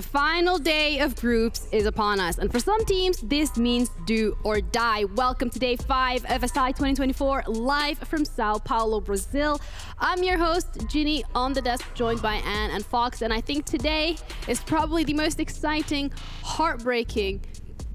The final day of groups is upon us, and for some teams, this means do or die. Welcome to day 5 of SI 2024, live from Sao Paulo, Brazil. I'm your host, Ginny, on the desk, joined by Anne and Fox, and I think today is probably the most exciting, heartbreaking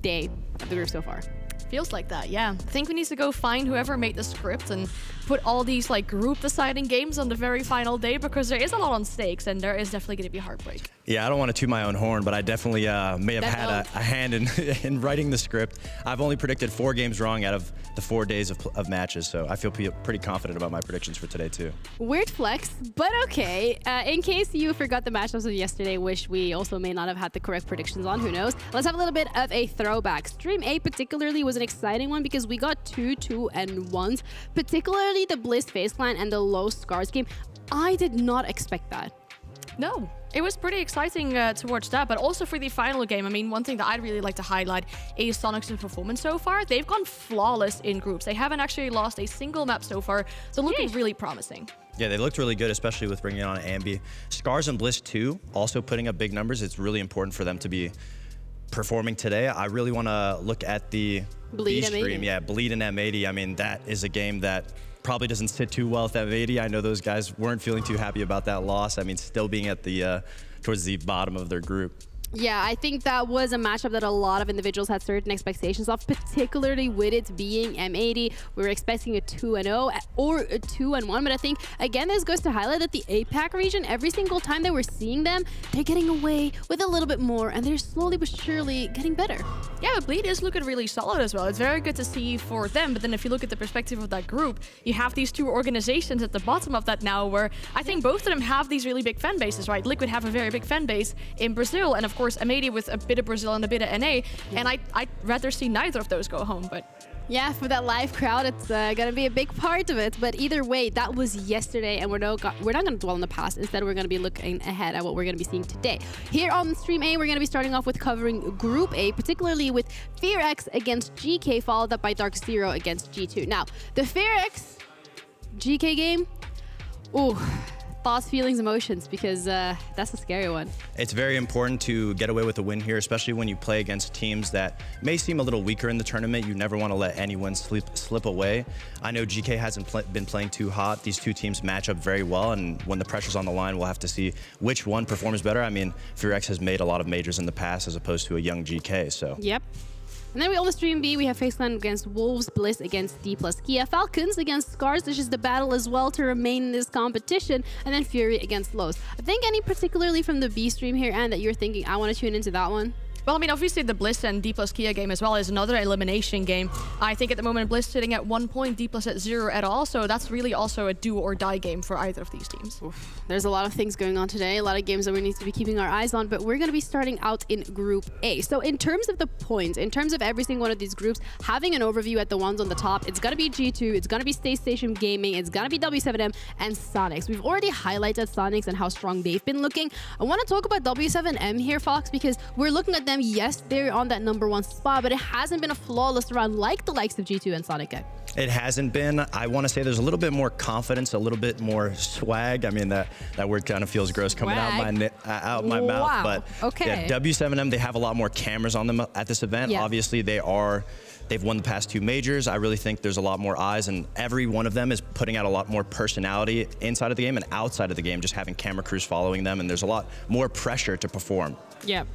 day of the group so far. Feels like that, yeah. I think we need to go find whoever made the script and put all these like group deciding games on the very final day, because there is a lot on stakes and there is definitely going to be heartbreak. Yeah, I don't want to toot my own horn, but I definitely may have had a hand in writing the script. I've only predicted 4 games wrong out of the 4 days of matches, so I feel pretty confident about my predictions for today too. Weird flex, but okay. In case you forgot the matchups of yesterday, which we also may not have had the correct predictions on, who knows? Let's have a little bit of a throwback. Stream A particularly was an exciting one because we got 2-2-1s, particularly the Bliss FaZe Clan and the Low Scars game. I did not expect that. No, it was pretty exciting to watch that, but also for the final game, I mean, one thing that I'd really like to highlight is Sonic's performance so far. They've gone flawless in groups. They haven't actually lost a single map so far, so looking really promising. Yeah, they looked really good, especially with bringing on Ambi. Scars and Bliss too, also putting up big numbers. It's really important for them to be performing today. I really want to look at the B stream. Yeah, Bleed and M80. I mean, that is a game that probably doesn't sit too well with M80. I know those guys weren't feeling too happy about that loss. I mean, still being at the towards the bottom of their group. Yeah, I think that was a matchup that a lot of individuals had certain expectations of, particularly with it being M80. We were expecting a 2-0 or a 2-1, but I think, again, this goes to highlight that the APAC region, every single time that we're seeing them, they're getting away with a little bit more, and they're slowly but surely getting better. Yeah, but Bleed is looking really solid as well. It's very good to see for them, but then if you look at the perspective of that group, you have these 2 organizations at the bottom of that now, where I think both of them have these really big fan bases, right? Liquid have a very big fan base in Brazil, and of course M80 with a bit of Brazil and a bit of NA, and I'd rather see neither of those go home, but yeah, for that live crowd, it's gonna be a big part of it. But either way, that was yesterday, and we're not gonna dwell on the past. Instead, we're gonna be looking ahead at what we're gonna be seeing today. Here on Stream A, we're gonna be starting off with covering Group A, particularly with FearX against Geekay, followed up by Dark Zero against G2. Now, the FearX Geekay game, ooh. Thoughts, feelings, emotions, because that's a scary one. It's very important to get away with a win here, especially when you play against teams that may seem a little weaker in the tournament. You never want to let anyone slip away. I know Geekay hasn't been playing too hot. These 2 teams match up very well, and when the pressure's on the line, we'll have to see which one performs better. I mean, FearX has made a lot of majors in the past as opposed to a young Geekay, so. Yep. And then on the Stream B, we have FaZe Clan against Wolves, Bliss against d+ke, Falcons against Scars. This is the battle as well to remain in this competition. And then Fury against Lows. I think any particularly from the B stream here, Anne, that you're thinking, I want to tune into that one? Well, I mean, obviously the Bliss and d+ke game as well is another elimination game. I think at the moment Bliss sitting at 1 point, d+ at 0 at all, so that's really also a do or die game for either of these teams. Oof. There's a lot of things going on today, a lot of games that we need to be keeping our eyes on, but we're going to be starting out in Group A. So in terms of the points, in terms of every single one of these groups, having an overview at the ones on the top, it's going to be G2, it's going to be Stay Station Gaming, it's going to be W7M and Sonics. We've already highlighted Sonics and how strong they've been looking. I want to talk about W7M here, Fox, because we're looking at them. Yes, they're on that #1 spot, but it hasn't been a flawless run like the likes of G2 and Sonic. It hasn't been. I want to say there's a little bit more confidence, a little bit more swag. I mean, that word kind of feels gross coming out my mouth. But okay. Yeah, W7M, they have a lot more cameras on them at this event. Yeah. Obviously, they've won the past 2 majors. I really think there's a lot more eyes, and every one of them is putting out a lot more personality inside of the game and outside of the game, just having camera crews following them, and there's a lot more pressure to perform. Yeah,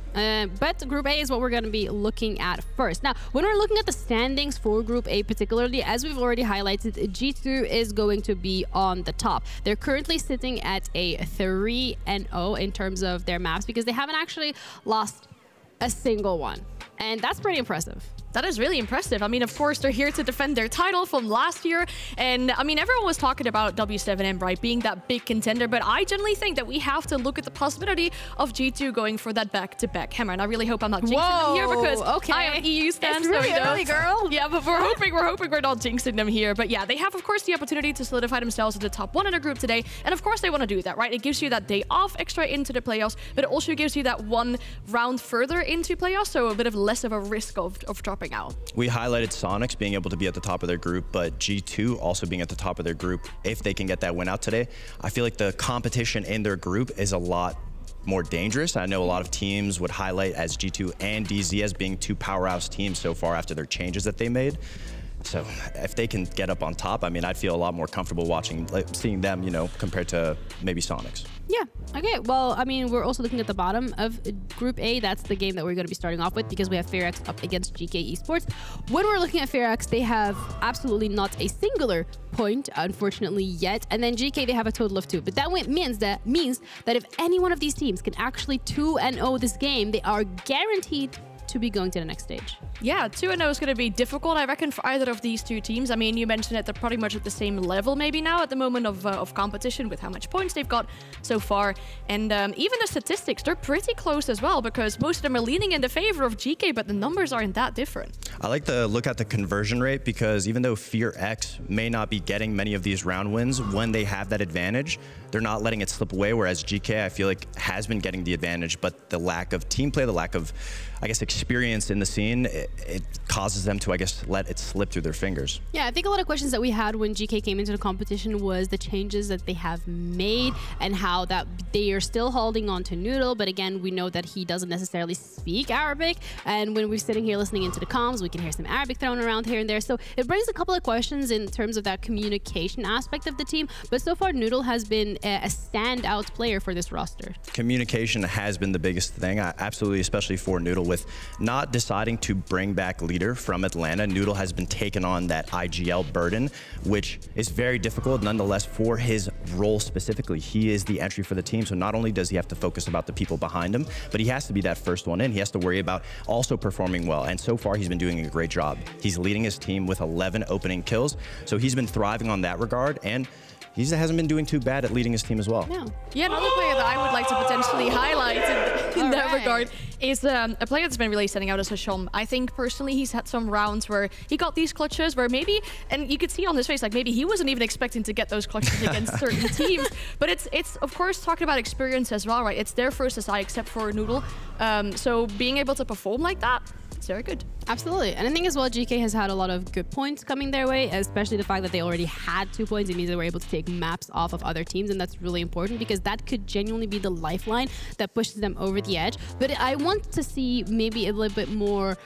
but Group A is what we're going to be looking at first. Now, when we're looking at the standings for Group A particularly, as we've already highlighted, G2 is going to be on the top. They're currently sitting at a 3-0 in terms of their maps because they haven't actually lost a single one. And that's pretty impressive. That is really impressive. I mean, of course, they're here to defend their title from last year. And I mean, everyone was talking about W7M, right, being that big contender. But I generally think that we have to look at the possibility of G2 going for that back-to-back hammer. And I really hope I'm not jinxing them here because I am EU stan. It's really early, girl. Yeah, but we're hoping we're not jinxing them here. But yeah, they have, of course, the opportunity to solidify themselves as the top 1 in their group today. And of course, they want to do that, right? It gives you that day off extra into the playoffs, but it also gives you that 1 round further into playoffs, so a bit of less of a risk of dropping out. We highlighted Sonics being able to be at the top of their group, but G2 also being at the top of their group if they can get that win out today. I feel like the competition in their group is a lot more dangerous. I know a lot of teams would highlight as G2 and DZ as being two powerhouse teams so far after their changes that they made. So if they can get up on top, I mean, I'd feel a lot more comfortable watching, seeing them, you know, compared to maybe Sonics. Yeah. Okay. Well, I mean, we're also looking at the bottom of Group A. That's the game that we're going to be starting off with because we have FearX up against Geekay Esports. When we're looking at FearX, they have absolutely not a singular point, unfortunately, yet. And then Geekay, they have a total of 2. But that means that if any one of these teams can actually 2-0 this game, they are guaranteed to be going to the next stage. Yeah, 2-0 is going to be difficult, I reckon, for either of these two teams. I mean, you mentioned it, they're pretty much at the same level maybe now at the moment of competition with how much points they've got so far. And even the statistics, they're pretty close as well because most of them are leaning in the favor of GK, but the numbers aren't that different. I like to look at the conversion rate because even though FearX may not be getting many of these round wins, when they have that advantage, they're not letting it slip away, whereas GK, I feel like, has been getting the advantage, but the lack of team play, the lack of, I guess, experience in the scene, it causes them to, I guess, let it slip through their fingers. Yeah, I think a lot of questions that we had when GK came into the competition was the changes that they have made and how that they are still holding on to Noodle, but again, we know that he doesn't necessarily speak Arabic, and when we're sitting here listening into the comms, we can hear some Arabic thrown around here and there, so it brings a couple of questions in terms of that communication aspect of the team, but so far Noodle has been a standout player for this roster. Communication has been the biggest thing, absolutely, especially for Noodle. With not deciding to bring back Leader from Atlanta, Noodle has been taking on that IGL burden, which is very difficult nonetheless for his role specifically. He is the entry for the team, so not only does he have to focus about the people behind him, but he has to be that first one in. He has to worry about also performing well, and so far he's been doing a great job. He's leading his team with 11 opening kills, so he's been thriving on that regard, and he hasn't been doing too bad at leading his team as well. Yeah, another player that I would like to potentially highlight in that regard is a player that's been really standing out as Hasham. I think personally he's had some rounds where he got these clutches where maybe, and you could see on his face, like maybe he wasn't even expecting to get those clutches against certain teams. But it's of course talking about experience as well, right? It's their first SI except for Noodle. So being able to perform like that, it's very good. Absolutely. And I think as well, GK has had a lot of good points coming their way, especially the fact that they already had 2 points. It means they were able to take maps off of other teams, and that's really important because that could genuinely be the lifeline that pushes them over the edge. But I want to see maybe a little bit more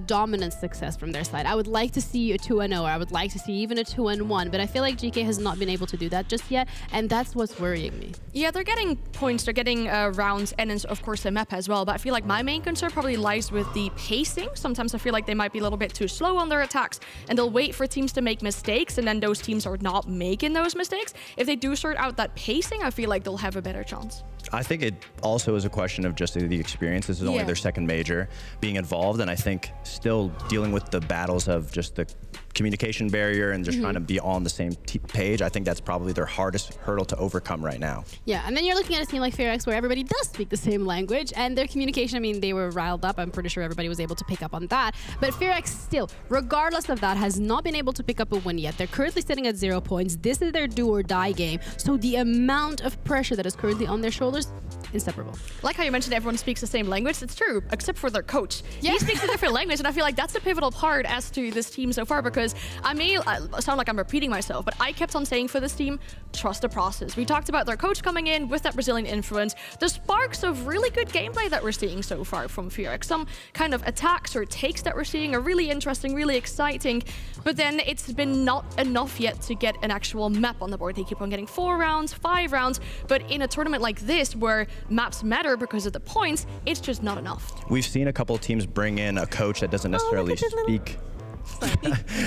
dominant success from their side. I would like to see a 2-0, or I would like to see even a 2-1, but I feel like GK has not been able to do that just yet, and that's what's worrying me. Yeah, they're getting points, they're getting rounds, and of course the map as well, but I feel like my main concern probably lies with the pacing. Sometimes I feel like they might be a little bit too slow on their attacks, and they'll wait for teams to make mistakes, and then those teams are not making those mistakes. If they do sort out that pacing, I feel like they'll have a better chance. I think it also is a question of just the experience. This is only their second major being involved, and I think still dealing with the battles of just the communication barrier and just trying to be on the same page. I think that's probably their hardest hurdle to overcome right now. Yeah, and then you're looking at a team like FearX where everybody does speak the same language, and their communication, I mean, they were riled up. I'm pretty sure everybody was able to pick up on that. But FearX still, regardless of that, has not been able to pick up a win yet. They're currently sitting at 0 points. This is their do or die game. So the amount of pressure that is currently on their shoulders, inseparable. Like how you mentioned everyone speaks the same language. It's true, except for their coach. Yeah. He speaks a different language, and I feel like that's the pivotal part as to this team so far, because I may sound like I'm repeating myself, but I kept on saying for this team, trust the process. We talked about their coach coming in with that Brazilian influence, the sparks of really good gameplay that we're seeing so far from FearX. Some kind of attacks or takes that we're seeing are really interesting, really exciting, but then it's been not enough yet to get an actual map on the board. They keep on getting 4 rounds, 5 rounds, but in a tournament like this where maps matter because of the points, it's just not enough. We've seen a couple of teams bring in a coach that doesn't necessarily speak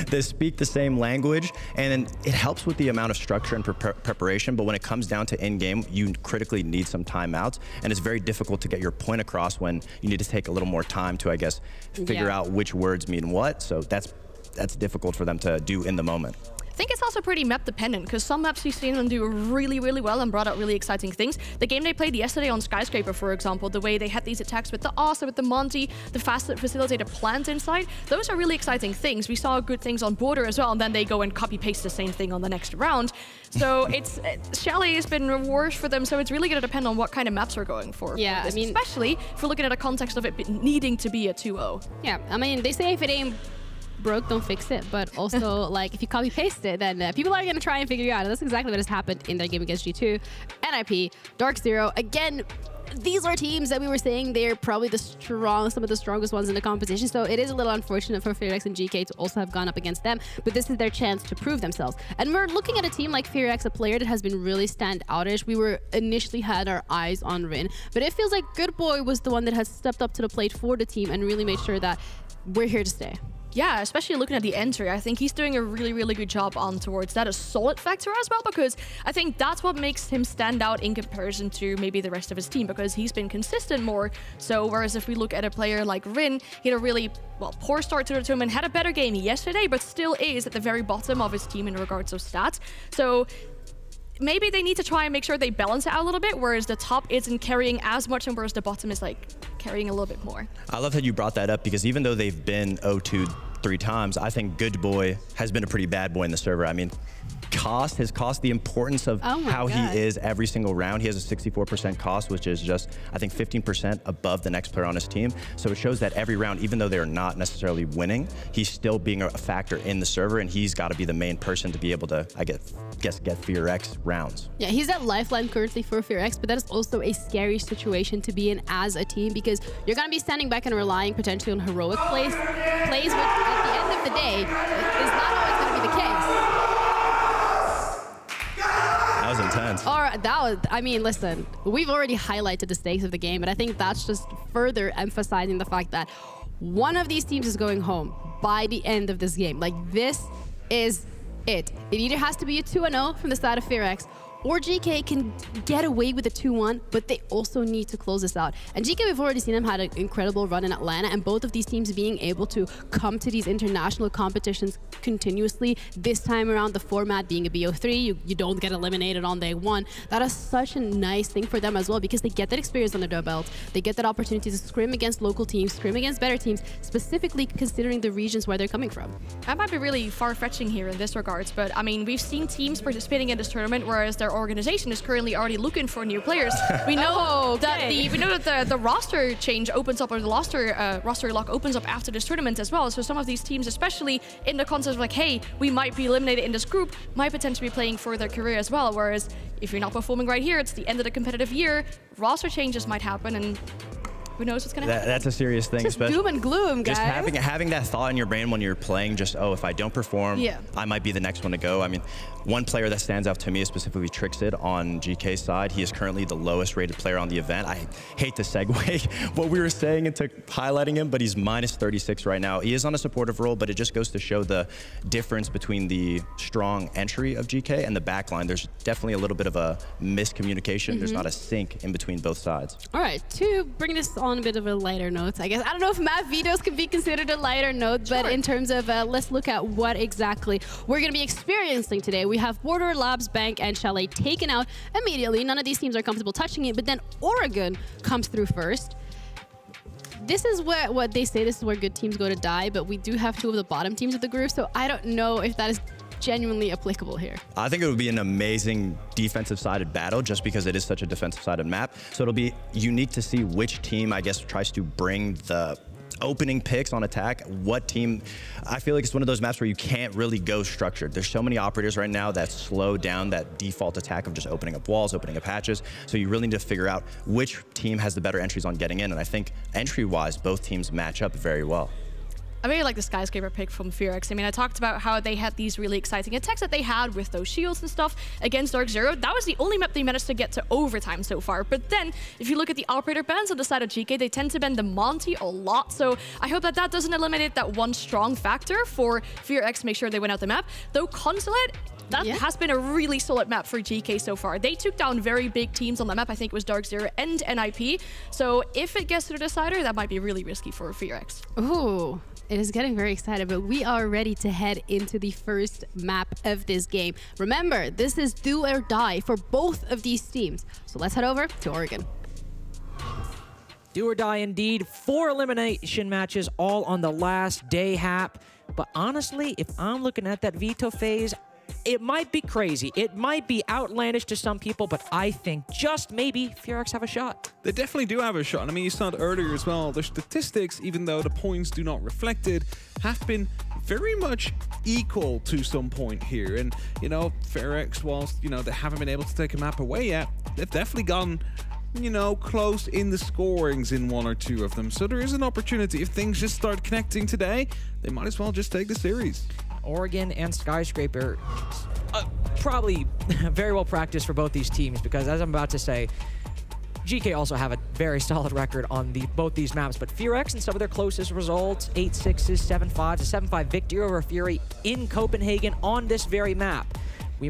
they speak the same language, and it helps with the amount of structure and preparation, but when it comes down to in-game, you critically need some timeouts, and it's very difficult to get your point across when you need to take a little more time to, I guess, figure out which words mean what, so that's difficult for them to do in the moment. I think it's also pretty map dependent, because some maps we've seen them do really, really well and brought out really exciting things. The game they played yesterday on Skyscraper, for example, the way they had these attacks with the Asa, with the Monty, the facilitated plant inside, those are really exciting things. We saw good things on Border as well, and then they go and copy paste the same thing on the next round. So Chalet has been worse for them, so it's really going to depend on what kind of maps we're going for. Yeah, I mean, especially if we're looking at a context of it needing to be a 2-0. Yeah, I mean, they say if it ain't broke, don't fix it, but also like if you copy paste it, then people are going to try and figure you out, and that's exactly what has happened in their game against G2. NIP, Dark Zero, again, these are teams that we were saying they're probably some of the strongest ones in the competition. So it is a little unfortunate for FearX and Geekay to also have gone up against them, but this is their chance to prove themselves. And we're looking at a team like FearX, a player that has been really standoutish. We were initially had our eyes on Rin, but it feels like Good Boy was the one that has stepped up to the plate for the team and really made sure that we're here to stay. Yeah, especially looking at the entry, I think he's doing a really, really good job on towards that assault factor as well, because I think that's what makes him stand out in comparison to maybe the rest of his team, because he's been consistent more. So whereas if we look at a player like Rin, he had a really, well, poor start to the tournament, had a better game yesterday, but still is at the very bottom of his team in regards of stats. So maybe they need to try and make sure they balance it out a little bit, whereas the top isn't carrying as much and whereas the bottom is like carrying a little bit more. I love that you brought that up, because even though they've been 0-2 3 times, I think Good Boy has been a pretty bad boy in the server. I mean, his cost, the importance of how he is every single round. He has a 64% cost, which is just, I think, 15% above the next player on his team. So it shows that every round, even though they're not necessarily winning, he's still being a factor in the server, and he's got to be the main person to be able to, I guess, get FearX rounds. Yeah, he's that lifeline currently for FearX, but that is also a scary situation to be in as a team, because you're going to be standing back and relying potentially on heroic plays, which at the end of the day is not always going to be the case. That was intense. I mean, listen, we've already highlighted the stakes of the game, but I think that's just further emphasizing the fact that one of these teams is going home by the end of this game. Like, this is it. It either has to be a 2-0 from the side of FearX, or Geekay can get away with a 2-1, but they also need to close this out. And Geekay, we've already seen them had an incredible run in Atlanta, and both of these teams being able to come to these international competitions continuously. This time around, the format being a BO3, you don't get eliminated on day 1. That is such a nice thing for them as well, because they get that experience under their belt. They get that opportunity to scrim against local teams, scrim against better teams, specifically considering the regions where they're coming from. That might be really far-fetching here in this regards, but I mean, we've seen teams participating in this tournament, whereas their organization is currently already looking for new players. We know that the roster change opens up, or the roster lock opens up after this tournament as well. So some of these teams, especially in the concept of like, hey, we might be eliminated in this group, might potentially be playing for their career as well. Whereas if you're not performing right here, it's the end of the competitive year, roster changes might happen, and who knows what's going to happen. That's a serious thing. Just doom and gloom, guys. Just having that thought in your brain when you're playing, just, oh, if I don't perform, I might be the next one to go. I mean, one player that stands out to me is specifically Trixid on GK's side. He is currently the lowest rated player on the event. I hate to segue what we were saying into highlighting him, but he's -36 right now. He is on a supportive role, but it just goes to show the difference between the strong entry of GK and the backline. There's definitely a little bit of a miscommunication. There's not a sync in between both sides. All right, to bring this on a bit of a lighter note, I guess. I don't know if map vetoes can be considered a lighter note, but in terms of let's look at what exactly we're going to be experiencing today. We have Border, Labs, Bank, and Chalet taken out immediately. None of these teams are comfortable touching it, but then Oregon comes through first. This is what they say, this is where good teams go to die, but we do have 2 of the bottom teams of the group, so I don't know if that is genuinely applicable here. I think it would be an amazing defensive-sided battle, just because it is such a defensive-sided map. So it'll be unique to see which team, I guess, tries to bring the opening picks on attack. What team? I feel like it's one of those maps where you can't really go structured. There's so many operators right now that slow down that default attack of just opening up walls, opening up hatches. So you really need to figure out which team has the better entries on getting in. And I think entry-wise, both teams match up very well. I really like the skyscraper pick from FearX. I mean, I talked about how they had these really exciting attacks that they had with those shields and stuff against Dark Zero. That was the only map they managed to get to overtime so far. But then, if you look at the operator bans on the side of GK, they tend to ban the Monty a lot. So I hope that that doesn't eliminate that one strong factor for FearX to make sure they win out the map. Though Consulate, that has been a really solid map for GK so far. They took down very big teams on that map. I think it was Dark Zero and NIP. So if it gets to the decider, that might be really risky for FearX. Ooh. It is getting very excited, but we are ready to head into the first map of this game. Remember, this is do or die for both of these teams. So let's head over to Oregon. Do or die indeed. 4 elimination matches all on the last day, Hap. But honestly, if I'm looking at that veto phase, it might be crazy. It might be outlandish to some people, but I think just maybe FearX have a shot. They definitely do have a shot. I mean, you said earlier as well, the statistics, even though the points do not reflect it, have been very much equal to some point here. And, you know, FearX, whilst, you know, they haven't been able to take a map away yet, they've definitely gone you know, close in the scorings in one or two of them. So there is an opportunity. If things just start connecting today, they might as well just take the series. Oregon and Skyscraper, probably very well practiced for both these teams, because as I'm about to say, Geekay also have a very solid record on both these maps, but FearX in some of their closest results, 8-6s, 7-5s, a 7-5 victory over Fury in Copenhagen on this very map.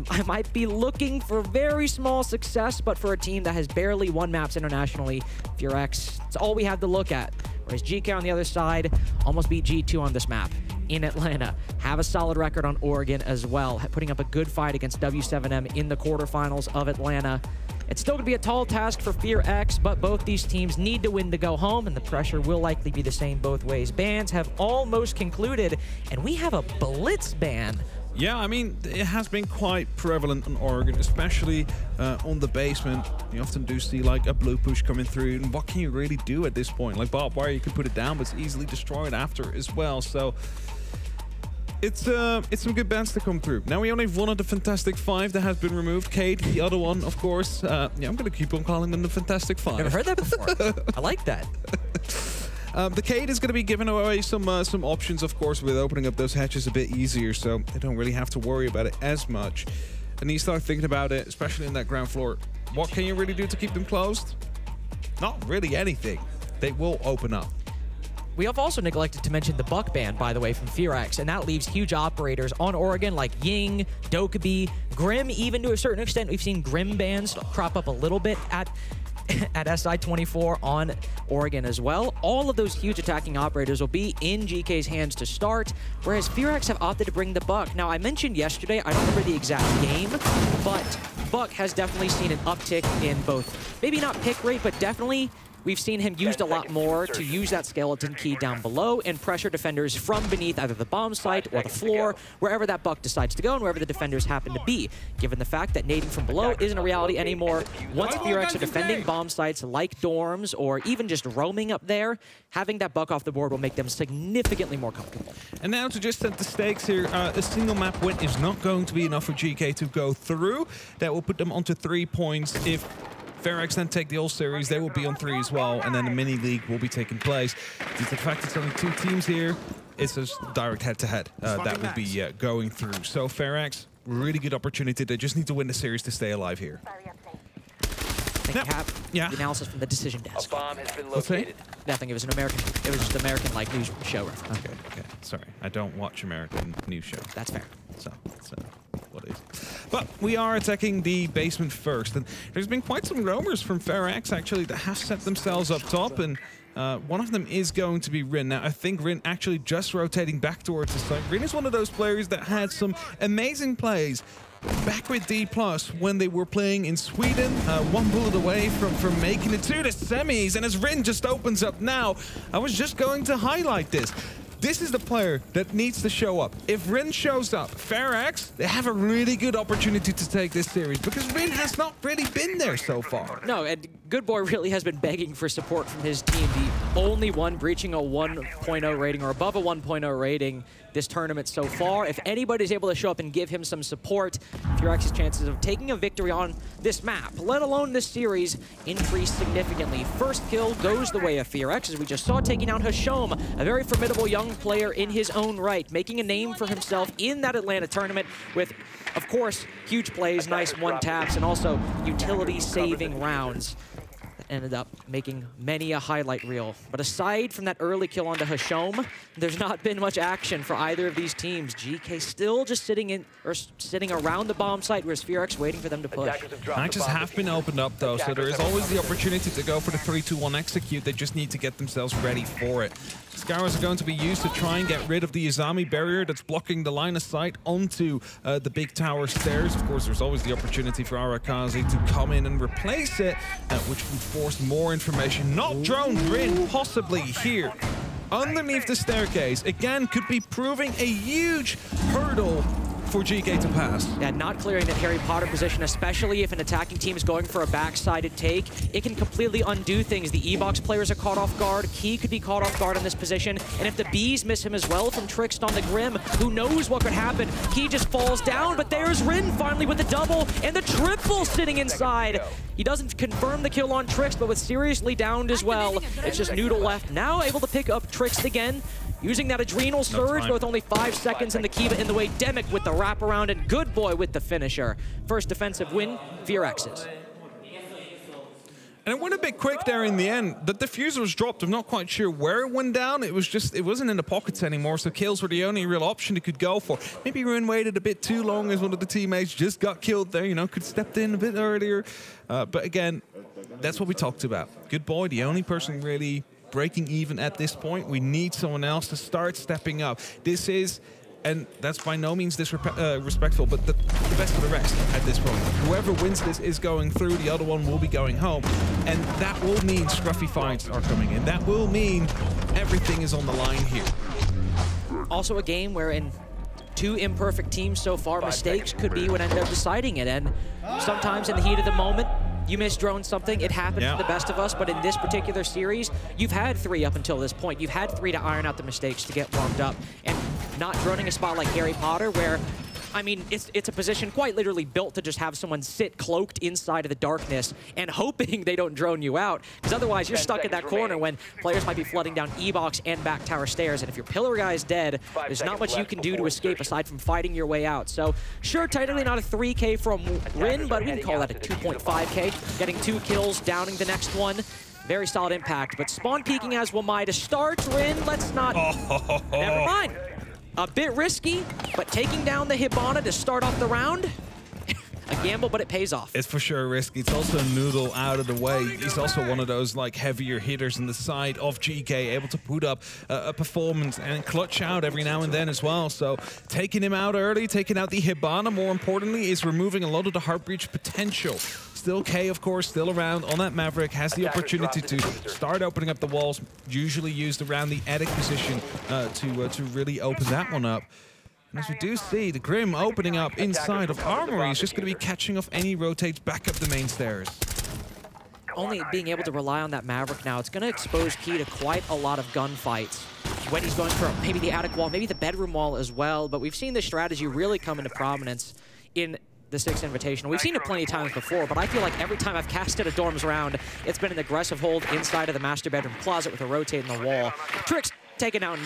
I might be looking for very small success, but for a team that has barely won maps internationally, FearX, it's all we have to look at. Whereas Geekay on the other side almost beat G2 on this map in Atlanta. Have a solid record on Oregon as well, putting up a good fight against W7M in the quarterfinals of Atlanta. It's still going to be a tall task for FearX, but both these teams need to win to go home, and the pressure will likely be the same both ways. Bans have almost concluded, and we have a blitz ban. Yeah, I mean, it has been quite prevalent on Oregon, especially on the basement. You often do see like a blue push coming through, and what can you really do at this point? Like barbed wire, you can put it down, but it's easily destroyed after as well. So it's some good bans to come through. Now we only have one of the Fantastic Five that has been removed. Cade, the other one, of course. Yeah, I'm gonna keep on calling them the Fantastic Five. Never heard that before. I like that. The Cade is going to be giving away some options, of course, with opening up those hatches a bit easier, so they don't really have to worry about it as much. And you start thinking about it, especially in that ground floor. What can you really do to keep them closed? Not really anything. They will open up. We have also neglected to mention the Buck ban, by the way, from FearX, and that leaves huge operators on Oregon like Ying, Dokkaebi, Grim, even to a certain extent. We've seen Grim bans crop up a little bit at SI24 on Oregon as well. All of those huge attacking operators will be in GK's hands to start, whereas FearX have opted to bring the Buck. Now, I mentioned yesterday, I don't remember the exact game, but Buck has definitely seen an uptick in both, maybe not pick rate, but definitely we've seen him used a lot more to use that skeleton key down below and pressure defenders from beneath either the bomb site or the floor, wherever that Buck decides to go and wherever the defenders happen to be. Given the fact that nading from below isn't a reality anymore, once FearX are defending bomb sites like dorms or even just roaming up there, having that Buck off the board will make them significantly more comfortable. And now to just set the stakes here, a single map win is not going to be enough for GK to go through. That will put them onto 3 points. If FearX then take the All Series, they will be on 3 as well, and then the mini league will be taking place. Due to the fact it's only 2 teams here, it's a direct head-to-head that will be going through. So FearX, really good opportunity. They just need to win the series to stay alive here. The analysis from the decision desk. A bomb has been located. Nothing. It was just American like news show reference. Okay. Sorry, I don't watch American news shows. That's fair. So what is? But we are attacking the basement first, and there's been quite some roamers from FearX actually that have set themselves up top, and one of them is going to be Rin. Now, I think Rin actually just rotating back towards the site. Rin is one of those players that had some amazing plays back with D+ when they were playing in Sweden, one bullet away from making it to the semis, and as Rin just opens up now, I was just going to highlight this. This is the player that needs to show up. If Rin shows up, FearX, they have a really good opportunity to take this series because Rin has not really been there so far. No, and Good Boy really has been begging for support from his team. The only one breaching a 1.0 rating or above a 1.0 rating this tournament so far. If anybody's able to show up and give him some support, FearX's chances of taking a victory on this map, let alone this series, increase significantly. First kill goes the way of FearX, as we just saw, taking out Hashom, a very formidable young player in his own right, making a name for himself in that Atlanta tournament with, of course, huge plays, nice one-taps, and also utility-saving rounds. Ended up making many a highlight reel. But aside from that early kill onto Hashom, there's not been much action for either of these teams. GK still just sitting around the bomb site, whereas FearX waiting for them to push. Matches have been opened up though, so there is always the opportunity to go for the 3-2-1 execute. They just need to get themselves ready for it. Scarrows are going to be used to try and get rid of the Izami barrier that's blocking the line of sight onto the big tower stairs. Of course, there's always the opportunity for Arakazi to come in and replace it, which would force more information. Not drone Rin, possibly here underneath the staircase. Again, could be proving a huge hurdle for Geekay to pass. Yeah, not clearing that Harry Potter position, especially if an attacking team is going for a backsided take, it can completely undo things. The E-Box players are caught off guard. Key could be caught off guard in this position. And if the Bees miss him as well from Trixt on the Grim, who knows what could happen? Key just falls down, but there's Rin finally with the double and the triple sitting inside. He doesn't confirm the kill on Trixt, but with seriously downed as well. It's just Noodle left, now able to pick up Trixt again. Using that Adrenal Surge, but with only 5 seconds in the Kiva in the way. Demic with the wraparound, and Good Boy with the finisher. First defensive win, FearX's. And it went a bit quick there in the end. The diffuser was dropped. I'm not quite sure where it went down. It wasn't in the pockets anymore, so kills were the only real option it could go for. Maybe Ruin waited a bit too long as one of the teammates just got killed there, you know, could stepped in a bit earlier. But again, that's what we talked about. Good Boy, the only person really breaking even at this point. We need someone else to start stepping up. This is, and that's by no means disrespectful, but the best of the rest at this point. Whoever wins this is going through, the other one will be going home. And that will mean scruffy fights are coming in. That will mean everything is on the line here. Also a game where in 2 imperfect teams so far, mistakes could be what end up deciding it. And sometimes in the heat of the moment, you misdrone something, it happens to the best of us, but in this particular series, you've had 3 up until this point. You've had 3 to iron out the mistakes to get warmed up. And not droning a spot like Harry Potter where, I mean, it's a position quite literally built to just have someone sit cloaked inside of the darkness and hoping they don't drone you out, because otherwise you're stuck in that corner when players might be flooding down E-Box and back tower stairs, and if your pillar guy is dead, there's not much you can do to escape aside from fighting your way out. So sure, technically not a 3K from Rin, but we can call that a 2.5K. Getting 2 kills, downing the next one. Very solid impact, but spawn peeking as Wamai to start. Rin, let's not... Never mind. A bit risky, but taking down the Hibana to start off the round, a gamble, but it pays off. It's for sure risky. It's also Noodle out of the way. He's also one of those like heavier hitters in the side of Geekay, able to put up a performance and clutch out every now and then as well. So taking him out early, taking out the Hibana, more importantly, is removing a lot of the heart breach potential. Still K, of course, still around on that Maverick, has the opportunity to start opening up the walls, usually used around the attic position to really open that one up. And as we do see, the Grim opening up inside of Armory. He's just going to be catching off any rotates back up the main stairs. Only being able to rely on that Maverick now, it's going to expose Key to quite a lot of gunfights when he's going for maybe the attic wall, maybe the bedroom wall as well. But we've seen this strategy really come into prominence in the Six Invitational. We've seen it plenty of times before, but I feel like every time I've casted a Dorms round, it's been an aggressive hold inside of the master bedroom closet with a rotate in the wall. Trixt taken out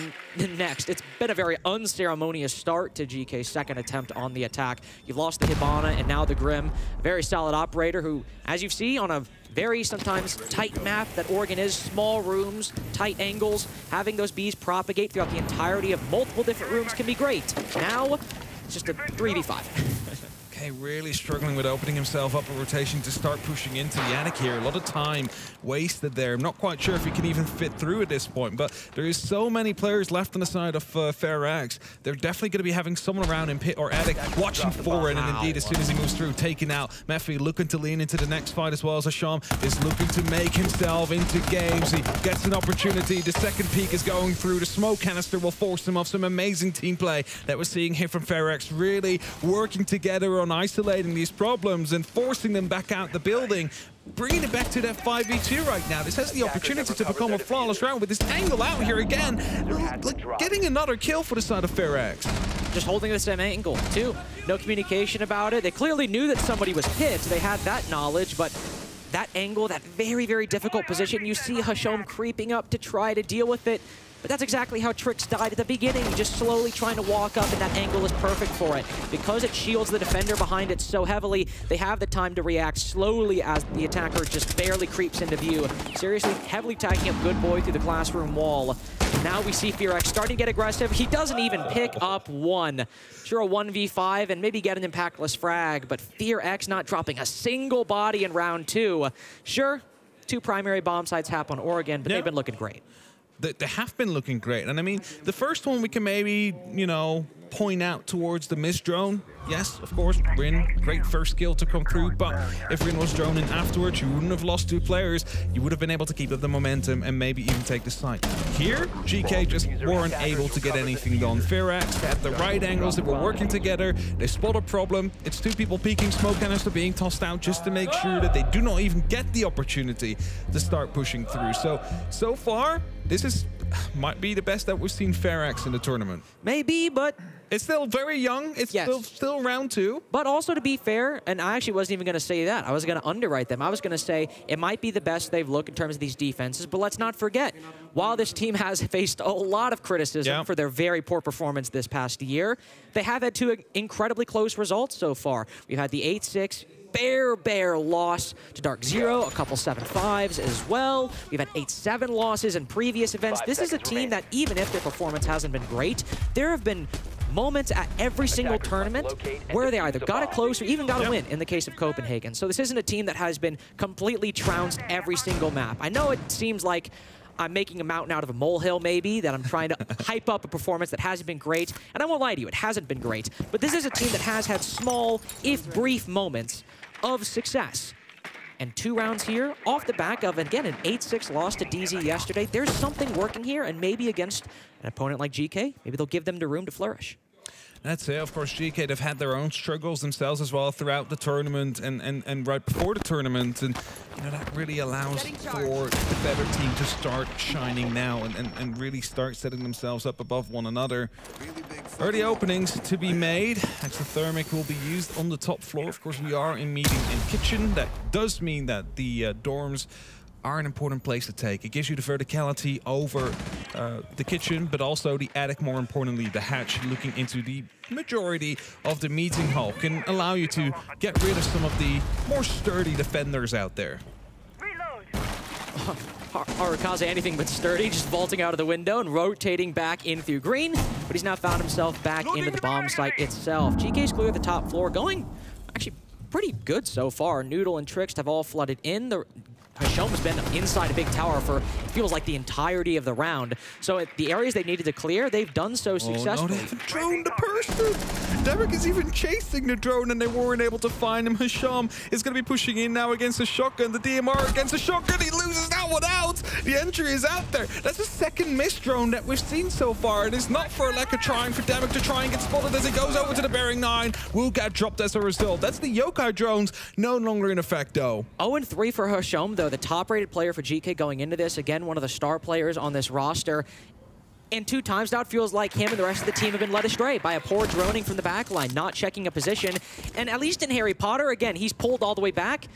next. It's been a very unceremonious start to Geekay's second attempt on the attack. You've lost the Hibana and now the Grim. A very solid operator who, as you see on a very sometimes tight map that Oregon is, small rooms, tight angles, having those bees propagate throughout the entirety of multiple different rooms can be great. Now, it's just a 3v5. Okay, really struggling with opening himself up a rotation to start pushing into the attic here. A lot of time wasted there. I'm not quite sure if he can even fit through at this point, but there is so many players left on the side of FearX. They're definitely going to be having someone around in pit or attic watching for it, and indeed, as soon as he moves through, taking out Mephi, looking to lean into the next fight as well as Hasham is looking to make himself into games. He gets an opportunity. The second peak is going through. The smoke canister will force him off. Some amazing team play that we're seeing here from FearX, really working together on isolating these problems and forcing them back out the building, bringing it back to that 5v2 right now. This has the opportunity to become a flawless round with this angle out here again, like getting another kill for the side of FearX. Just holding the same angle, too. No communication about it. They clearly knew that somebody was hit. They had that knowledge, but that angle, that very, very difficult position, you see Hasham creeping up to try to deal with it. But that's exactly how Trixt died at the beginning, just slowly trying to walk up, and that angle is perfect for it. Because it shields the defender behind it so heavily, they have the time to react slowly as the attacker just barely creeps into view. Seriously, heavily tagging up Good Boy through the classroom wall. Now we see FearX starting to get aggressive. He doesn't even pick up one. Sure, a 1v5 and maybe get an impactless frag, but FearX not dropping a single body in round 2. Sure, 2 primary bomb sites happen on Oregon, but they've been looking great. They have been looking great. And I mean, the first one we can maybe, you know, point out towards the missed drone. Yes, of course, Rin, great first kill to come through, but if Rin was droning afterwards, you wouldn't have lost 2 players. You would have been able to keep up the momentum and maybe even take the site. Here, Geekay just weren't able to get anything done. FearX had the right angles, they were working together, they spot a problem. It's 2 people peeking, smoke canister being tossed out just to make sure that they do not even get the opportunity to start pushing through. So far, this might be the best that we've seen FearX in the tournament. Maybe, but it's still very young. It's still round 2. But also, to be fair, and I actually wasn't even going to say that. I was going to underwrite them. I was going to say it might be the best they've looked in terms of these defenses. But let's not forget, while this team has faced a lot of criticism for their very poor performance this past year, they have had 2 incredibly close results so far. We've had the 8-6 bare loss to Dark Zero, a couple 7-5s as well. We've had 8-7 losses in previous events. This is a team that, even if their performance hasn't been great, there have been moments at every single tournament where they either got it close or even got a win in the case of Copenhagen. So this isn't a team that has been completely trounced every single map. I know it seems like I'm making a mountain out of a molehill, maybe, that I'm trying to hype up a performance that hasn't been great. And I won't lie to you, it hasn't been great. But this is a team that has had small, if brief, moments of success. And 2 rounds here, off the back of, again, an 8-6 loss to DZ yesterday. There's something working here, and maybe against an opponent like GK, maybe they'll give them the room to flourish. That's it. Of course, GK, they've had their own struggles themselves as well throughout the tournament and right before the tournament. And you know, that really allows for the better team to start shining now and really start setting themselves up above one another. Early openings to be made. Exothermic will be used on the top floor. Of course, we are in meeting and kitchen. That does mean that the dorms are an important place to take. It gives you the verticality over the kitchen, but also the attic, more importantly, the hatch, looking into the majority of the meeting hall, can allow you to get rid of some of the more sturdy defenders out there. R6 anything but sturdy, just vaulting out of the window and rotating back in through green, but he's now found himself back into the bomb site itself. GK's clear the top floor, going actually pretty good so far. Noodle and Trixt have all flooded in. Hashom has been inside a big tower for, it feels like, the entirety of the round. So at the areas they needed to clear, they've done so successfully. No, they haven't droned the person. Derek is even chasing the drone and they weren't able to find him. Hasham is going to be pushing in now against the shotgun. The DMR against the shotgun. He loses that one out. The entry is out there. That's the second missed drone that we've seen so far. It is not for a lack of trying for Derek to try and get spotted as he goes over to the bearing 9. Will get dropped as a result. That's the yokai drones, no longer in effect though. 0-3 for Hasham though. The top-rated player for GK going into this. Again, one of the star players on this roster. And 2 times now it feels like him and the rest of the team have been led astray by a poor droning from the backline, not checking a position. And at least in Harry Potter, again, he's pulled all the way back.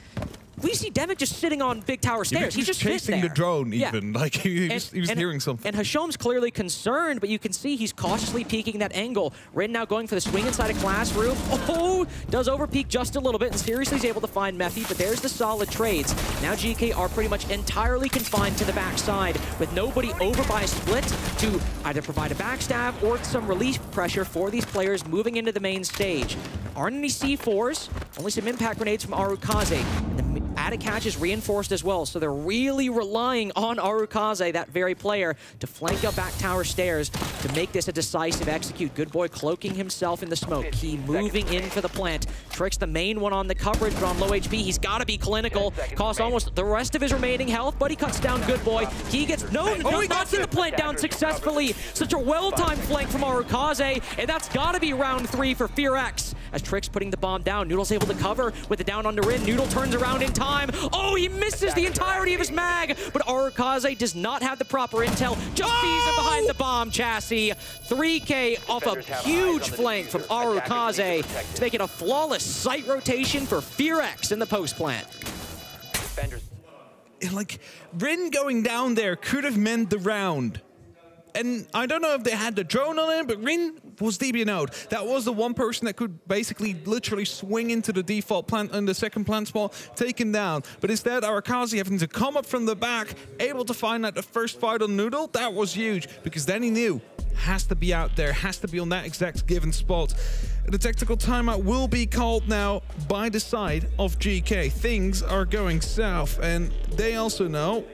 We see Devic just sitting on big tower stairs. He's just chasing the drone even. Like he was hearing something. And Hasham's clearly concerned, but you can see he's cautiously peeking that angle. Rin now going for the swing inside a classroom. Oh, does overpeak just a little bit, and seriously is able to find Mephi, but there's the solid trades. Now GK are pretty much entirely confined to the backside, with nobody over by a split to either provide a backstab or some relief pressure for these players moving into the main stage. There aren't any C4s, only some impact grenades from R6. The attic hatch is reinforced as well, so they're really relying on R6, that very player, to flank up back tower stairs to make this a decisive execute. Good boy cloaking himself in the smoke. Key moving in for the plant. Tricks the main one on the coverage, but on low HP. He's got to be clinical. Costs almost the rest of his remaining health, but he cuts down Good Boy. He gets he knocks the plant down successfully. Such a well-timed flank from R6, and that's got to be round 3 for FearX. As Tricks putting the bomb down, Noodle's able to cover with the down under in. Noodle turns around in time. Oh, he misses the entirety of his mag, but R6 does not have the proper intel. Just sees him behind the bomb chassis. 3K off a huge flank from R6 to make it a flawless site rotation for FearX in the post plant. Like, Rin going down there could have meant the round. And I don't know if they had the drone on him, but Rin was DB'ing out. That was the one person that could basically literally swing into the default plant and the second plant spot, take him down. But instead, R6 having to come up from the back, able to find out the first fight on Noodle, that was huge. Because then he knew, has to be out there, has to be on that exact given spot. The tactical timeout will be called now by the side of GK. Things are going south, and they also know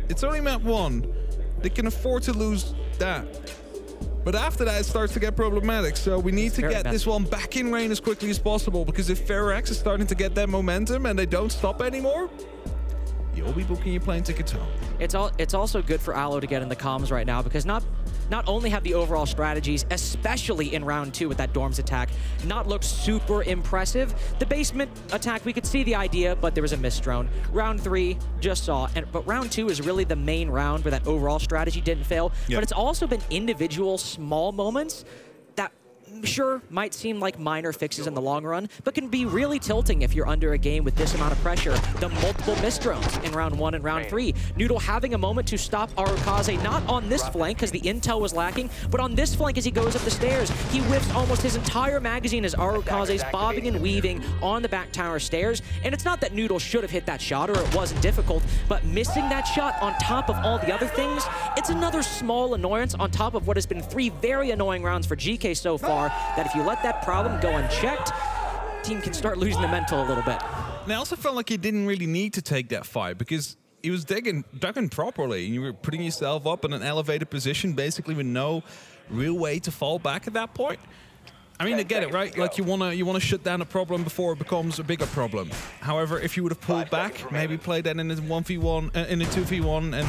it's only map 1. They can afford to lose that. But after that, it starts to get problematic. So we need to get this one back in lane as quickly as possible, because if FearX is starting to get that momentum and they don't stop anymore, you'll be booking your plane tickets home. It's also good for Allo to get in the comms right now, because not only have the overall strategies, especially in round 2 with that Dorms attack, not looked super impressive. The basement attack, we could see the idea, but there was a missed drone. Round 3, just saw. But round 2 is really the main round where that overall strategy didn't fail. Yep. But it's also been individual small moments that sure might seem like minor fixes in the long run, but can be really tilting if you're under a game with this amount of pressure. The multiple missed drones in round 1 and round 3. Noodle having a moment to stop Arukaze, not on this flank because the intel was lacking, but on this flank as he goes up the stairs. He whiffs almost his entire magazine as Arukaze's bobbing and weaving on the back tower stairs. And it's not that Noodle should have hit that shot or it wasn't difficult, but missing that shot on top of all the other things, it's another small annoyance on top of what has been 3 very annoying rounds for Geekay so far, that if you let that problem go unchecked, team can start losing the mental a little bit. And I also felt like you didn't really need to take that fight, because he was digging properly, and you were putting yourself up in an elevated position, basically with no real way to fall back at that point. I mean, I get it, right? Like you wanna shut down a problem before it becomes a bigger problem. However, if you would have pulled back, maybe played that in a 1v1, in a 2v1, and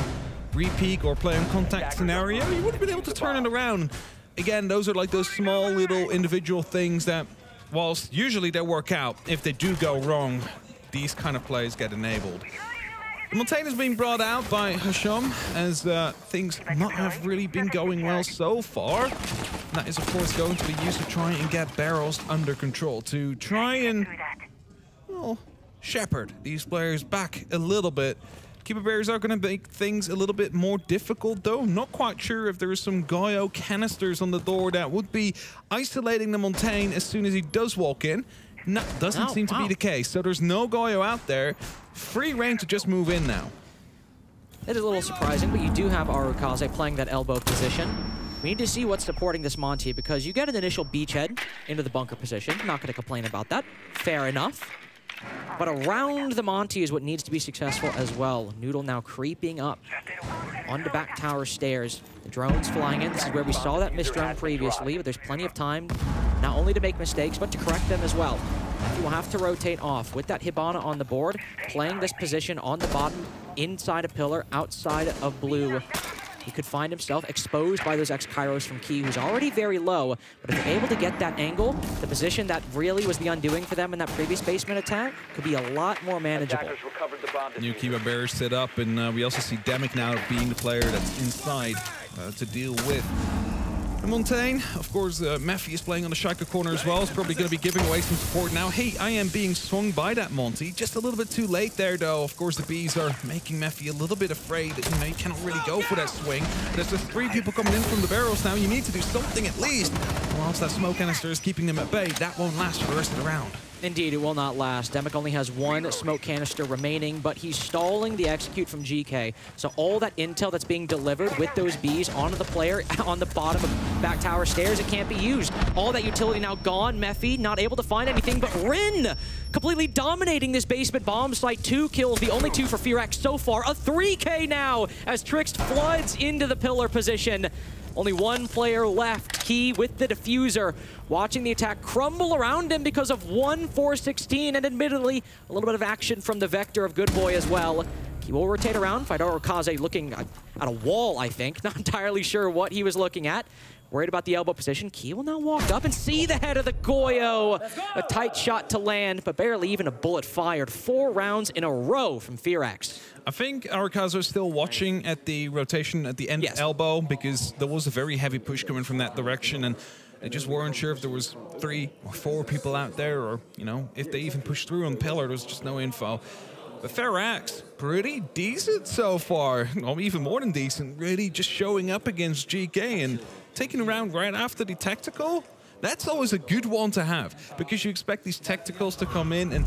re-peek or play on contact scenario, you would have been able to turn it around. Again, those are like those small little individual things that, whilst usually they work out, if they do go wrong, these kind of plays get enabled. Montaigne is being brought out by Hasham, as things not have really been going well so far. And that is, of course, going to be used to try and get barrels under control, to try and, well, shepherd these players back a little bit. Keeper barriers are going to make things a little bit more difficult, though. Not quite sure if there is some Goyo canisters on the door that would be isolating the Montaigne as soon as he does walk in. No, doesn't seem to be the case. So there's no Goyo out there. Free reign to just move in now. It is a little surprising, but you do have Arukaze playing that elbow position. We need to see what's supporting this Monty, because you get an initial beachhead into the bunker position. Not going to complain about that. Fair enough. But around the Monty is what needs to be successful as well. Noodle now creeping up onto back tower stairs. The drone's flying in. This is where we saw that missed drone previously, but there's plenty of time not only to make mistakes, but to correct them as well. You will have to rotate off with that Hibana on the board, playing this position on the bottom, inside a pillar, outside of blue. He could find himself exposed by those X-Kairos from Key, who's already very low. But if they're able to get that angle, the position that really was the undoing for them in that previous basement attack could be a lot more manageable. New Kiba bearers set up, and we also see Demic now being the player that's inside to deal with Montaigne. Of course, Mephi is playing on the Shaka corner as well. It's probably going to be giving away some support now. Hey, I am being swung by that Monty. Just a little bit too late there, though. Of course, the Bees are making Mephi a little bit afraid. You know, you cannot really go for that swing. There's just 3 people coming in from the barrels now. You need to do something at least. Whilst that smoke canister is keeping them at bay, that won't last for the rest of the round. Indeed, it will not last. Demic only has 1 smoke canister remaining, but he's stalling the execute from Geekay. So all that intel that's being delivered with those Bees onto the player on the bottom of back tower stairs, it can't be used. All that utility now gone. Mephi not able to find anything, but Rin completely dominating this basement bomb site. 2 kills, the only 2 for FearX so far. A 3K now as Trix floods into the pillar position. Only 1 player left. Key with the diffuser, watching the attack crumble around him because of 1-4-16, and admittedly, a little bit of action from the Vector of Good Boy as well. He will rotate around. Arukaze looking at a wall, I think. Not entirely sure what he was looking at. Worried about the elbow position. Key will now walk up and see the head of the Goyo. A tight shot to land, but barely even a bullet fired. 4 rounds in a row from FearX. I think Arukaze is still watching at the rotation at the end of elbow, because there was a very heavy push coming from that direction, and they just weren't sure if there was 3 or 4 people out there, or, you know, if they even pushed through on pillar. There was just no info. But FearX, pretty decent so far. Or even more than decent, really just showing up against GK and taking a round right after the tactical. That's always a good one to have, because you expect these tacticals to come in and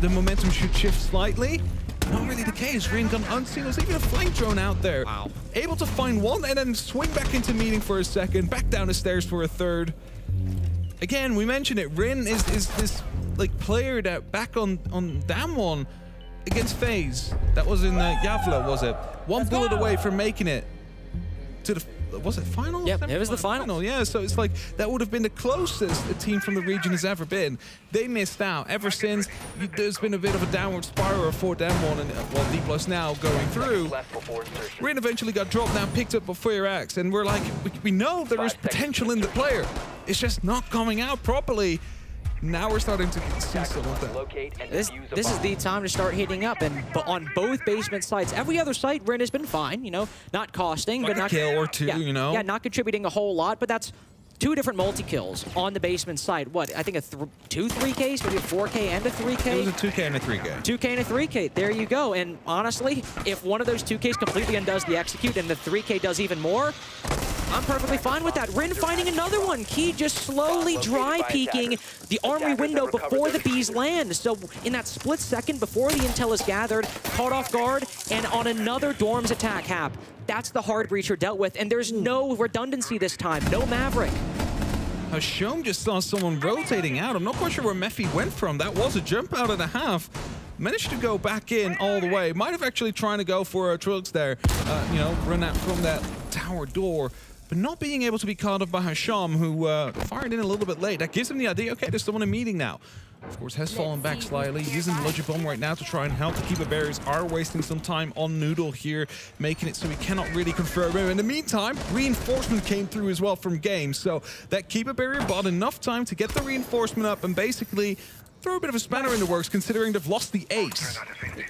the momentum should shift slightly. Not really the case. Ring gun unseen. There's even a flank drone out there. Wow. Able to find 1 and then swing back into meeting for a second, back down the stairs for a 3rd. Again, we mentioned it. Rin is this like player that back on Damwon against FaZe. That was in Yavla, was it? 1 bullet away from making it to the was it final? Yep, it was the final. Yeah, so it's like that would have been the closest a team from the region has ever been. They missed out. Ever since, there's been a bit of a downward spiral for them one, and well, D+ now going through. Rin eventually got dropped, now picked up by FearX, and we're like, we know there is potential in the player. It's just not coming out properly. Now we're starting to see some of that. This is the time to start heating up, and but on both basement sites, every other site, Rin has been fine, you know, not costing, like but not a kill or two, yeah, you know. Yeah, not contributing a whole lot, but that's 2 different multi-kills on the basement site. What, I think two 3Ks, maybe a 4K and a 3K? It was a 2K and a 3K. 2K and a 3K, there you go. And honestly, if one of those 2Ks completely undoes the execute and the 3K does even more, I'm perfectly fine with that. Rin finding another one. Key just slowly dry peeking the armory window before the bees land. So in that split second before the intel is gathered, caught off guard, and on another Dorms attack hap. That's the hard breacher dealt with, and there's no redundancy this time. No Maverick. Hashom just saw someone rotating out. I'm not quite sure where Mephi went from. That was a jump out and a half. Managed to go back in all the way. Might have actually trying to go for a Truggs there. You know, run out from that tower door. But not being able to be caught up by Hasham, who fired in a little bit late. That gives him the idea, okay, there's someone in meeting now. Of course, has fallen back slightly, using the Logic Bomb right now to try and help the Keeper Barriers. Are wasting some time on Noodle here, making it so he cannot really confirm him. In the meantime, reinforcement came through as well from Game, so that Keeper Barrier bought enough time to get the reinforcement up and basically throw a bit of a spanner in the works, considering they've lost the ace.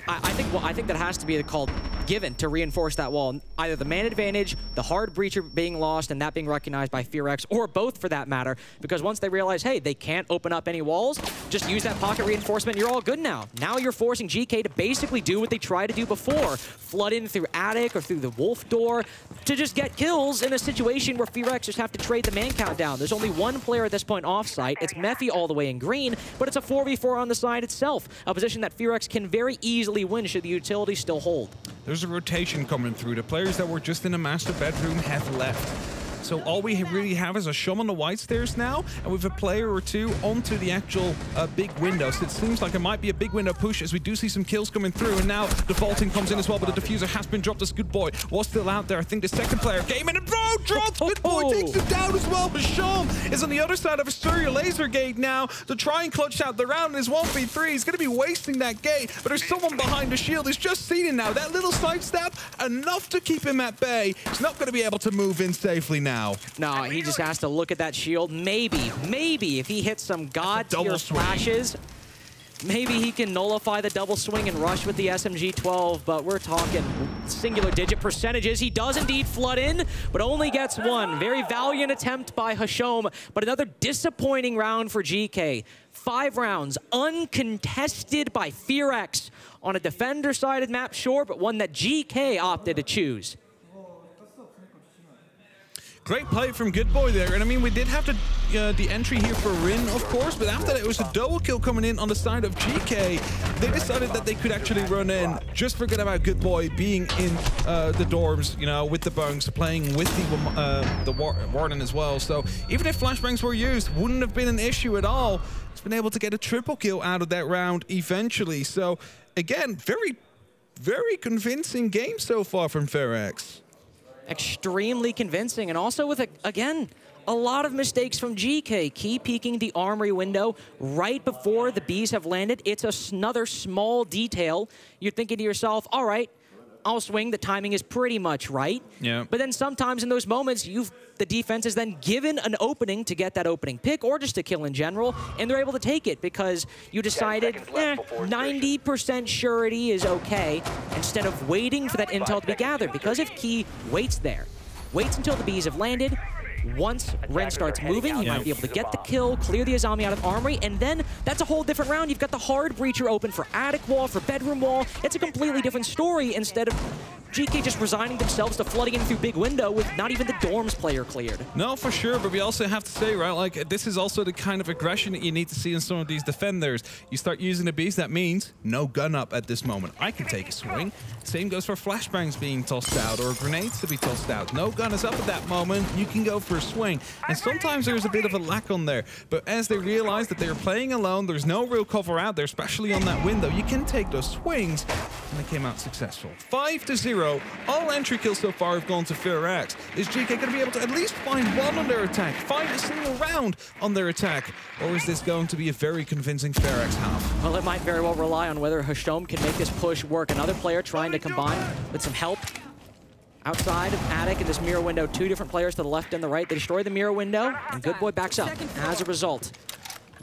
I think that has to be called given to reinforce that wall. Either the man advantage, the hard breacher being lost, and that being recognized by FearX, or both for that matter. Because once they realize, hey, they can't open up any walls, just use that pocket reinforcement, you're all good now. Now you're forcing Geekay to basically do what they tried to do before. Flood in through attic or through the wolf door to just get kills in a situation where FearX just have to trade the man count down. There's only one player at this point off-site. It's Mephi all the way in green, but it's a 4v4 on the side itself. A position that FearX can very easily win should the utility still hold. There's a rotation coming through. The players that were just in the master bedroom have left. So all we really have is a Shum on the white stairs now, and with a player or two onto the actual big window. So it seems like it might be a big window push as we do see some kills coming through, and now the vaulting comes in as well, but the diffuser has been dropped as Good Boy was still out there. I think the second player came in and dropped. Good Boy takes him down as well, but Shum is on the other side of a Surya laser gate now to try and clutch out the round in his 1v3. He's going to be wasting that gate, but there's someone behind the shield. He's just seen it now. That little sidestep, enough to keep him at bay. He's not going to be able to move in safely now. No, he just has to look at that shield. Maybe if he hits some god-tier flashes, maybe he can nullify the double swing and rush with the SMG-12, but we're talking singular-digit percentages. He does indeed flood in, but only gets one. Very valiant attempt by Hashom, but another disappointing round for Geekay. 5 rounds, uncontested by FearX on a defender-sided map, sure, but one that Geekay opted to choose. Great play from Good Boy there, and I mean, we did have the entry here for Rin, of course, but after that it was a double kill coming in on the side of Geekay. They decided that they could actually run in, just forget about Good Boy being in the dorms, you know, with the bunks, playing with the Warden as well. So even if flashbangs were used, wouldn't have been an issue at all. He's been able to get a triple kill out of that round eventually. So again, very, very convincing game so far from FearX. Extremely convincing, and also with, again, a lot of mistakes from Geekay. Key peeking the armory window right before the bees have landed. It's another small detail. You're thinking to yourself, all right, I'll swing. The timing is pretty much right. Yeah. But then sometimes in those moments, the defense is then given an opening to get that opening pick or just to kill in general, and they're able to take it because you decided 90% surety is okay instead of waiting for that intel to be gathered. Because if Key waits until the bees have landed, once Ren starts moving, he might be able to get the kill, clear the Azami out of armory, and then that's a whole different round. You've got the hard breacher open for attic wall, for bedroom wall. It's a completely different story instead of Geekay just resigning themselves to flooding in through big window with not even the dorms player cleared. No, for sure, but we also have to say, right, like, this is also the kind of aggression that you need to see in some of these defenders. You start using the beast, that means no gun up at this moment. I can take a swing. Same goes for flashbangs being tossed out or grenades to be tossed out. No gun is up at that moment. You can go for a swing. And sometimes there's a bit of a lack on there. But as they realize that they're playing alone, there's no real cover out there, especially on that window, you can take those swings, and they came out successful. 5-0. 0. All entry kills so far have gone to FearX. Is Geekay going to be able to at least find one on their attack, find a single round on their attack? Or is this going to be a very convincing FearX half? Well, it might very well rely on whether Hashom can make this push work. Another player trying to combine with some help. Outside of Attic in this mirror window, 2 different players to the left and the right. They destroy the mirror window, and Good Boy backs up as a result.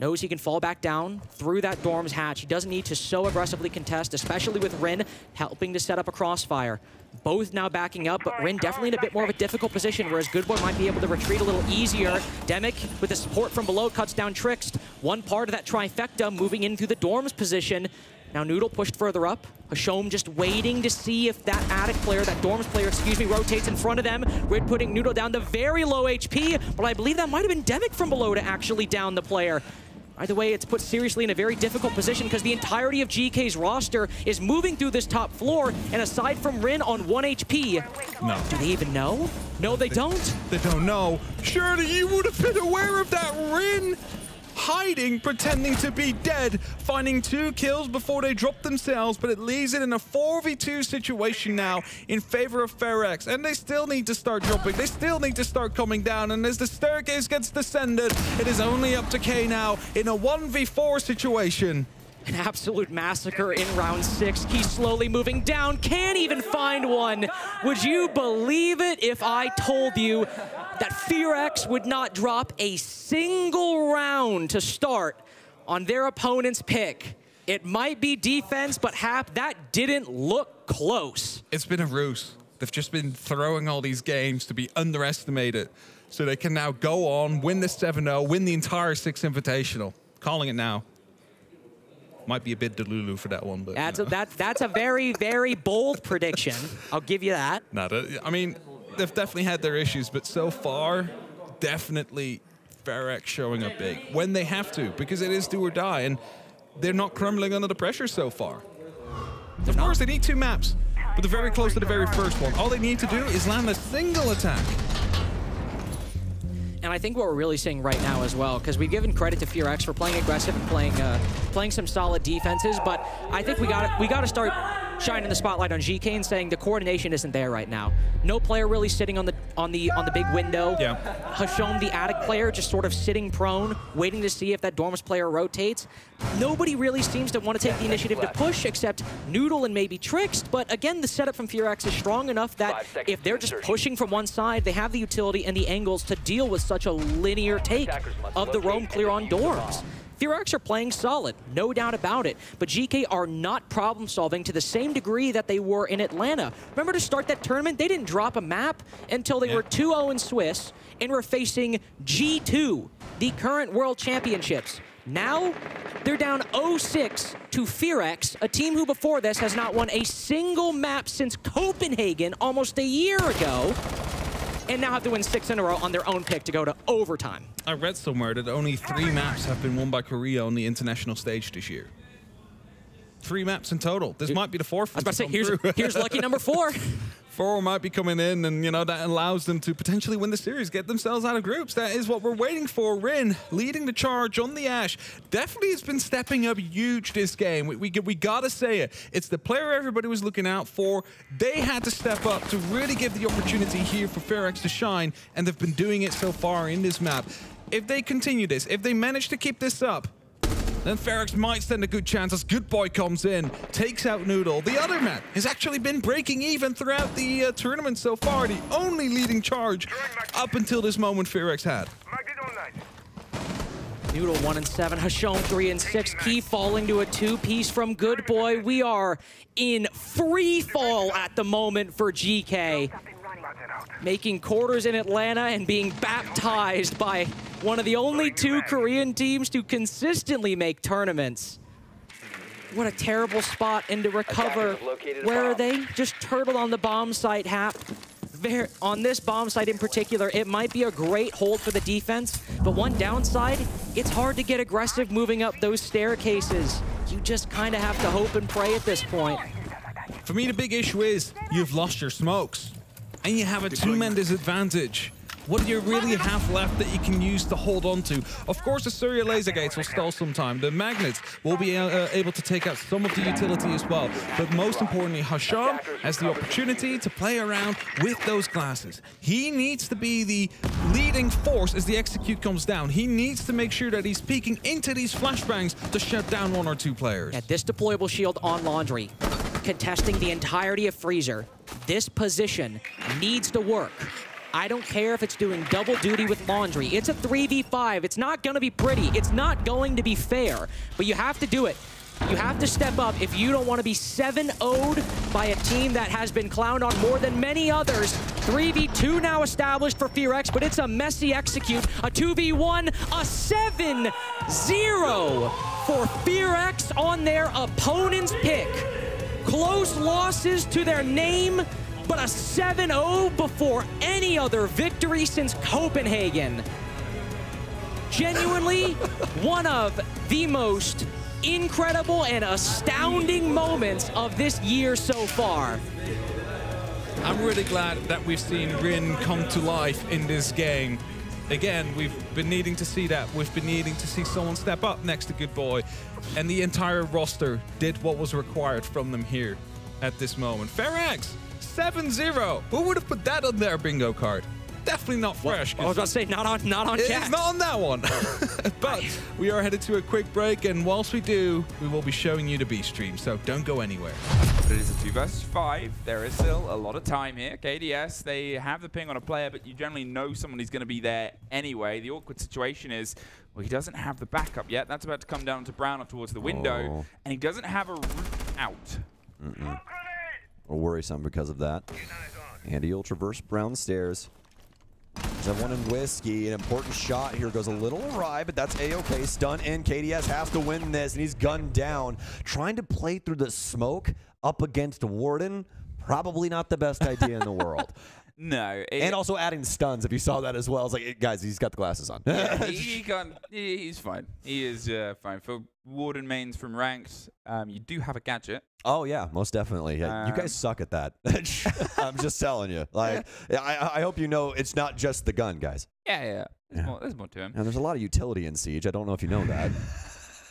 Knows he can fall back down through that dorm's hatch. He doesn't need to so aggressively contest, especially with Rin helping to set up a crossfire. Both now backing up, but Rin definitely in a bit more of a difficult position, whereas Good Boy might be able to retreat a little easier. Demic, with the support from below, cuts down Trixt. One part of that trifecta moving in through the dorm's position. Now Noodle pushed further up. Hashom just waiting to see if that Attic player, that Dorms player, excuse me, rotates in front of them. Rid putting Noodle down to very low HP, but I believe that might have been Demic from below to actually down the player. Either way, it's put seriously in a very difficult position because the entirety of GK's roster is moving through this top floor, and aside from Rin on 1 HP, no. Do they even know? No, they don't. They don't know. Surely you would have been aware of that. Rin hiding, pretending to be dead, finding 2 kills before they drop themselves, but it leaves it in a 4v2 situation now in favor of FearX, and they still need to start dropping. They still need to start coming down, and as the staircase gets descended, it is only up to K now in a 1v4 situation. An absolute massacre in round 6. He's slowly moving down, can't even find one. Would you believe it if I told you that FearX would not drop a single round to start on their opponent's pick? It might be defense, but Hap, that didn't look close. It's been a ruse. They've just been throwing all these games to be underestimated, so they can now go on, win the 7-0, win the entire R6 Invitational. Calling it now. Might be a bit delulu for that one, but that's a very, very bold prediction. I'll give you that. I mean, they've definitely had their issues, but so far, definitely FearX showing up big when they have to, because it is do or die, and they're not crumbling under the pressure so far. Of course, they need 2 maps, but they're very close to the very first one. All they need to do is land a single attack. And I think what we're really seeing right now as well, because we've given credit to FearX for playing aggressive and playing some solid defenses, but I think we got to start shining the spotlight on GK and saying the coordination isn't there right now. No player really sitting on the big window. Yeah. Hashom, the Attic player, just sort of sitting prone, waiting to see if that Dorms player rotates. Nobody really seems to want to take the initiative to push except Noodle and maybe Trixt, but again, the setup from FearX is strong enough that if they're just pushing from one side, they have the utility and the angles to deal with such a linear take of the roam clear on Dorms. FearX are playing solid, no doubt about it, but GK are not problem-solving to the same degree that they were in Atlanta. Remember to start that tournament, they didn't drop a map until they were 2-0 in Swiss and were facing G2, the current World Championships. Now, they're down 0-6 to FearX, a team who before this has not won a single map since Copenhagen almost a year ago, and now have to win 6 in a row on their own pick to go to overtime. I read somewhere that only 3 maps have been won by Korea on the international stage this year. 3 maps in total. This might be the 4th. I was about to say, here's lucky number 4. 4 might be coming in, and you know that allows them to potentially win the series, get themselves out of groups. That is what we're waiting for. Rin leading the charge on the Ash. Definitely has been stepping up huge this game. We gotta say it. It's the player everybody was looking out for. They had to step up to really give the opportunity here for FearX to shine, and they've been doing it so far in this map. If they continue this, if they manage to keep this up, then FearX might stand a good chance as Good Boy comes in, takes out Noodle. The other man has actually been breaking even throughout the tournament so far. The only leading charge up until this moment FearX had. Noodle 1-7, Hashom 3-6, Key falling to a 2-piece from Good Boy. We are in free fall at the moment for GK. Making quarters in Atlanta and being baptized by one of the only 2 Korean teams to consistently make tournaments. What a terrible spot, and to recover. Where are they? Just turtled on the bomb site, Hap. On this bomb site in particular, it might be a great hold for the defense, but one downside, it's hard to get aggressive moving up those staircases. You just kind of have to hope and pray at this point. For me, the big issue is you've lost your smokes, and you have a 2-man disadvantage. What do you really have left that you can use to hold on to? Of course, the Surya laser gates will stall some time. The magnets will be able to take out some of the utility as well. But most importantly, Hasham has the opportunity to play around with those glasses. He needs to be the leading force as the execute comes down. He needs to make sure that he's peeking into these flashbangs to shut down 1 or 2 players. At this deployable shield on Laundry, contesting the entirety of Freezer, this position needs to work. I don't care if it's doing double duty with Laundry. It's a 3v5. It's not going to be pretty. It's not going to be fair. But you have to do it. You have to step up if you don't want to be 7-0'd by a team that has been clowned on more than many others. 3v2 now established for FearX, but it's a messy execute. A 2v1, a 7-0 for FearX on their opponent's pick. Close losses to their name, but a 7-0 before any other victory since Copenhagen. Genuinely one of the most incredible and astounding moments of this year so far. I'm really glad that we've seen Rin come to life in this game. Again, we've been needing to see that. We've been needing to see someone step up next to Good Boy. And the entire roster did what was required from them here at this moment. FearX, 7-0. Who would have put that on their bingo card? Definitely not fresh. I was about to say, not on chat. It's not on that one. But we are headed to a quick break, and whilst we do, we will be showing you the B stream, so don't go anywhere. But it is a 2 versus 5. There is still a lot of time here. KDS, they have the ping on a player, but you generally know someone is going to be there anyway. The awkward situation is, well, he doesn't have the backup yet. That's about to come down to Brown towards the window, and he doesn't have a route out. We're worrisome because of that. Andy will traverse Brown stairs. There's one in Whiskey. An important shot here goes a little awry, but that's A-OK. Stun in. KDS has to win this, and he's gunned down. Trying to play through the smoke up against Warden, probably not the best idea in the world. No. And also adding stuns, if you saw that as well. It's like, hey, guys, he's got the glasses on. Yeah, he's fine. He is fine. For Warden mains from ranks, you do have a gadget. Oh, yeah, most definitely. Yeah, you guys suck at that. I'm just telling you. Like, I hope you know it's not just the gun, guys. Yeah. There's more to him. And there's a lot of utility in Siege. I don't know if you know that.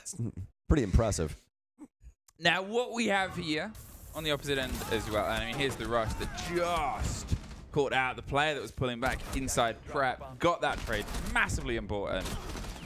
It's pretty impressive. Now, what we have here on the opposite end as well, and I mean, here's the rush that just caught out the player that was pulling back inside prep, got that trade, massively important.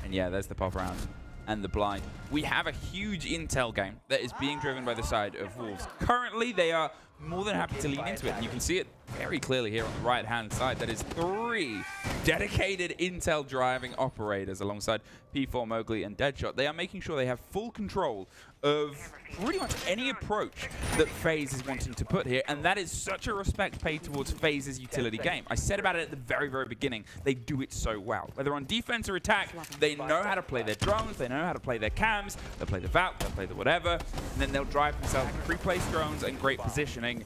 And yeah, there's the pop round and the blind. We have a huge intel game that is being driven by the side of Wolves. Currently, they are more than happy to lean into it. And you can see it very clearly here on the right-hand side. That is 3 dedicated intel driving operators alongside P4, Mowgli, and Deadshot. They are making sure they have full control of pretty much any approach that FaZe is wanting to put here, and that is such a respect paid towards FaZe's utility game. I said about it at the very, very beginning. They do it so well. Whether on defense or attack, they know how to play their drones, they know how to play their cams, they'll play the Valk, they'll play the whatever, and then they'll drive themselves with pre-placed drones and great positioning.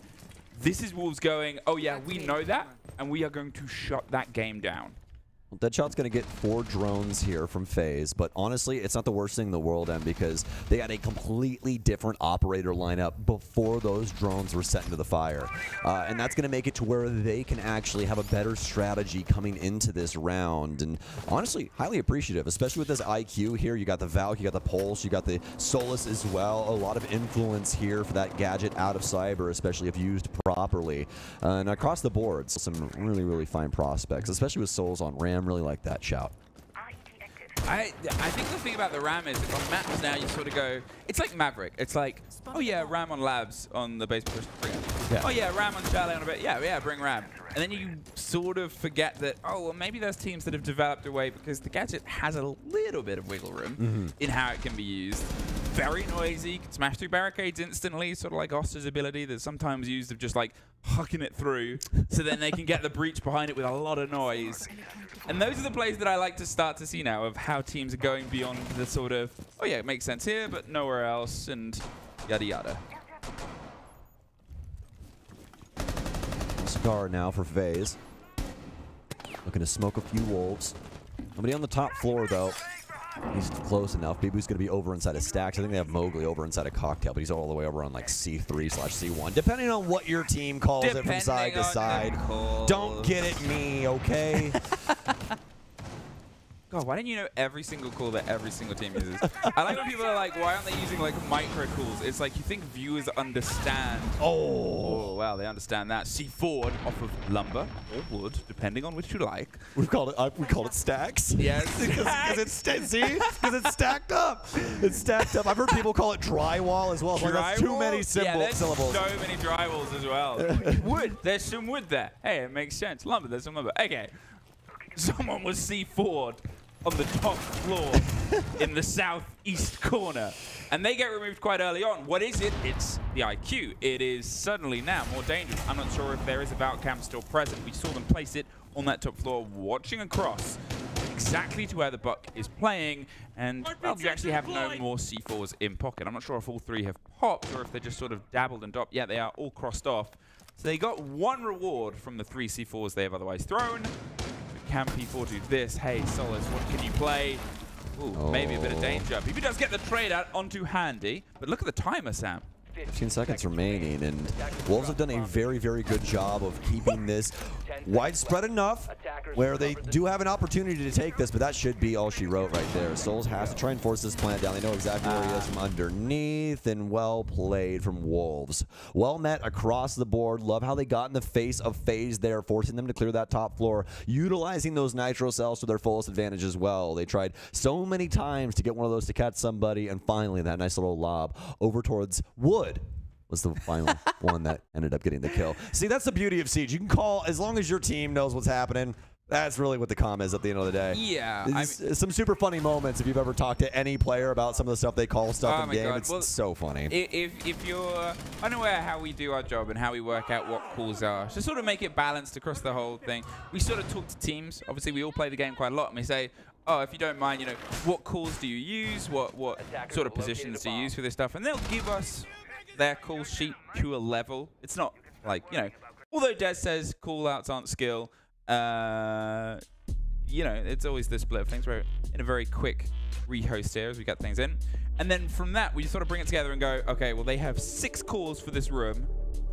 This is Wolves going, oh yeah, we know that, and we are going to shut that game down. Deadshot's going to get 4 drones here from FaZe, but honestly, it's not the worst thing in the world, because they had a completely different operator lineup before those drones were set into the fire. And that's going to make it to where they can actually have a better strategy coming into this round. And honestly, highly appreciative, especially with this IQ here. You got the Valk, you got the Pulse, you got the Solus as well. A lot of influence here for that gadget out of Cyber, especially if used properly. And across the board, some really, really fine prospects, especially with Souls on Ram. Really like that shout. I think the thing about the Ram is on maps now you sort of go, it's like Maverick. It's like, oh yeah, Ram on Labs on the base push, bring it. Yeah. Oh yeah, Ram on Charlie on a bit, yeah, bring Ram. And then you sort of forget that, oh, well, maybe there's teams that have developed a way because the gadget has a little bit of wiggle room in how it can be used. Very noisy, can smash through barricades instantly, sort of like Oster's ability that's sometimes used of just like hucking it through so then they can get the breach behind it with a lot of noise. And those are the plays that I like to start to see now of how teams are going beyond the sort of, oh yeah, it makes sense here, but nowhere else, and yada yada. Scar now for FaZe. Looking to smoke a few wolves. Nobody on the top floor, though. He's close enough. Bibu's going to be over inside of Stacks. I think they have Mowgli over inside of Cocktail, but he's all the way over on like C3/C1. Depending on what your team calls it from side to side. Don't get at me, okay? God, why don't you know every single call that every single team uses? I like when people are like, why aren't they using like micro calls? It's like you think viewers understand. Oh, wow, they understand that. See forward off of lumber or wood, depending on which you like. We call it stacks. Yes, because it's stacked up. It's stacked up. I've heard people call it drywall as well. Like that's too many syllables. So many drywalls as well. Wood, there's some wood there. Hey, it makes sense. Lumber, there's some lumber. Okay. Someone was C4'd on the top floor in the southeast corner. And they get removed quite early on. What is it? It's the IQ. It is suddenly now more dangerous. I'm not sure if there is a bout cam still present. We saw them place it on that top floor, watching across exactly to where the Buck is playing. And well, we actually have no more C4s in pocket. I'm not sure if all three have popped or if they just sort of dabbled and dopped. Yeah, they are all crossed off. So they got one reward from the 3 C4s they have otherwise thrown. Can P4 do this? Hey, Solace, what can you play? Ooh, maybe a bit of danger. Bibu does get the trade out onto Handy, but look at the timer, Sam. 15 seconds remaining, and Wolves have done a very, very good job of keeping this widespread enough where they do have an opportunity to take this, but that should be all she wrote right there. Souls has to try and force this plant down. They know exactly where he is from underneath, and well played from Wolves. Well met across the board. Love how they got in the face of FaZe there, forcing them to clear that top floor, utilizing those nitro cells to their fullest advantage as well. They tried so many times to get one of those to catch somebody, and finally that nice little lob over towards Wood was the final one that ended up getting the kill. See, that's the beauty of Siege. You can call, as long as your team knows what's happening, that's really what the comm is at the end of the day. Yeah. Some super funny moments if you've ever talked to any player about some of the stuff they call stuff in game. It's so funny. If you're unaware how we do our job and how we work out what calls are, to sort of make it balanced across the whole thing, we sort of talk to teams. Obviously, we all play the game quite a lot, and we say, oh, if you don't mind, you know, what calls do you use? What sort of positions do you use for this stuff? And they'll give us their call sheet to a level. It's not like, you know, although Des says call outs aren't skill, you know, it's always the split of things. We're in a very quick rehost here as we get things in. And then from that, we sort of bring it together and go, okay, well, they have 6 calls for this room.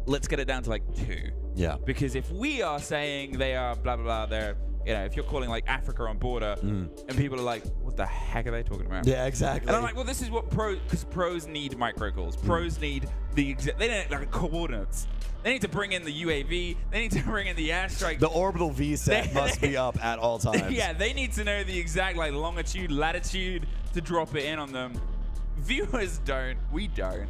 Let's get it down to like 2. Yeah. Because if we are saying they are blah, blah, blah, they're, you know, if you're calling like Africa on border and people are like, what the heck are they talking about? Yeah, exactly. And I'm like, well, this is what because pros need micro calls. Pros need they don't like coordinates. They need to bring in the UAV. They need to bring in the airstrike. The orbital VSAT must be up at all times. Yeah, they need to know the exact like longitude, latitude to drop it in on them. Viewers don't. We don't.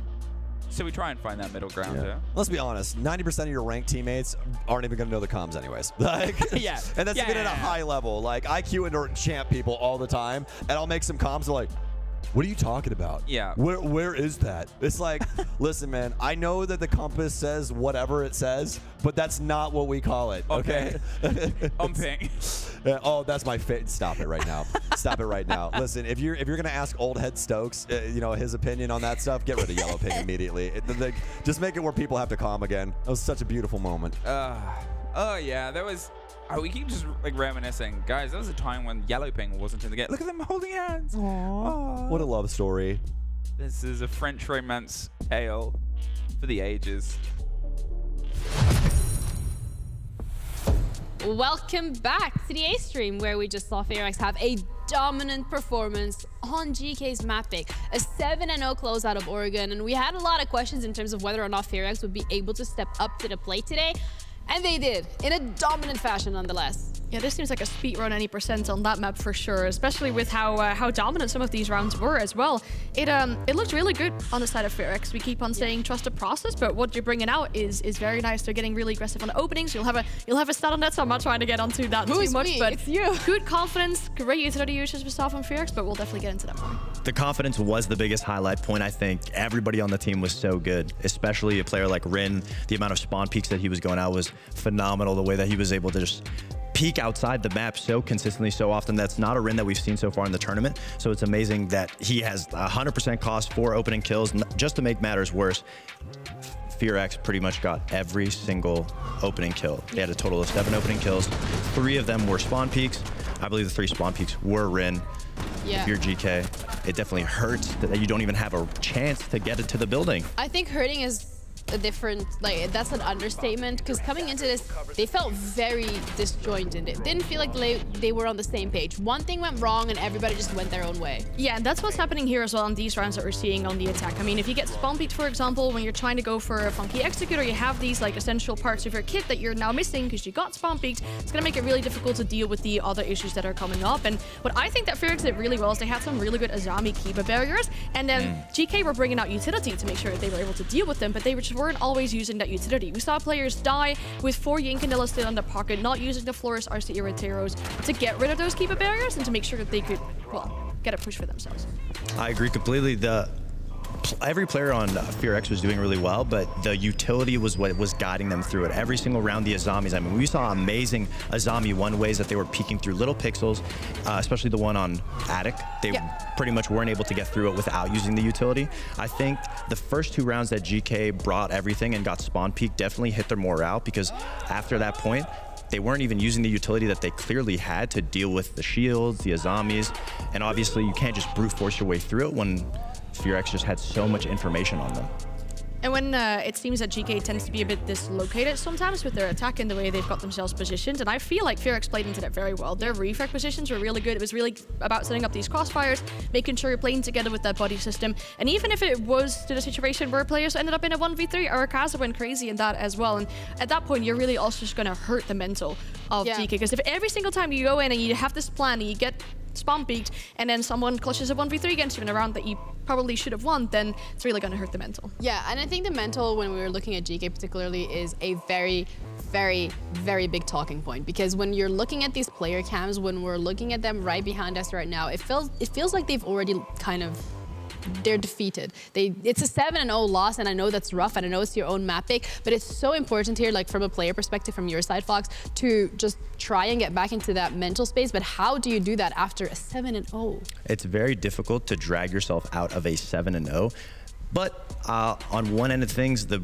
So we try and find that middle ground here. Let's be honest, 90% of your ranked teammates aren't even going to know the comms anyways. Like, yeah. And that's even at a high level. Like, IQ and champ people all the time, and I'll make some comms like, what are you talking about? Yeah. Where is that? It's like, listen, man, I know that the compass says whatever it says, but that's not what we call it, okay? On ping. Oh, that's my favorite. Stop it right now. Stop it right now. Listen, if you're gonna ask Old Head Stokes, you know, his opinion on that stuff, get rid of yellow ping immediately. Just make it where people have to calm again. That was such a beautiful moment. Oh yeah, that was. Oh, we keep just like reminiscing, guys. There was a time when yellow ping wasn't in the game. Look at them holding hands. Aww. What a love story. This is a French romance tale for the ages. Welcome back to the A stream, where we just saw FearX have a dominant performance on Geekay's map pick. A 7-0 closeout of Oregon, and we had a lot of questions in terms of whether or not FearX would be able to step up to the plate today. And they did, in a dominant fashion nonetheless. Yeah, this seems like a speedrun any percent on that map for sure, especially with how dominant some of these rounds were as well. It looked really good on the side of FearX. We keep on saying trust the process, but what you're bringing out is very nice. They're getting really aggressive on the openings. You'll have a stat on that, so I'm not trying to get onto that too much. But it's you. Good confidence, great utility usage we saw from FearX, but we'll definitely get into that more. The confidence was the biggest highlight point. I think everybody on the team was so good, especially a player like Rin. The amount of spawn peaks that he was going out was phenomenal. The way that he was able to just peak outside the map so consistently, so often. That's not a Rin that we've seen so far in the tournament. So it's amazing that he has 100% cost for opening kills. Just to make matters worse, FearX pretty much got every single opening kill. They had a total of 7 opening kills. 3 of them were spawn peaks. I believe the 3 spawn peaks were Rin. Yeah. If you're GK, it definitely hurts that you don't even have a chance to get into the building. I think hurting is a different, like, that's an understatement, because coming into this, they felt very disjointed. It didn't feel like they were on the same page. One thing went wrong and everybody just went their own way. Yeah, and that's what's happening here as well in these rounds that we're seeing on the attack. I mean, if you get spawn peaked, for example, when you're trying to go for a funky executor, you have these like essential parts of your kit that you're now missing because you got spawn peaked. It's gonna make it really difficult to deal with the other issues that are coming up. And what I think that FearX did really well is they had some really good Azami Kiba barriers, and then GK were bringing out utility to make sure that they were able to deal with them, but they just weren't always using that utility. We saw players die with 4 Yinkanilla still in the pocket, not using the Flores RC Irriteros to get rid of those Kiba barriers and to make sure that they could, well, get a push for themselves. I agree completely. Every player on FearX was doing really well, but the utility was what was guiding them through it. Every single round, the Azamis, I mean, we saw amazing Azami one-ways that they were peeking through little pixels, especially the one on Attic. They pretty much weren't able to get through it without using the utility. I think the first 2 rounds that GK brought everything and got spawn peak definitely hit their morale, because after that point, they weren't even using the utility that they clearly had to deal with the shields, the Azamis, and obviously you can't just brute force your way through it when FearX just had so much information on them. And when it seems that GK tends to be a bit dislocated sometimes with their attack and the way they've got themselves positioned, and I feel like FearX played into that very well. Their refrag positions were really good. It was really about setting up these crossfires, making sure you're playing together with that body system. And even if it was to the situation where players ended up in a 1v3, Arakaza went crazy in that as well. And at that point, you're really also just going to hurt the mental of GK. Because if every single time you go in and you have this plan and you get spawn peaked and then someone clutches a 1v3 against you in a round that you probably should have won, then it's really going to hurt the mental. Yeah, and I think the mental, when we were looking at GK particularly, is a very, very, very big talking point, because when you're looking at these player cams, when we're looking at them right behind us right now, it feels like they've already kind of, they're defeated. It's a 7-0 loss, and I know that's rough, and I know it's your own map pick, but it's so important here, like from a player perspective, from your side, Fox, to just try and get back into that mental space. But how do you do that after a 7-0? It's very difficult to drag yourself out of a 7-0. But on one end of things, the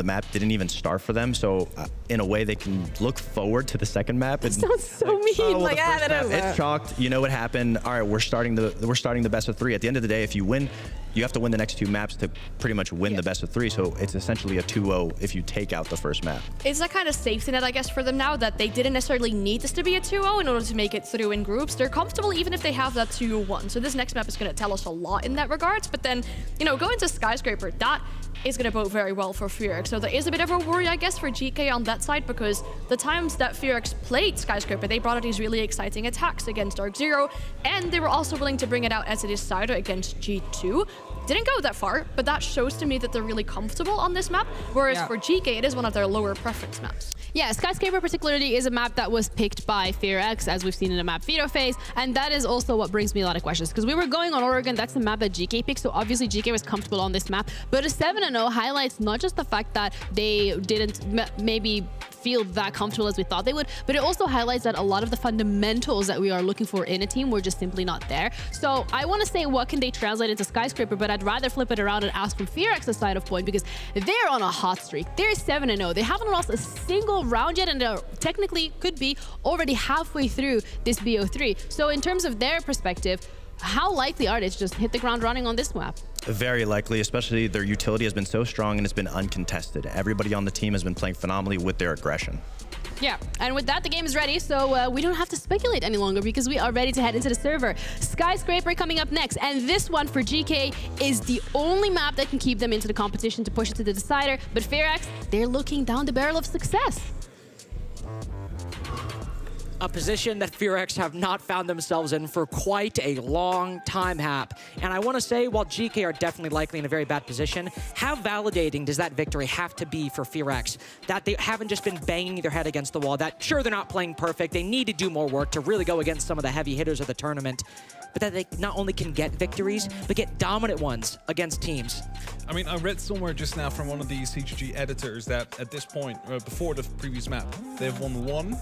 map didn't even start for them. So in a way, they can look forward to the second map. It sounds so mean. Like, it's chalked. You know what happened. All right, we're starting the best of 3. At the end of the day, if you win, you have to win the next 2 maps to pretty much win the best of 3. So it's essentially a 2-0 if you take out the first map. It's that kind of safety net, I guess, for them now, that they didn't necessarily need this to be a 2-0 in order to make it through in groups. They're comfortable even if they have that 2-1. So this next map is going to tell us a lot in that regards. But then, you know, going to Skyscraper, that is going to bode very well for FearX. So there is a bit of a worry, I guess, for GK on that side, because the times that FearX played Skyscraper, they brought out these really exciting attacks against Dark Zero, and they were also willing to bring it out as a decider against G2. Didn't go that far, but that shows to me that they're really comfortable on this map, whereas for GK, it is one of their lower preference maps. Yeah, Skyscraper particularly is a map that was picked by FearX, as we've seen in the map veto phase, and that is also what brings me a lot of questions, because we were going on Oregon, that's the map that GK picked, so obviously GK was comfortable on this map, but a 7-0 highlights not just the fact that they didn't maybe feel that comfortable as we thought they would, but it also highlights that a lot of the fundamentals that we are looking for in a team were just simply not there. So I want to say, what can they translate into Skyscraper, but I'd rather flip it around and ask from FearX's side of point, because they're on a hot streak. They're 7-0. They haven't lost a single round yet, and they technically could be already halfway through this BO3. So in terms of their perspective, how likely are they to just hit the ground running on this map? Very likely, especially their utility has been so strong and it's been uncontested. Everybody on the team has been playing phenomenally with their aggression. Yeah, and with that, the game is ready, so we don't have to speculate any longer, because we are ready to head into the server. Skyscraper coming up next, and this one for GK is the only map that can keep them into the competition to push it to the decider, but FearX, they're looking down the barrel of success. A position that FearX have not found themselves in for quite a long time, Hap. And I want to say, while GK are definitely likely in a very bad position, how validating does that victory have to be for FearX? That they haven't just been banging their head against the wall, that sure, they're not playing perfect, they need to do more work to really go against some of the heavy hitters of the tournament, but that they not only can get victories, but get dominant ones against teams. I mean, I read somewhere just now from one of these CGG editors that at this point, before the previous map, they've won 1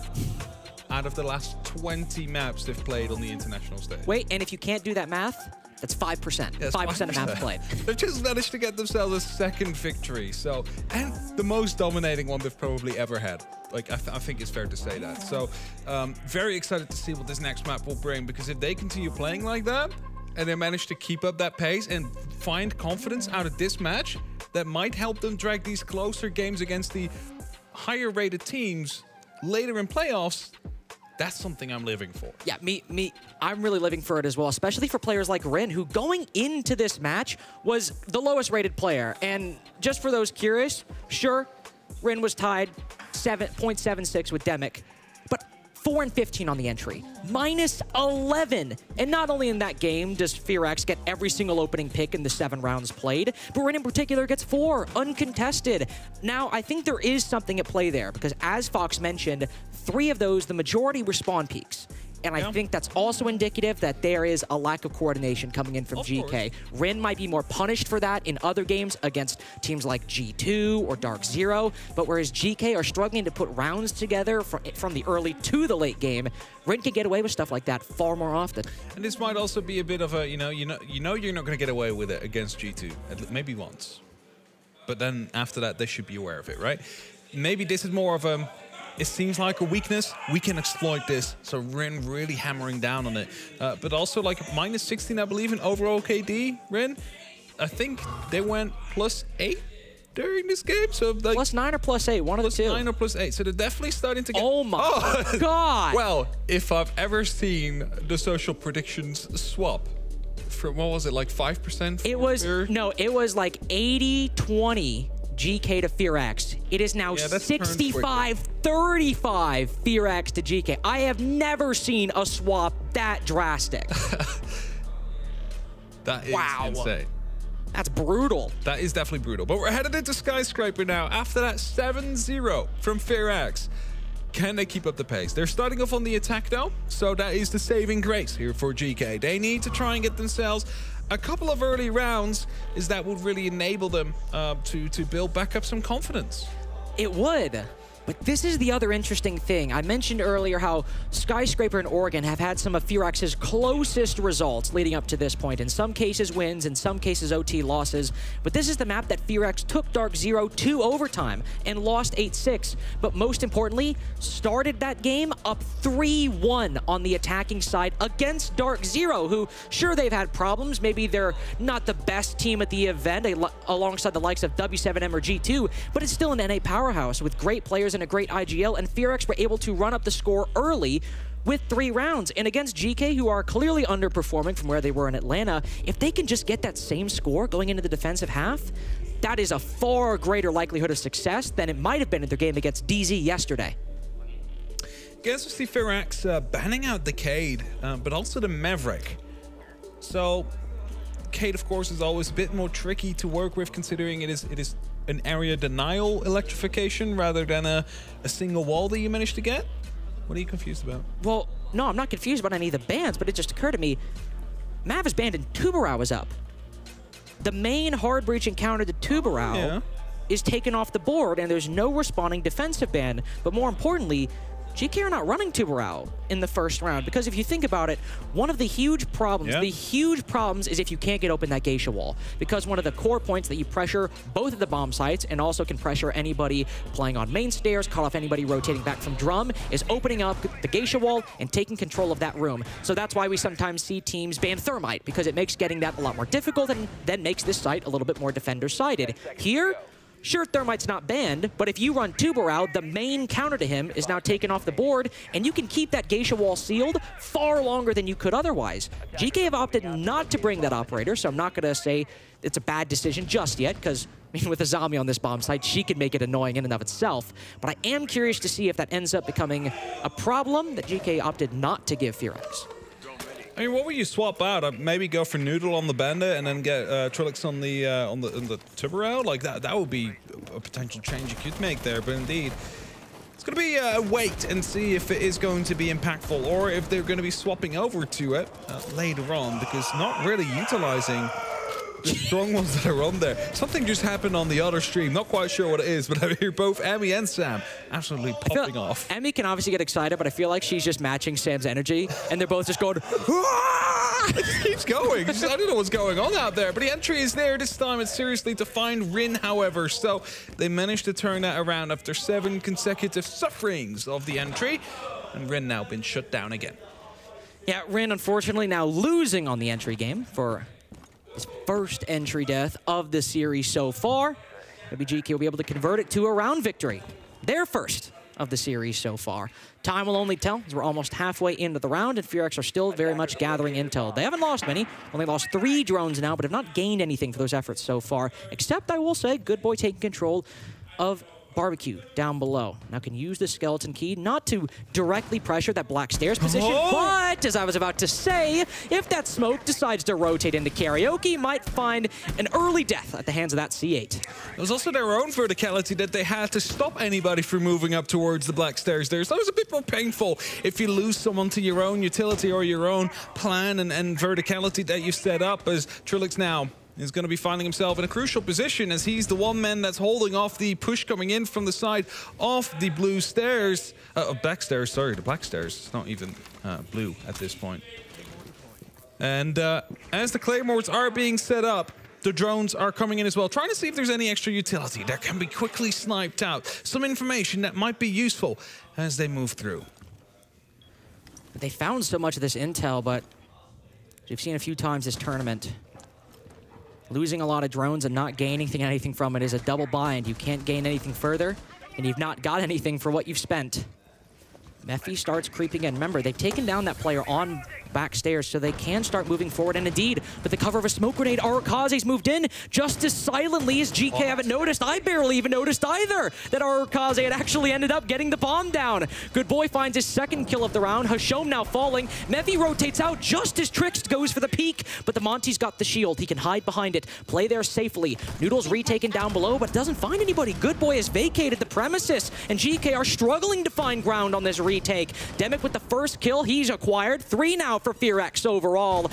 out of the last 20 maps they've played on the international stage. Wait, and if you can't do that math, That's 5%. Yes, 5% of maps played. They've just managed to get themselves a second victory. So, and the most dominating one they've probably ever had. Like, I think it's fair to say that. So, very excited to see what this next map will bring, because if they continue playing like that, and they manage to keep up that pace and find confidence out of this match, that might help them drag these closer games against the higher rated teams later in playoffs. That's something I'm living for. Yeah, I'm really living for it as well, especially for players like Rin, who going into this match was the lowest rated player. And just for those curious, sure, Rin was tied 0.76 with Demic, but 4 and 15 on the entry, minus 11. And not only in that game does FearX get every single opening pick in the 7 rounds played, but Rin in particular gets 4, uncontested. Now, I think there is something at play there, because as Fox mentioned, 3 of those, the majority were spawn peaks. And I think that's also indicative that there is a lack of coordination coming in from Geekay. Rin might be more punished for that in other games against teams like G2 or Dark Zero, but whereas Geekay are struggling to put rounds together from the early to the late game, Rin can get away with stuff like that far more often. And this might also be a bit of a, you know you're not going to get away with it against G2, maybe once. But then after that, they should be aware of it, right? Maybe this is more of a, it seems like a weakness, we can exploit this. So Rin really hammering down on it. But also like minus 16, I believe, in overall KD, Rin. I think they went +8 during this game. So like +9 or +8, one of the two. +9 or +8. So they're definitely starting to get... Oh my God. Well, if I've ever seen the social predictions swap from, what was it, like 5%? It was, no, it was like 80-20. Geekay to FearX. It is now 65-35 FearX to Geekay. I have never seen a swap that drastic. That is insane. That's brutal. That is definitely brutal. But we're headed into Skyscraper now. After that 7-0 from FearX. Can they keep up the pace? They're starting off on the attack though, so that is the saving grace here for Geekay. They need to try and get themselves a couple of early rounds, as that would really enable them to build back up some confidence. It would. But this is the other interesting thing. I mentioned earlier how Skyscraper and Oregon have had some of FearX's closest results leading up to this point. In some cases wins, in some cases OT losses. But this is the map that FearX took Dark Zero to overtime and lost 8-6. But most importantly, started that game up 3-1 on the attacking side against Dark Zero, who, sure, they've had problems. Maybe they're not the best team at the event alongside the likes of W7M or G2, but it's still an NA powerhouse with great players and a great IGL, and FearX were able to run up the score early with 3 rounds. And against Geekay, who are clearly underperforming from where they were in Atlanta, if they can just get that same score going into the defensive half, that is a far greater likelihood of success than it might have been in their game against DZ yesterday. Guess we see FearX banning out the Cade, but also the Maverick. So Cade, of course, is always a bit more tricky to work with, considering it is an area denial electrification rather than a single wall that you managed to get. What are you confused about? Well, no, I'm not confused about any of the bans, but it just occurred to me, Mav is banned and Tubarão is up. The main hard breach encounter to Tubarão is taken off the board, and there's no responding defensive ban. But more importantly, Geekay are not running Tubarão in the first round, because if you think about it, one of the huge problems, is if you can't get open that geisha wall, because one of the core points that you pressure both of the bomb sites and also can pressure anybody playing on main stairs, cut off anybody rotating back from drum, is opening up the geisha wall and taking control of that room. So that's why we sometimes see teams ban Thermite, because it makes getting that a lot more difficult and then makes this site a little bit more defender-sided. Here, sure, Thermite's not banned, but if you run Tubarão, the main counter to him is now taken off the board, and you can keep that geisha wall sealed far longer than you could otherwise. Geekay have opted not to bring that operator, so I'm not going to say it's a bad decision just yet, because I mean, with a zombie on this bomb site, she could make it annoying in and of itself. But I am curious to see if that ends up becoming a problem that Geekay opted not to give FearX. I mean, what would you swap out? Maybe go for Noodle on the Bandit and then get Trilix on the Tubarão? Like that would be a potential change you could make there. But indeed, it's going to be a wait and see if it is going to be impactful, or if they're going to be swapping over to it later on, because not really utilizing the strong ones that are on there. Something just happened on the other stream. Not quite sure what it is, but I hear both Emmy and Sam absolutely popping off. Emmy can obviously get excited, but I feel like she's just matching Sam's energy, and they're both just going, "Aah!" It just keeps going. I don't know what's going on out there. But the entry is there. This time it's seriously to find Rin, however. So they managed to turn that around after 7 consecutive sufferings of the entry. And Rin now been shut down again. Yeah, Rin unfortunately now losing on the entry game for his first entry death of the series so far. Maybe Geekay will be able to convert it to a round victory. Their first of the series so far. Time will only tell, as we're almost halfway into the round, and FearX are still very much gathering intel. They haven't lost many, only lost 3 drones now, but have not gained anything for those efforts so far, except, I will say, Good Boy taking control of Barbecue down below. Now can use the skeleton key not to directly pressure that black stairs position, but as I was about to say, if that smoke decides to rotate into Karaoke, might find an early death at the hands of that C8. It was also their own verticality that they had to stop anybody from moving up towards the black stairs there. So it was a bit more painful if you lose someone to your own utility or your own plan and verticality that you set up, as Trilix now is going to be finding himself in a crucial position as he's the one man that's holding off the push coming in from the side of the blue stairs. Black stairs, sorry, the black stairs. It's not even blue at this point. And as the claymores are being set up, the drones are coming in as well, trying to see if there's any extra utility that can be quickly sniped out. Some information that might be useful as they move through. They found so much of this intel, but we've seen a few times this tournament. Losing a lot of drones and not gaining anything from it is a double bind. You can't gain anything further, and you've not got anything for what you've spent. Mephi starts creeping in. Remember, they've taken down that player on back stairs, so they can start moving forward. And indeed, with the cover of a smoke grenade, Arakaze's moved in just as silently as Geekay haven't noticed. I barely even noticed either that Arakaze had actually ended up getting the bomb down. Good Boy finds his second kill of the round. Hashom now falling. Mephi rotates out just as Trix goes for the peek, but the Monty's got the shield. He can hide behind it, play there safely. Noodle's retaken down below, but doesn't find anybody. Good Boy has vacated the premises, and Geekay are struggling to find ground on this retake. Demic with the first kill, he's acquired. 3 now for FearX overall.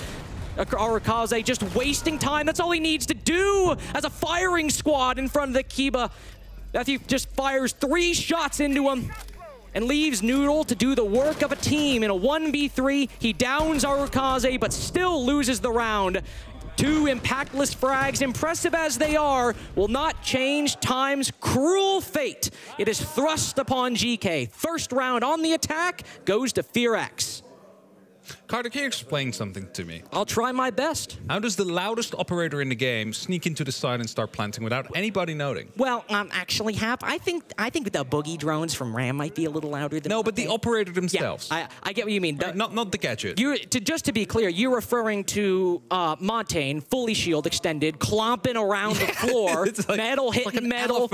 Arakaze just wasting time. That's all he needs to do as a firing squad in front of the Kiba. Matthew just fires 3 shots into him and leaves Noodle to do the work of a team. In a 1v3, he downs Arakaze, but still loses the round. 2 impactless frags, impressive as they are, will not change Time's cruel fate. It is thrust upon Geekay. First round on the attack goes to FearX. Carter, can you explain something to me? I'll try my best. How does the loudest operator in the game sneak into the side and start planting without anybody noting? Well, actually, Hap, I think the boogie drones from Ram might be a little louder than... No, but the operator themselves. Yeah, I get what you mean. Not the gadget. Just to be clear, you're referring to Montaigne, fully shield extended, clomping around the floor, like, metal hitting like metal,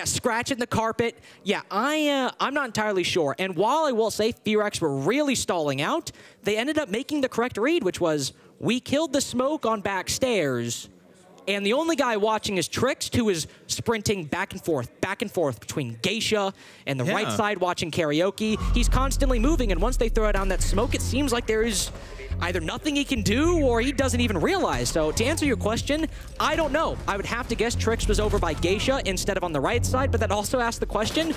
scratching the carpet. Yeah, I'm not entirely sure. And while I will say FearX were really stalling out, they ended up making the correct read, which was, we killed the smoke on back stairs, and the only guy watching is Trix, who is sprinting back and forth between Geisha and the right side watching Karaoke. He's constantly moving, and once they throw down that smoke, it seems like there is either nothing he can do or he doesn't even realize. So to answer your question, I don't know. I would have to guess Trix was over by Geisha instead of on the right side, but that also asks the question,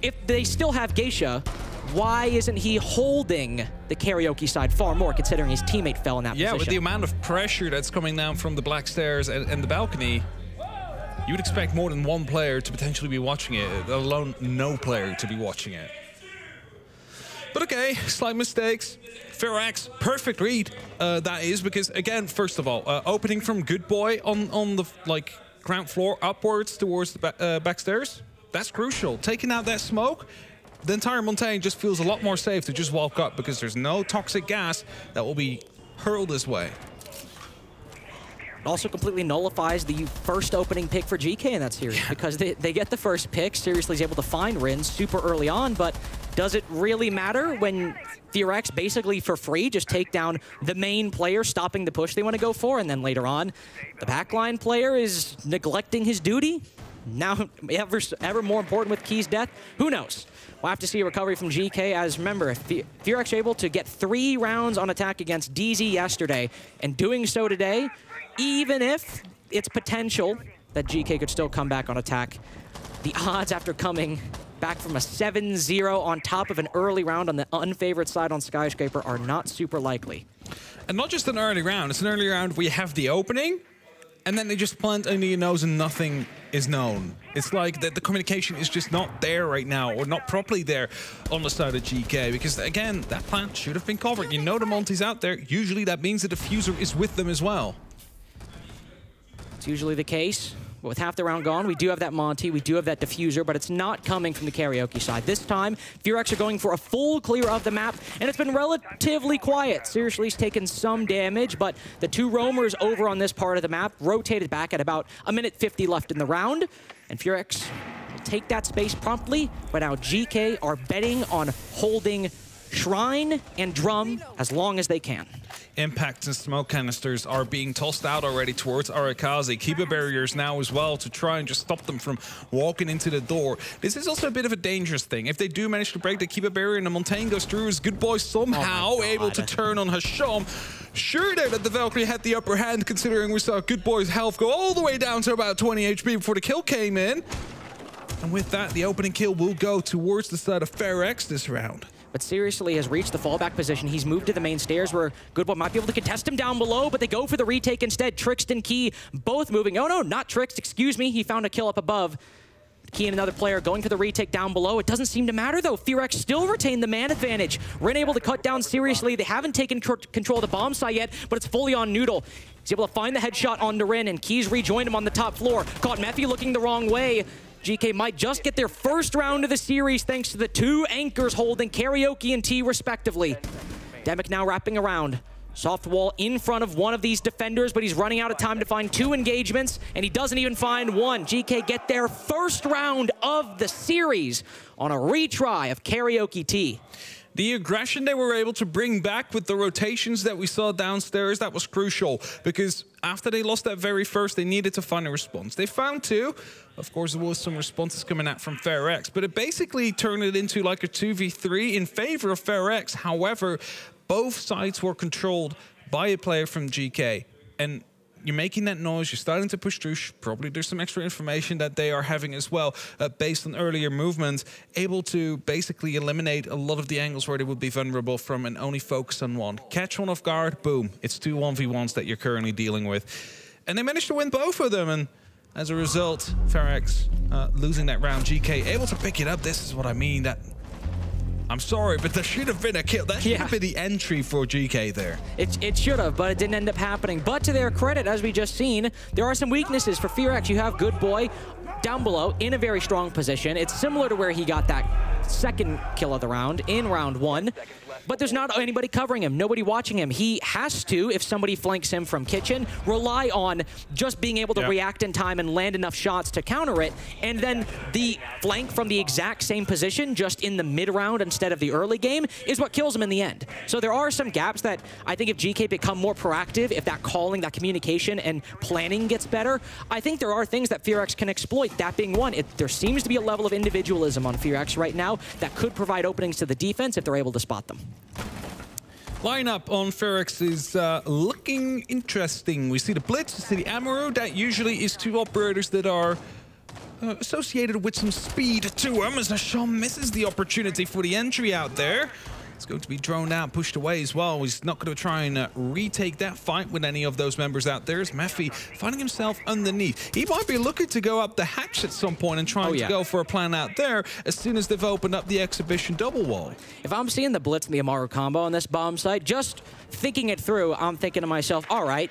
if they still have Geisha, why isn't he holding the Karaoke side far more, considering his teammate fell in that position? Yeah, with the amount of pressure that's coming down from the black stairs and the balcony, you would expect more than one player to potentially be watching it, let alone no player to be watching it. But okay, slight mistakes. FearX, perfect read, that is, because again, first of all, opening from Good Boy on the ground floor upwards towards the back stairs, that's crucial. Taking out that smoke, the entire Montaigne just feels a lot more safe to just walk up because there's no toxic gas that will be hurled this way. It also completely nullifies the first opening pick for Geekay in that series because they get the first pick. Seriously is able to find Rin super early on, but does it really matter when FearX basically for free just take down the main player, stopping the push they want to go for, and then later on, the backline player is neglecting his duty? Now, ever more important with Key's death? Who knows? We'll have to see a recovery from Geekay, as remember, if FearX able to get 3 rounds on attack against DZ yesterday, and doing so today, even if it's potential that Geekay could still come back on attack, the odds after coming back from a 7-0 on top of an early round on the unfavored side on Skyscraper are not super likely. And not just an early round. It's an early round where you have the opening, and then they just plant under your nose and nothing is known. It's like the communication is just not there right now, or not properly there on the side of Geekay, because again, that plant should have been covered. You know the Monty's out there. Usually that means the diffuser is with them as well. It's usually the case. But with half the round gone, we do have that Monty, we do have that diffuser, but it's not coming from the karaoke side. This time, FearX are going for a full clear of the map, and it's been relatively quiet. Seriously's taken some damage, but the two roamers over on this part of the map rotated back at about 1:50 left in the round, and FearX will take that space promptly, but now GK are betting on holding Shrine and Drum as long as they can. Impacts and smoke canisters are being tossed out already towards Arakaze. Keeper barriers now as well to try and just stop them from walking into the door. This is also a bit of a dangerous thing. If they do manage to break the keeper barrier and the Montaigne goes through, is Good Boy somehow able to turn on Hasham. Sure there that the Valkyrie had the upper hand, considering we saw Good Boy's health go all the way down to about 20 HP before the kill came in. And with that, the opening kill will go towards the side of FearX this round. But seriously has reached the fallback position. He's moved to the main stairs where Good Boy might be able to contest him down below, but they go for the retake instead. Trixt and Key both moving. Oh no, not Trixt, excuse me. He found a kill up above. Key and another player going for the retake down below. It doesn't seem to matter though. FearX still retain the man advantage. Rin able to cut down seriously. They haven't taken control of the bomb site yet, but it's fully on Noodle. He's able to find the headshot on Rin, and Key's rejoined him on the top floor. Caught Mephi looking the wrong way. GK might just get their first round of the series thanks to the two anchors holding Karaoke and T respectively. Demic now wrapping around. Soft wall in front of one of these defenders, but he's running out of time to find two engagements, and he doesn't even find one. GK get their first round of the series on a retry of Karaoke T. The aggression they were able to bring back with the rotations that we saw downstairs, that was crucial, because after they lost that very first, they needed to find a response. They found two. Of course, there was some responses coming out from FearX, but it basically turned it into like a 2v3 in favor of FearX. However, both sides were controlled by a player from GK, and you're making that noise, you're starting to push through. Probably there's some extra information that they are having as well, based on earlier movements, able to basically eliminate a lot of the angles where they would be vulnerable from and only focus on one. Catch one off guard, boom. It's two 1v1s that you're currently dealing with. And they managed to win both of them, and as a result, FearX losing that round. GK able to pick it up. This is what I mean, that I'm sorry, but there should have been a kill. That should have been the entry for GK there. It should have, but it didn't end up happening. But to their credit, as we just seen, there are some weaknesses for FearX. You have Good Boy down below in a very strong position. It's similar to where he got that second kill of the round in round one. But there's not anybody covering him, nobody watching him. He has to, if somebody flanks him from kitchen, rely on just being able to react in time and land enough shots to counter it. And then the flank from the exact same position, just in the mid-round instead of the early game, is what kills him in the end. So there are some gaps that I think if GK become more proactive, if that calling, that communication and planning gets better, I think there are things that FearX can exploit, that being one. There seems to be a level of individualism on FearX right now that could provide openings to the defense if they're able to spot them. Lineup on FearX is looking interesting. We see the Blitz, we see the Amaru. That usually is two operators that are associated with some speed to them, as Hasham misses the opportunity for the entry out there. It's going to be droned out, pushed away as well. He's not going to try and retake that fight with any of those members out there. It's Mephi finding himself underneath. He might be looking to go up the hatch at some point and trying to go for a plan out there as soon as they've opened up the exhibition double wall. If I'm seeing the Blitz and the Amaru combo on this bomb site, just thinking it through, I'm thinking to myself, all right,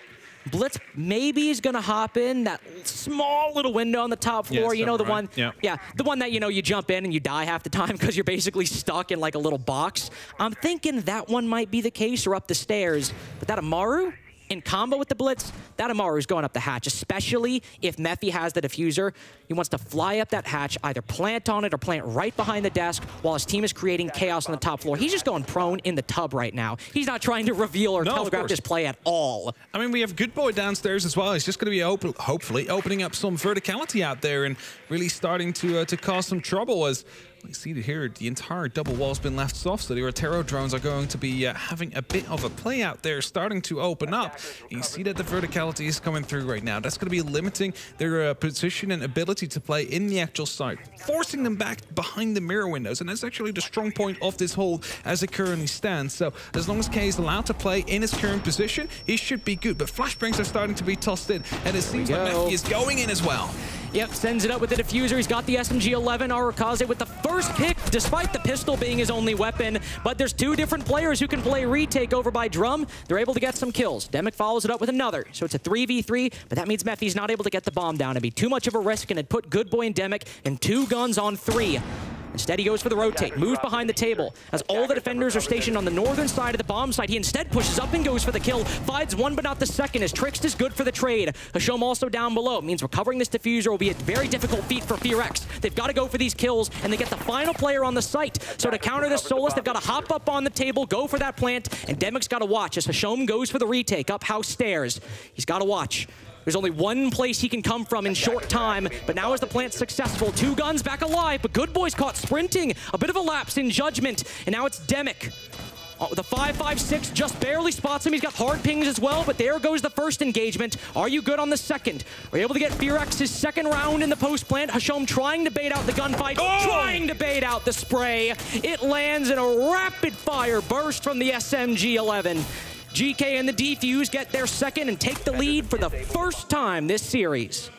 Blitz maybe is going to hop in that small little window on the top floor. You know, the one, the one that, you know, you jump in and you die half the time because you're basically stuck in like a little box. I'm thinking that one might be the case, or up the stairs. But that Amaru in combo with the Blitz, that Amaru is going up the hatch, especially if Mephi has the diffuser. He wants to fly up that hatch, either plant on it or plant right behind the desk while his team is creating chaos on the top floor. He's just going prone in the tub right now. He's not trying to reveal or telegraph his play at all. I mean, we have Good Boy downstairs as well. He's just going to be hopefully opening up some verticality out there and really starting to cause some trouble, as You see here, the entire double wall's been left soft, so the Otero drones are going to be having a bit of a play out there, starting to open up. You see that the verticality is coming through right now. That's going to be limiting their position and ability to play in the actual site, forcing them back behind the mirror windows, and that's actually the strong point of this hold as it currently stands. So as long as K is allowed to play in his current position, he should be good. But flashbangs are starting to be tossed in, and it seems like Mephi is going in as well. Yep, sends it up with the diffuser. He's got the SMG-11. R6 with the first pick, despite the pistol being his only weapon. But there's two different players who can play retake over by Drum. They're able to get some kills. Demic follows it up with another. So it's a 3v3, but that means Mephi's not able to get the bomb down. It'd be too much of a risk, and it'd put Good Boy and Demic in 2 guns on 3. Instead, he goes for the rotate, moves behind the table. As all the defenders are stationed on the northern side of the bomb site, he instead pushes up and goes for the kill. Finds one, but not the second, as Trickst is good for the trade. Hashom also down below. Means recovering this diffuser will be a very difficult feat for FearX. They've got to go for these kills, and they get the final player on the site. So to counter this Solus, they've got to hop up on the table, go for that plant, and Demic's got to watch as Hashom goes for the retake up house stairs. He's got to watch. There's only one place he can come from in short time, but now is the plant successful? 2 guns back alive, but Good Boy's caught sprinting. A bit of a lapse in judgment, and now it's Demic. The 5.56 just barely spots him. He's got hard pings as well, but there goes the first engagement. Are you good on the second? Are you able to get FearX's second round in the post plant? Hashom trying to bait out the gunfight, trying to bait out the spray. It lands in a rapid fire burst from the SMG-11. Geekay and the Defuse get their second and take the lead for the first time this series.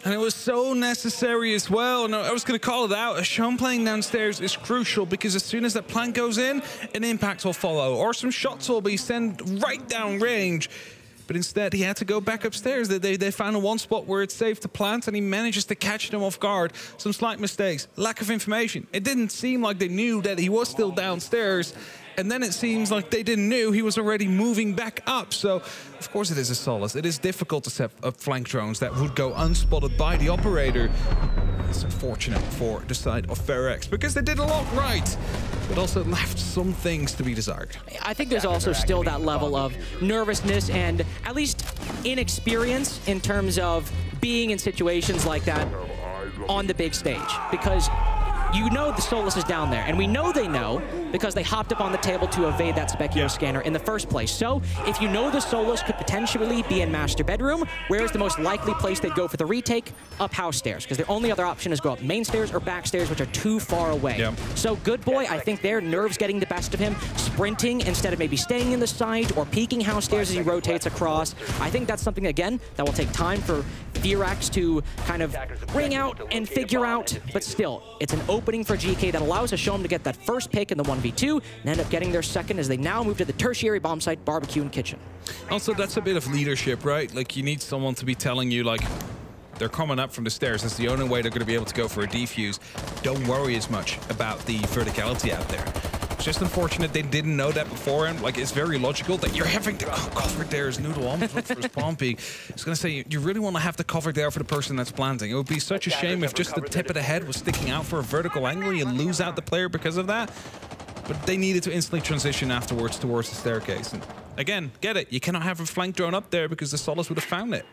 And it was so necessary as well. And I was going to call it out. Hashom playing downstairs is crucial because as soon as that plant goes in, an impact will follow, or some shots will be sent right down range. But instead, he had to go back upstairs. They found one spot where it's safe to plant, and he manages to catch them off guard. Some slight mistakes, lack of information. It didn't seem like they knew that he was still downstairs. And then it seems like they didn't know he was already moving back up. So, of course, it is a solace. It is difficult to set up flank drones that would go unspotted by the operator. It's unfortunate for the side of FearX because they did a lot right, but also left some things to be desired. I think there's also still that level of nervousness and at least inexperience in terms of being in situations like that on the big stage, because you know the Solus is down there, and we know they know because they hopped up on the table to evade that Specchio scanner in the first place. So if you know the Solus could potentially be in master bedroom, where's the most likely place they'd go for the retake? Up house stairs, because their only other option is go up main stairs or back stairs, which are too far away. Yep. So Good Boy, I think their nerves getting the best of him, sprinting instead of maybe staying in the site or peeking house stairs as he rotates across. I think that's something, again, that will take time for FearX to kind of ring out and figure out, but still, it's an opening for GK that allows Hashom to get that first pick in the 1v2 and end up getting their second as they now move to the tertiary bomb site, barbecue and kitchen. Also, that's a bit of leadership, right? Like, you need someone to be telling you, like, they're coming up from the stairs. That's the only way they're going to be able to go for a defuse. Don't worry as much about the verticality out there. It's just unfortunate they didn't know that beforehand. Like, it's very logical that you're having to cover there as Noodle almost went for his bomb peak. I was going to say, you really want to have to cover there for the person that's planting. It would be such a shame if just the tip of the head was sticking out for a vertical angle. You lose out the player because of that. But they needed to instantly transition afterwards towards the staircase. And again, get it. You cannot have a flank drone up there because the Solus would have found it.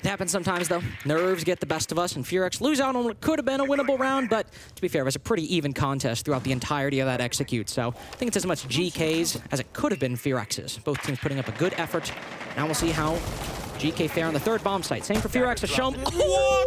It happens sometimes, though. Nerves get the best of us, and FearX lose out on what could have been a winnable round, but to be fair, it was a pretty even contest throughout the entirety of that execute, so I think it's as much GK's as it could have been FearX's. Both teams putting up a good effort. Now we'll see how GK fare on the third bomb site. Same for FearX. Hashom. What?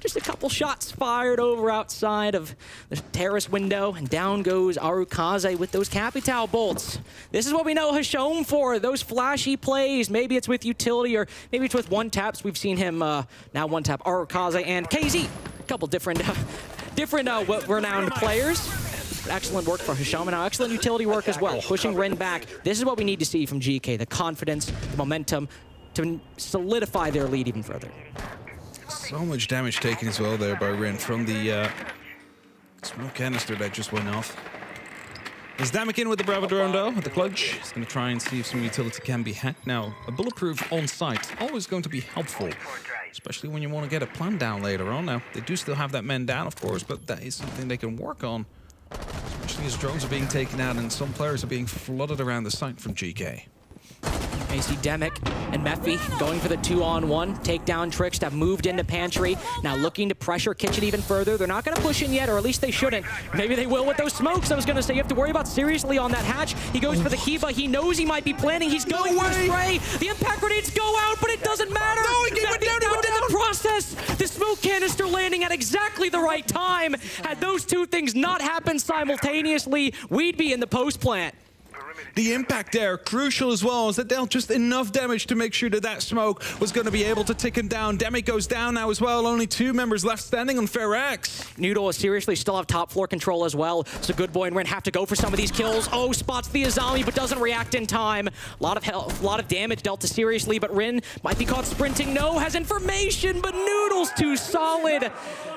Just a couple shots fired over outside of the terrace window, and down goes R6 with those Capital bolts. This is what we know Hashom for, those flashy plays. Maybe it's with utility, or maybe it's with one-taps. We've seen him now one-tap R6 and KZ. A couple different renowned players. Excellent work for Hashom, and now excellent utility work as well, pushing Rin back. This is what we need to see from GK, the confidence, the momentum to solidify their lead even further. So much damage taken as well there by Rin from the smoke canister that just went off. There's Damic in with the Bravo drone though, at the clutch. He's going to try and see if some utility can be hacked. Now, a bulletproof on site, always going to be helpful, especially when you want to get a plan down later on. Now, they do still have that man down, of course, but that is something they can work on, especially as drones are being taken out and some players are being flooded around the site from GK. you see Demic and Mephi going for the 2-on-1. Takedown tricks that moved into Pantry. Now looking to pressure Kitchen even further. They're not going to push in yet, or at least they shouldn't. Maybe they will with those smokes. I was going to say, you have to worry about seriously on that hatch. He goes for the Kiba. He knows he might be planning. He's going for the spray. The impact grenades go out, but it doesn't matter. No, he went down, in the process. The smoke canister landing at exactly the right time. Had those two things not happened simultaneously, we'd be in the post plant. The impact there, crucial as well, as that dealt just enough damage to make sure that that smoke was going to be able to tick him down. Demi goes down now as well. Only 2 members left standing on FearX. Noodle seriously still have top floor control as well. So Good Boy and Rin have to go for some of these kills. Oh, spots the Azami, but doesn't react in time. A lot of damage dealt to seriously, but Rin might be caught sprinting. No, has information, but Noodle's too solid.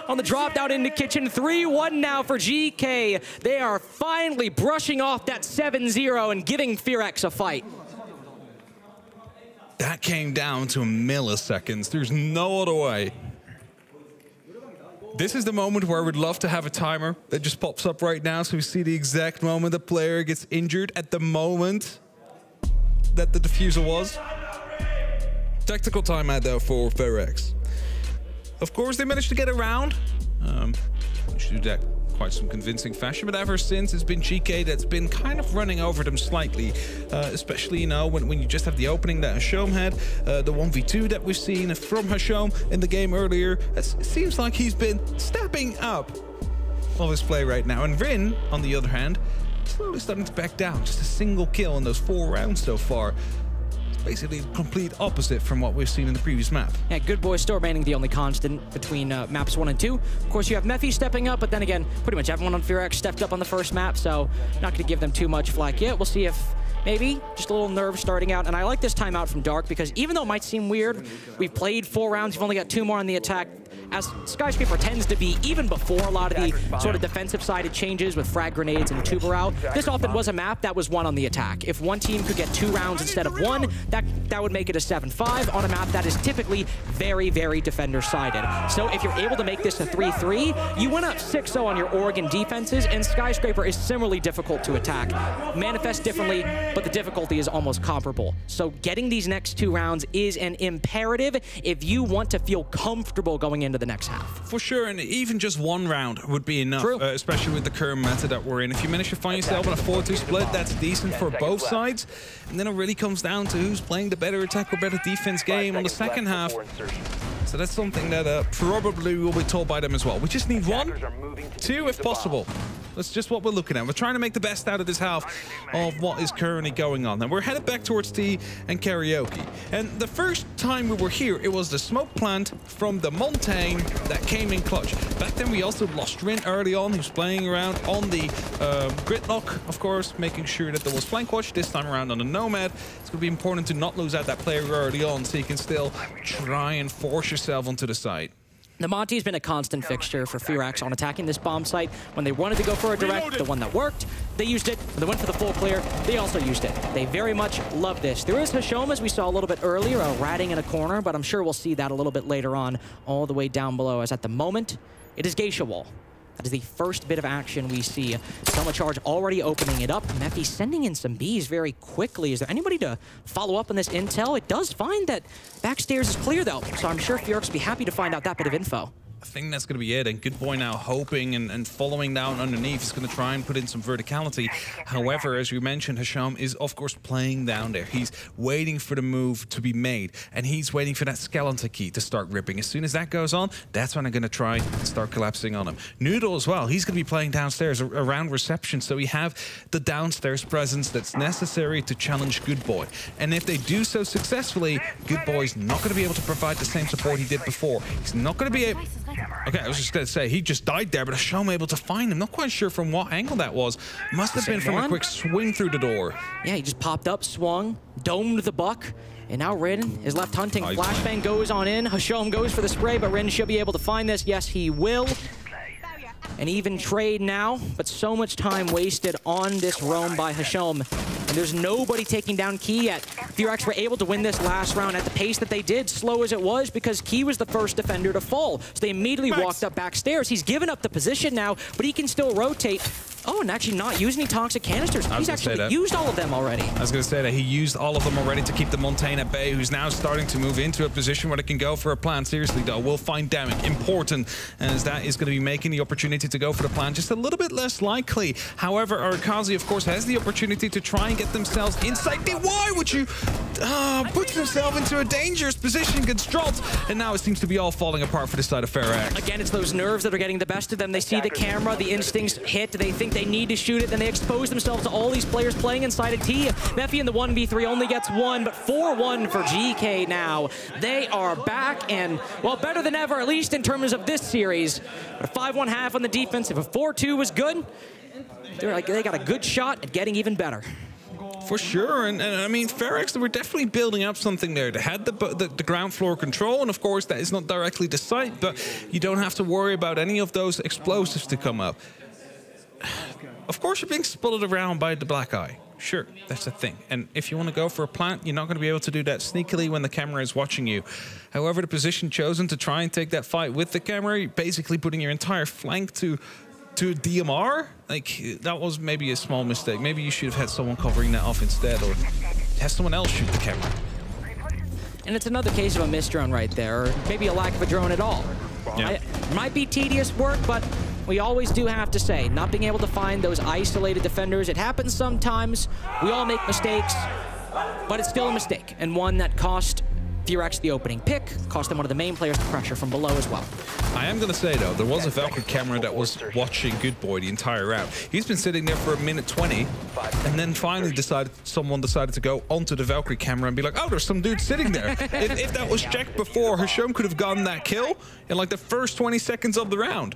On the drop down into Kitchen, 3-1 now for GK. They are finally brushing off that 7-0 and giving FearX a fight. That came down to milliseconds. There's no other way. This is the moment where I would love to have a timer that just pops up right now, so we see the exact moment the player gets injured at the moment that the diffuser was. Tactical timeout though for FearX. Of course, they managed to get around. Should do that quite some convincing fashion, but ever since it's been GK that's been kind of running over them slightly, especially, you know, when you just have the opening that Hashom had, the 1v2 that we've seen from Hashom in the game earlier. It seems like he's been stepping up of his play right now. And Rin, on the other hand, slowly starting to back down. Just a single kill in those 4 rounds so far. Basically the complete opposite from what we've seen in the previous map. Yeah, Good Boy still remaining the only constant between maps 1 and 2. Of course, you have Mephi stepping up, but then again, pretty much everyone on FearX stepped up on the first map, so not going to give them too much flack yet. We'll see if maybe just a little nerve starting out. And I like this timeout from Dark because even though it might seem weird, we've played 4 rounds, you've only got 2 more on the attack. As Skyscraper tends to be, even before a lot of the sort of defensive-sided changes with frag grenades and tuber out, this often was a map that was won on the attack. If one team could get 2 rounds instead of 1, that would make it a 7-5 on a map that is typically very, very defender-sided. So if you're able to make this a 3-3, you win up 6-0 on your Oregon defenses, and Skyscraper is similarly difficult to attack. Manifest differently, but the difficulty is almost comparable. So getting these next 2 rounds is an imperative if you want to feel comfortable going into the next half. For sure, and even just 1 round would be enough, especially with the current meta that we're in. If you manage to find yourself in a 4-2 split, that's decent for both sides. And then it really comes down to who's playing the better attack or better defense game on the second half. So that's something that probably will be told by them as well. We just need 1, 2 if possible. That's just what we're looking at. We're trying to make the best out of this half of what is currently going on. And we're headed back towards tea and karaoke. And the first time we were here, it was the smoke plant from the Montaigne that came in clutch. Back then, we also lost Rin early on. He was playing around on the gridlock, of course, making sure that there was flank watch. This time around on the Nomad. It's going to be important to not lose out that player early on so you can still try and force yourself onto the side. The Monty's been a constant fixture for FearX on attacking this bomb site. When they wanted to go for a direct, the one that worked, they used it. When they went for the full clear, they also used it. They very much love this. There is Hashom, as we saw a little bit earlier, ratting in a corner, but I'm sure we'll see that a little bit later on, all the way down below, as at the moment, it is Geisha Wall. That is the first bit of action we see. Selma Charge already opening it up. Mephi sending in some Bs very quickly. Is there anybody to follow up on this intel? It does find that backstairs is clear, though, so I'm sure FearX will be happy to find out that bit of info. I think that's going to be it. And Good Boy now hoping and following down underneath. He's going to try and put in some verticality. However, as we mentioned, Hashom is, of course, playing down there. He's waiting for the move to be made. And he's waiting for that skeleton key to start ripping. As soon as that goes on, that's when I'm going to try and start collapsing on him. Noodle as well. He's going to be playing downstairs around reception. So we have the downstairs presence that's necessary to challenge Good Boy. And if they do so successfully, Good Boy's not going to be able to provide the same support he did before. He's not going to be able... Okay, I was just going to say, he just died there, but Hashom able to find him. Not quite sure from what angle that was. Must have been from a quick swing through the door. Yeah, he just popped up, swung, domed the buck, and now Rin is left hunting. Flashbang goes on in. Hashom goes for the spray, but Rin should be able to find this. Yes, he will. An even trade now, but so much time wasted on this roam by Hashom. and there's nobody taking down Key yet. FearX were able to win this last round at the pace that they did, slow as it was, because Key was the first defender to fall. So they immediately walked up backstairs. He's given up the position now, but he can still rotate. Oh, and actually not use any toxic canisters. He's actually used all of them already. I was going to say that he used all of them already to keep the Montaigne at bay, who's now starting to move into a position where they can go for a plan. Seriously, though, will find Demic important, as that is going to be making the opportunity to go for the plan just a little bit less likely. However, Arkazi, of course, has the opportunity to try and get themselves inside. Why would you put himself into a dangerous position against Stralt? And now it seems to be all falling apart for the side of FearX. Again, it's those nerves that are getting the best of them. They see the camera, the instincts hit, they think they need to shoot it, then they expose themselves to all these players playing inside a T. Mephi in the 1v3 only gets one, but 4-1 for Geekay now. They are back and, well, better than ever, at least in terms of this series. A 5-1 half on the defense. If a 4-2 was good, they got a good shot at getting even better. For sure, and I mean, FearX, they were definitely building up something there. They had the ground floor control, and of course, that is not directly the site, but you don't have to worry about any of those explosives to come up. Of course, you're being spotted around by the Black Eye. Sure, that's the thing. And if you want to go for a plant, you're not going to be able to do that sneakily when the camera is watching you. However, the position chosen to try and take that fight with the camera, you're basically putting your entire flank to DMR, like, that was maybe a small mistake. Maybe you should have had someone covering that off instead, or have someone else shoot the camera. And it's another case of a missed drone right there, or maybe a lack of a drone at all. Yeah. It might be tedious work, but we always do have to say, not being able to find those isolated defenders, it happens sometimes. We all make mistakes, but it's still a mistake, and one that cost FearX the opening pick, cost them one of the main players to pressure from below as well. I am going to say, though, there was a Valkyrie camera that was watching Good Boy the entire round. He's been sitting there for a minute 20, and then finally someone decided to go onto the Valkyrie camera and be like, oh, there's some dude sitting there. if that was checked before, Hashom could have gotten that kill in like the first 20 seconds of the round.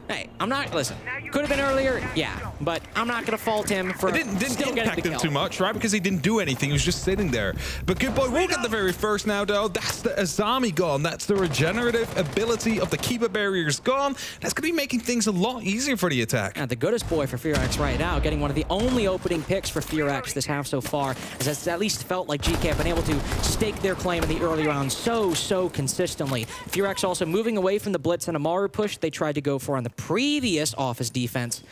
Hey, I'm not, listen, could have been earlier, yeah, but I'm not going to fault him for didn't still getting the kill. Him too much, right? Because he didn't do anything. He was just sitting there. But Good Boy will get the very first now, though. That's the Azami gone. That's the regenerative ability of the Kiba barriers gone. That's going to be making things a lot easier for the attack. Yeah, the goodest boy for FearX right now, getting one of the only opening picks for FearX this half so far, as it's at least felt like Geekay have been able to stake their claim in the early rounds so consistently. FearX also moving away from the Blitz and Amaru push they tried to go for on the previous office defense,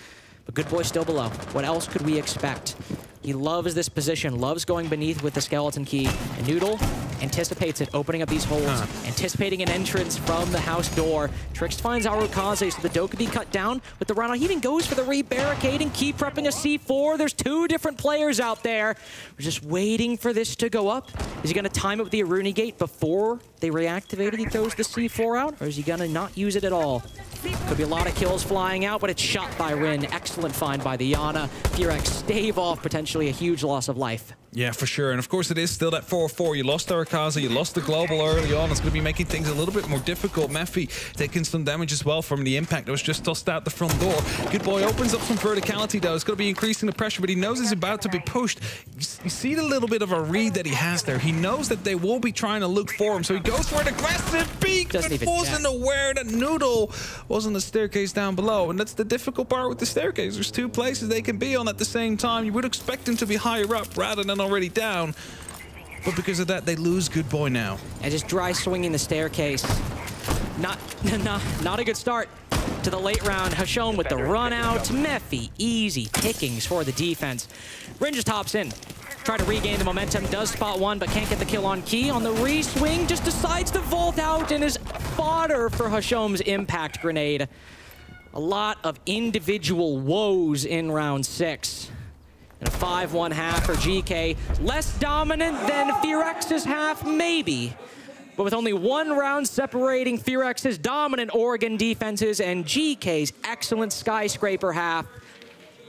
but Good Boy still below. What else could we expect? He loves this position, loves going beneath with the skeleton key. And Noodle anticipates it, opening up these holes, anticipating an entrance from the house door. Trix finds Arukaze, so the dough could be cut down with the run. He even goes for the re-barricading, key prepping a C4. There's two different players out there. We're just waiting for this to go up. Is he going to time it with the Aruni Gate before they reactivate it? He throws the C4 out, or is he going to not use it at all? Could be a lot of kills flying out, but it's shot by Rin. Excellent find by the Yana. FearX stave off potentially a huge loss of life. Yeah, for sure. And of course, it is still that 4-4. You lost Arakaza, you lost the global early on. It's going to be making things a little bit more difficult. Mephi taking some damage as well from the impact that was just tossed out the front door. Good Boy opens up some verticality, though. It's going to be increasing the pressure, but he knows he's about to be pushed. You see the little bit of a read that he has there. He knows that they will be trying to look for him, so he goes for an aggressive peek, but wasn't aware that Noodle was on the staircase down below. And that's the difficult part with the staircase. There's two places they can be on at the same time. You would expect him to be higher up rather than already down, but because of that, they lose Good Boy now. And just dry swinging the staircase. Not a good start to the late round. Hashom with the run out. Mephi, easy pickings for the defense. Rin just hops in. Try to regain the momentum, does spot one, but can't get the kill on Key. On the re-swing, just decides to vault out and is fodder for Hashom's impact grenade. A lot of individual woes in round 6. And a 5-1 half for Geekay. Less dominant than FearX's half, maybe. But with only one round separating FearX's dominant Oregon defenses and Geekay's excellent skyscraper half,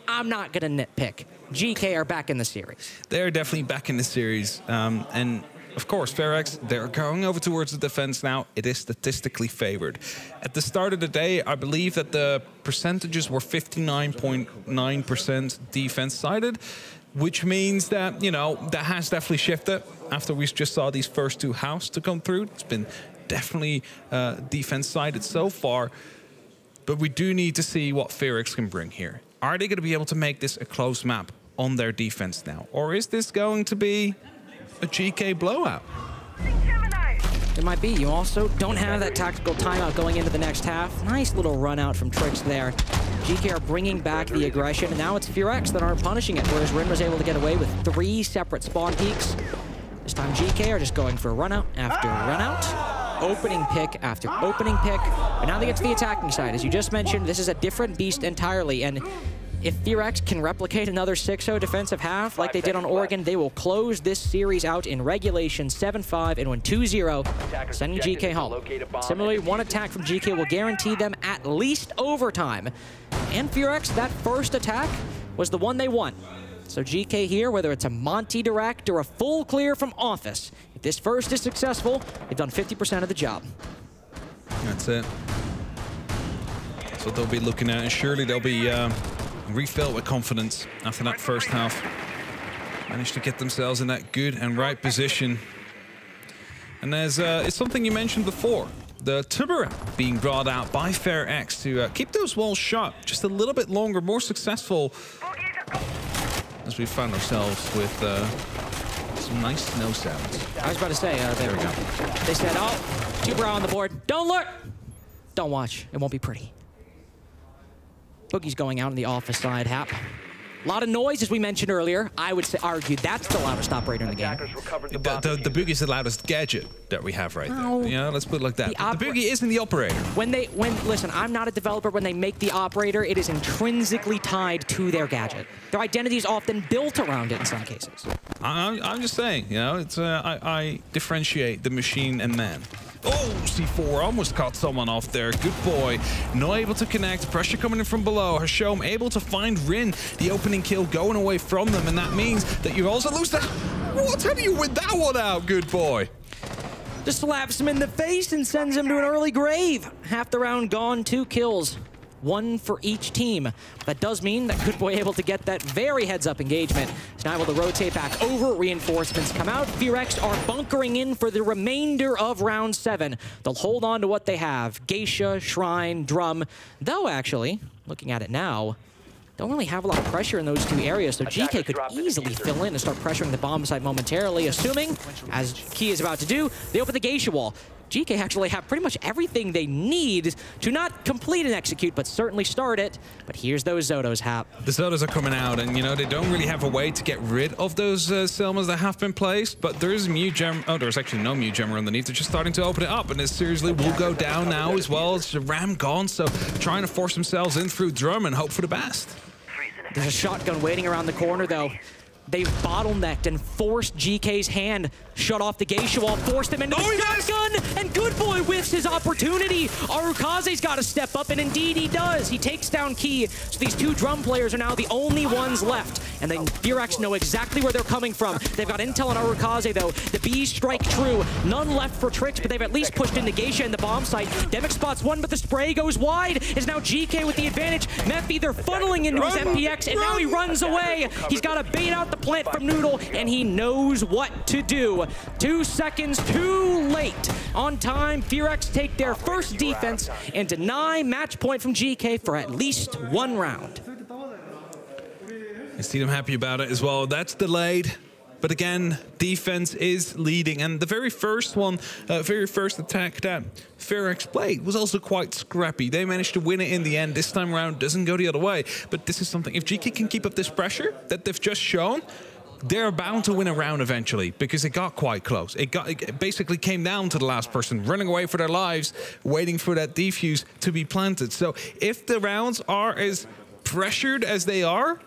I'm not going to nitpick. Geekay are back in the series. They're definitely back in the series. And of course, FearX, they're going over towards the defense now. It is statistically favored. At the start of the day, I believe that the percentages were 59.9% defense-sided, which means that, you know, that has definitely shifted after we just saw these first two house to come through. It's been definitely defense-sided so far, but we do need to see what FearX can bring here. Are they going to be able to make this a close map? on their defense now? Or is this going to be a GK blowout? It might be. You also don't have that tactical timeout going into the next half. Nice little run out from Trix there. GK are bringing back the aggression, and now it's FearX that are punishing it, whereas Rin was able to get away with 3 separate spawn peaks. This time GK are just going for run out after run out, opening pick after opening pick, but now they get to the attacking side. As you just mentioned, this is a different beast entirely, and if FearX can replicate another 6-0 defensive half like they did on Oregon, they will close this series out in regulation 7-5 and win 2-0, sending GK home. Similarly, 1 attack from GK will guarantee them at least overtime. And FearX, that first attack was the one they won. So GK here, whether it's a Monty direct or a full clear from Office, if this first is successful, they've done 50% of the job. That's it. So they'll be looking at, and surely they'll be refilled with confidence after that first half. Managed to get themselves in that good and right position. And there's it's something you mentioned before, the Tibera being brought out by FearX to keep those walls shut just a little bit longer, more successful, as we found ourselves with some nice snow sounds. I was about to say, there we go. They said, oh, Tibera on the board. Don't look! Don't watch. It won't be pretty. Boogie's going out on the Office side, Hap. A lot of noise, as we mentioned earlier. I would say, argue that's the loudest operator in the game. The Boogie's the loudest gadget that we have right there. You know, let's put it like that. The Boogie isn't the operator. Listen, I'm not a developer. When they make the operator, it is intrinsically tied to their gadget. Their identity is often built around it in some cases. I'm just saying, you know, it's I differentiate the machine and man. Oh, C4 almost caught someone off there. Good boy. Not able to connect. Pressure coming in from below. Hashom able to find Rin. The opening kill going away from them, and that means that you also lose that. What? How do you win that one out? Good boy. Just slaps him in the face and sends him to an early grave. Half the round gone, 2 kills. 1 for each team. That does mean that Good Boy able to get that very heads-up engagement. He's now able to rotate back over. Reinforcements come out. FearX are bunkering in for the remainder of round 7. They'll hold on to what they have. Geisha, Shrine, Drum. Though, actually, looking at it now, don't really have a lot of pressure in those 2 areas, so GK could easily fill in and start pressuring the bomb site momentarily, assuming, as Key is about to do, they open the Geisha wall. GK actually have pretty much everything they need to not complete and execute, but certainly start it. But here's those Zotos, Hap. The Zotos are coming out, and, you know, they don't really have a way to get rid of those Selmas that have been placed, but there is Mew Gem. Oh, there's actually no Mew Gemmer underneath. They're just starting to open it up, and this seriously will go down now as well. It's the Ram gone, so trying to force themselves in through Drum and hope for the best. There's a shotgun waiting around the corner, though. They've bottlenecked and forced GK's hand, shut off the Geisha wall, forced him into the shotgun, and Good Boy whiffs his opportunity. Arukaze's got to step up, and indeed he does. He takes down Key, so these 2 Drum players are now the only ones left, and then FearX know exactly where they're coming from. They've got intel on Arukaze, though. The Bees strike true. None left for Trix, but they've at least pushed into Geisha in the bomb site. Demic spots one, but the spray goes wide. Is now GK with the advantage. Mephi, they're funneling into his MPX, and now he runs away. He's got to bait out the plant from Noodle, and he knows what to do. 2 seconds too late. On time, FearX take their first defense and deny match point from GK for at least 1 round. I see them happy about it as well. That's delayed. But again, defense is leading. And the very first one, very first attack that FearX played was also quite scrappy. They managed to win it in the end. This time around doesn't go the other way. But this is something, if GK can keep up this pressure that they've just shown, they're bound to win a round eventually, because it got quite close. It basically came down to the last person running away for their lives, waiting for that defuse to be planted. So if the rounds are as pressured as they are,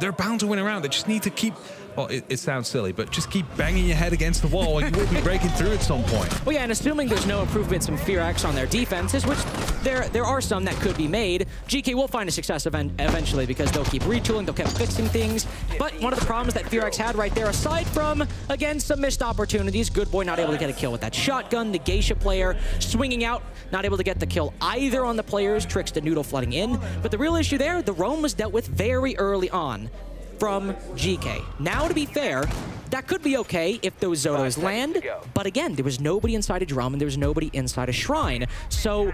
they're bound to win a round. They just need to keep... Well, it sounds silly, but just keep banging your head against the wall and you will be breaking through at some point. Well, yeah, and assuming there's no improvements from FearX on their defenses, which there are some that could be made, GK will find a success eventually, because they'll keep retooling, they'll keep fixing things. But one of the problems that FearX had right there, aside from, again, some missed opportunities, Good Boy not able to get a kill with that shotgun, the Geisha player swinging out, not able to get the kill either on the players, Trix the Noodle flooding in. But the real issue there, the roam was dealt with very early on from GK. Now, to be fair, that could be okay if those Zotos land, but again, there was nobody inside a Drum and there was nobody inside a Shrine. So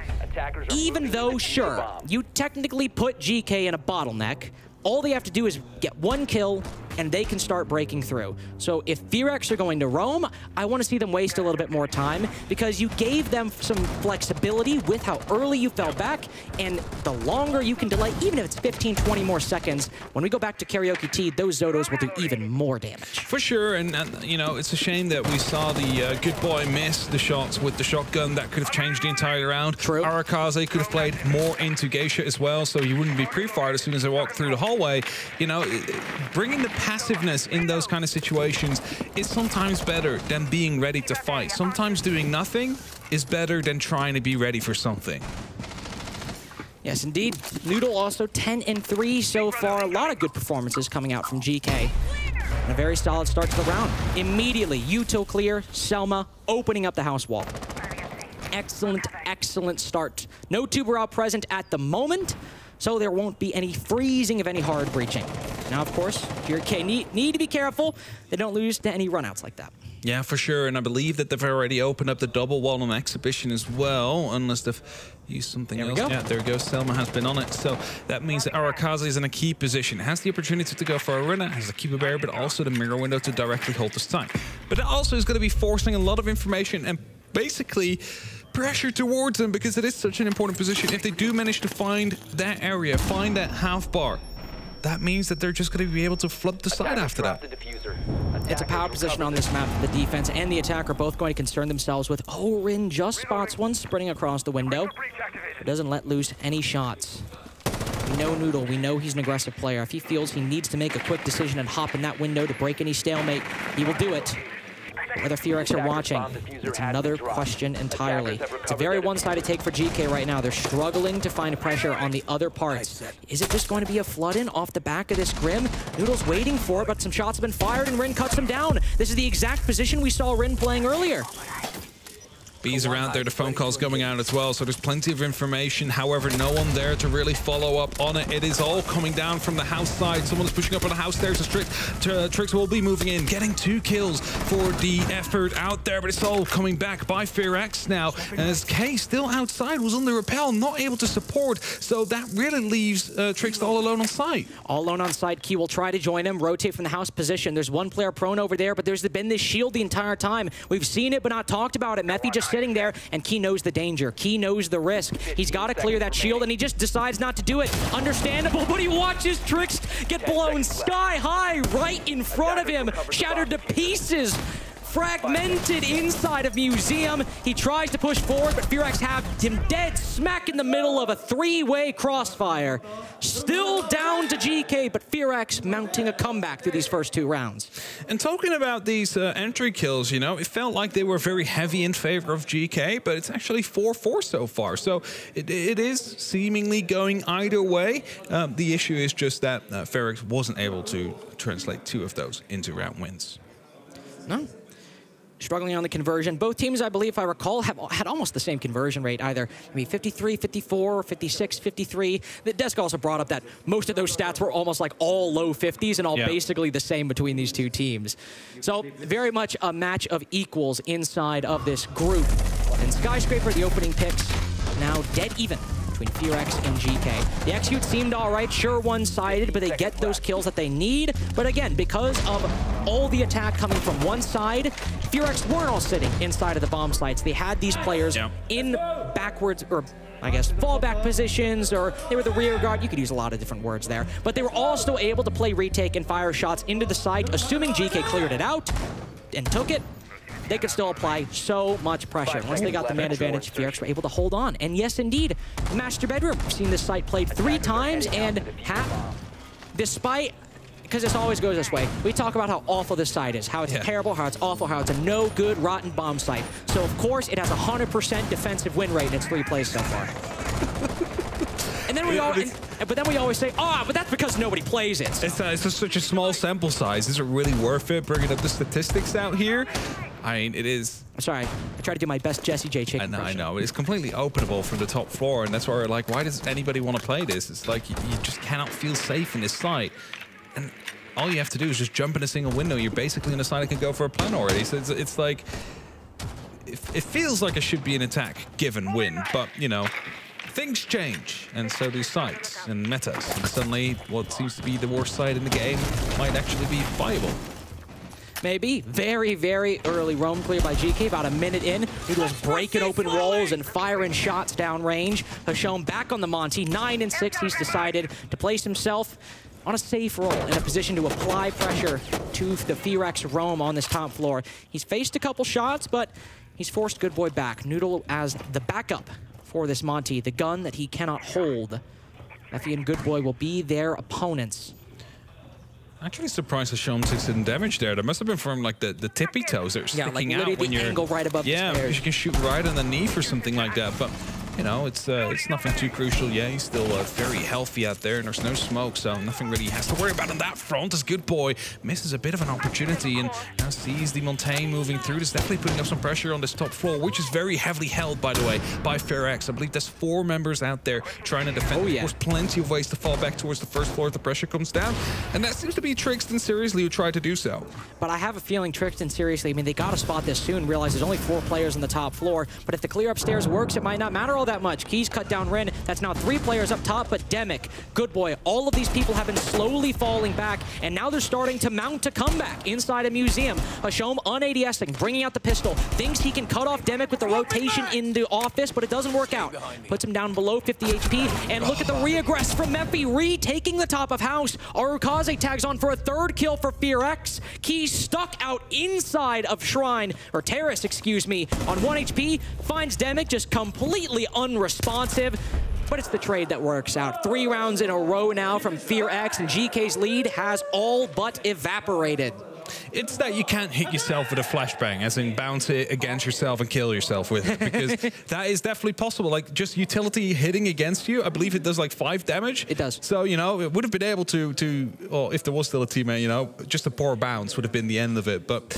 even though, sure, you technically put GK in a bottleneck, all they have to do is get one kill, and they can start breaking through. So if FearX are going to roam, I want to see them waste a little bit more time, because you gave them some flexibility with how early you fell back, and the longer you can delay, even if it's 15, 20 more seconds, when we go back to Karaoke Tea, those Zotos will do even more damage. For sure, and you know, it's a shame that we saw the good boy miss the shots with the shotgun. That could have changed the entire round. True. Arakaze could have played more into Geisha as well, so you wouldn't be pre-fired as soon as they walked through the hallway. You know, bringing the passiveness in those kind of situations is sometimes better than being ready to fight. Sometimes doing nothing is better than trying to be ready for something. Yes, indeed. Noodle also 10-3 so far. A lot of good performances coming out from Geekay. And a very solid start to the round. Immediately, Yuto clear, Selma opening up the house wall. Excellent, excellent start. No Tuberao present at the moment, so there won't be any freezing of any hard breaching. Now, of course, Geekay need to be careful they don't lose to any runouts like that. Yeah, for sure, and I believe that they've already opened up the double wall on Exhibition as well, unless they've used something else. Yeah, there we go. Selma has been on it, so that means that Arakaze is in a key position. Has the opportunity to go for a runner, has the Keeper Bear, but also the mirror window to directly hold the site. But it also is going to be forcing a lot of information and basically pressure towards them, because it is such an important position. If they do manage to find that area, find that half bar, that means that they're just going to be able to flood the side after that. It's a power position on this map. The defense and the attack are both going to concern themselves with Rin just spots one sprinting across the window. It doesn't let loose any shots. We know Noodle. We know he's an aggressive player. If he feels he needs to make a quick decision and hop in that window to break any stalemate, he will do it. Whether FearX are watching, it's another question entirely. It's a very one-sided take for Geekay right now. They're struggling to find pressure on the other parts. Is it just going to be a flood-in off the back of this Grim? Noodle's waiting for it, but some shots have been fired and Rin cuts him down. This is the exact position we saw Rin playing earlier. Bees are out there, the phone call's going out as well, so there's plenty of information. However, no one there to really follow up on it. It is all coming down from the house side. Someone's pushing up on the house there. So Trix will be moving in, getting 2 kills for the effort out there, but it's all coming back by FearX now. As K still outside, was under rappel, not able to support, so that really leaves Trix all alone on site. All alone on site. Key will try to join him, rotate from the house position. There's one player prone over there, but there's been this shield the entire time. We've seen it, but not talked about it. Mephi just sitting there, and Key knows the danger. Key knows the risk. He's got to clear that shield, and he just decides not to do it. Understandable, but he watches Trix get blown sky high right in front of him, shattered to pieces. Fragmented inside of Museum. He tries to push forward, but FearX have him dead smack in the middle of a 3-way crossfire. Still down to Geekay, but FearX mounting a comeback through these first 2 rounds. And talking about these entry kills, you know, it felt like they were very heavy in favor of Geekay, but it's actually 4-4 so far. So it is seemingly going either way. The issue is just that FearX wasn't able to translate 2 of those into round wins. No. Struggling on the conversion. Both teams, I believe, if I recall, have had almost the same conversion rate, either 53, 54, 56, 53. The desk also brought up that most of those stats were almost like all low 50s and all basically the same between these 2 teams. So very much a match of equals inside of this group. And Skyscraper, the opening picks, now dead even between FearX and Geekay. The execute seemed all right, sure one-sided, but they get those kills that they need. But again, because of all the attack coming from one side, FearX weren't all sitting inside of the bomb sites. They had these players in backwards, or I guess fallback positions, or they were the rear guard. You could use a lot of different words there. But they were all still able to play retake and fire shots into the site, assuming Geekay cleared it out and took it. They could still apply so much pressure. Once they got the man advantage, FearX were able to hold on. And yes, indeed, Master Bedroom. We've seen this site played 3 times, and despite, because this always goes this way, we talk about how awful this site is, how it's terrible, how it's awful, how it's a no good, rotten bomb site. So of course, it has a 100% defensive win rate in its 3 plays so far. And then we always say, but that's because nobody plays it. So. It's such a small sample size. Is it really worth it bringing up the statistics out here? I mean, it is. I'm sorry. I try to do my best Jesse J. Chick impression. I know. It's completely openable from the top floor, and that's why we're like, why does anybody want to play this? It's like you just cannot feel safe in this site. And all you have to do is just jump in a single window. You're basically in a site that can go for a plan already. So it's like, it feels like it should be an attack given win, but, you know, things change, and so do sites and metas. And suddenly, what seems to be the worst side in the game might actually be viable. Maybe. Very, very early roam clear by GK, about a minute in. Noodle's breaking open walls and firing shots downrange. Hashom back on the Monty, 9 and 6. He's decided to place himself on a safe roll in a position to apply pressure to the FearX roam on this top floor. He's faced a couple shots, but he's forced Good Boy back. Noodle as the backup for this Monty, the gun that he cannot hold. Effie and Good Boy will be their opponents. Actually surprised Hashom took some damage there. That must have been from like the tippy toes that are sticking like out when you're angle right above yeah, the because you can shoot right underneath or something like that. But you know, it's nothing too crucial. Yeah, he's still very healthy out there, and there's no smoke, so nothing really has to worry about on that front. As Good Boy misses a bit of an opportunity and now sees the Montaigne moving through. This definitely putting up some pressure on this top floor, which is very heavily held, by the way, by FearX. I believe there's 4 members out there trying to defend. Oh, yeah. There's plenty of ways to fall back towards the first floor if the pressure comes down, and that seems to be Trixton seriously who tried to do so. But I have a feeling Trixton seriously, I mean, they got to spot this soon, realize there's only 4 players on the top floor, but if the clear upstairs works, it might not matter all that much. Keys cut down Rin. That's now 3 players up top, but Demic, Good Boy, all of these people have been slowly falling back, and now they're starting to mount a comeback inside a museum. Hashom un-ADSing, bringing out the pistol, thinks he can cut off Demic with the rotation in the office, but it doesn't work out. Puts him down below 50 HP, and look at the re-aggress from Memphi, retaking the top of house. Arukaze tags on for a 3rd kill for FearX. Keys stuck out inside of Shrine, or Terrace, excuse me, on 1 HP, finds Demic just completely unresponsive. But it's the trade that works out. 3 rounds in a row now from FearX, and GK's lead has all but evaporated. It's that you can't hit yourself with a flashbang, as in bounce it against yourself and kill yourself with it, because that is definitely possible. Like, just utility hitting against you, I believe it does like 5 damage. It does. So, you know, it would have been able to or if there was still a teammate, you know, just a poor bounce would have been the end of it. But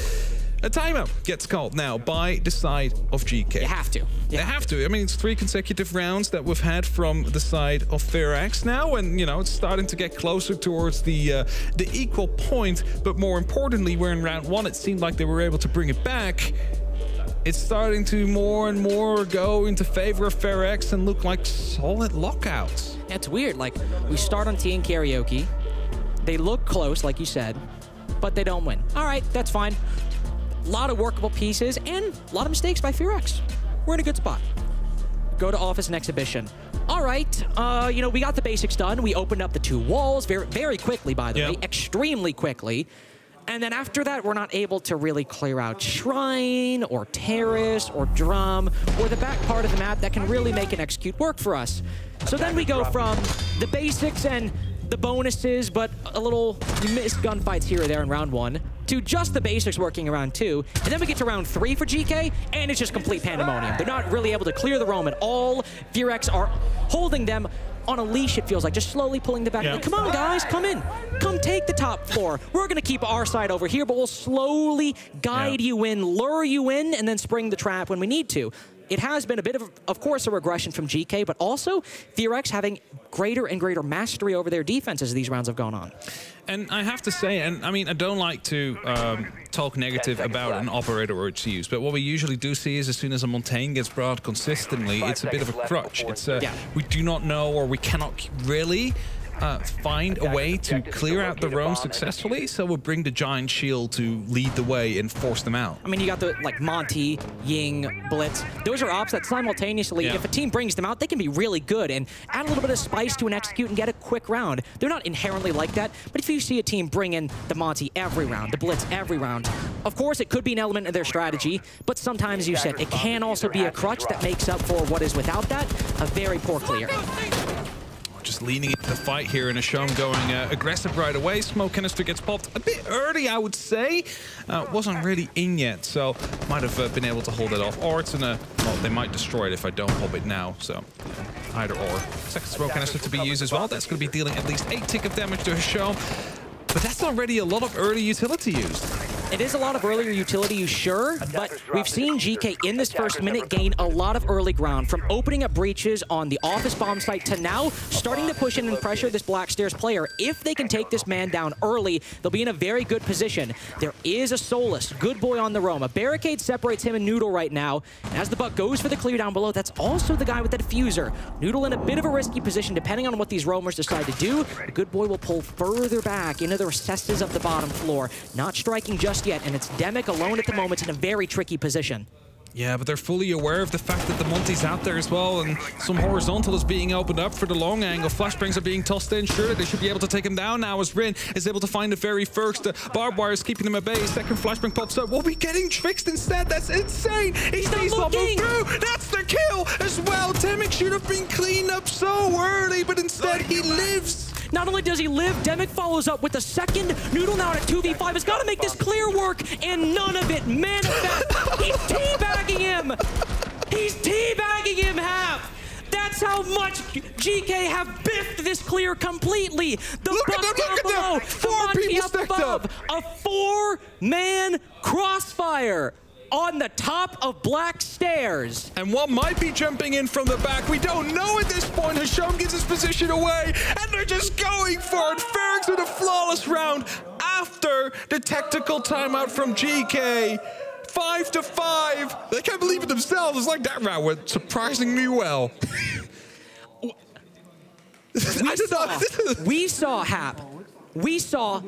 a timeout gets called now by the side of GK. You have to. They have to. I mean, it's 3 consecutive rounds that we've had from the side of FearX now, and, you know, it's starting to get closer towards the equal point. But more importantly, where in round 1 it seemed like they were able to bring it back, it's starting to more and more go into favor of FearX and look like solid lockouts. Yeah, it's weird. Like, we start on T and Karaoke. They look close, like you said, but they don't win. All right, that's fine. A lot of workable pieces and a lot of mistakes by FearX. We're in a good spot. Go to office and exhibition. All right, you know, we got the basics done. We opened up the 2 walls very, very quickly, by the way, extremely quickly. And then after that, we're not able to really clear out Shrine or Terrace or Drum or the back part of the map that can really make an execute work for us. So then we go from the basics and the bonuses, but a little missed gunfights here or there in round 1, to just the basics working in round 2. And then we get to round 3 for GK, and it's just complete pandemonium. They're not really able to clear the roam at all. FearX are holding them on a leash, it feels like, just slowly pulling them back. Like, come on, guys, come in. Come take the top floor. We're going to keep our side over here, but we'll slowly guide you in, lure you in, and then spring the trap when we need to. It has been a bit of course, a regression from GK, but also FearX having greater and greater mastery over their defense as these rounds have gone on. And I have to say, and I mean, I don't like to talk negative about an operator or its use, but what we usually do see is as soon as a Montaigne gets brought consistently, it's a bit of a crutch. It's we do not know, or we cannot really find a way to clear out the roam successfully, so we'll bring the giant shield to lead the way and force them out. I mean, you got the, like, Monty, Ying, Blitz. Those are ops that simultaneously, if a team brings them out, they can be really good and add a little bit of spice to an execute and get a quick round. They're not inherently like that, but if you see a team bring in the Monty every round, the Blitz every round, of course, it could be an element of their strategy, but sometimes, you said, it can also be a crutch that makes up for what is without that, a very poor clear. Just leaning into the fight here, and Hashom going aggressive right away. Smoke canister gets popped a bit early, I would say. Wasn't really in yet, so might have been able to hold it off. Or it's in a... well, they might destroy it if I don't pop it now, so either or. Second smoke canister to be used as well. That's going to be dealing at least 8 tick of damage to Hashom. But that's already a lot of early utility used. It is a lot of earlier utility, sure, but we've seen GK in this first minute gain a lot of early ground, from opening up breaches on the office bomb site to now starting to push in and pressure this Black Stairs player. If they can take this man down early, they'll be in a very good position. There is a Solus, good boy on the roam. A barricade separates him and Noodle right now. And as the Buck goes for the clear down below, that's also the guy with the diffuser. Noodle in a bit of a risky position depending on what these roamers decide to do. The good boy will pull further back into the recesses of the bottom floor. Not striking just yet, and it's Demic alone at the moment in a very tricky position. Yeah, but they're fully aware of the fact that the Monty's out there as well, and some horizontal is being opened up for the long angle. Flashbangs are being tossed in. Surely they should be able to take him down now as Rin is able to find the very first. Barbed wire is keeping him at bay. Second flashbang pops up. We'll be getting tricked instead. That's insane. He's not moving through. That's the kill as well. Demic should have been cleaned up so early, but instead he lives. Not only does he live, Demic follows up with a second. Noodle now at a 2v5 has got to make this clear work, and none of it manifests. He's teabagging him. He's teabagging him, Hap. That's how much GK have biffed this clear completely. The Buck down below, the Monty up above. A 4-man crossfire on the top of Black Stairs. And one might be jumping in from the back. We don't know at this point. Hasham gives his position away, and they're just going for it. FearX with a flawless round after the tactical timeout from GK. 5-5. They can't believe it themselves. It's like that round went surprisingly well. We saw Hap. We saw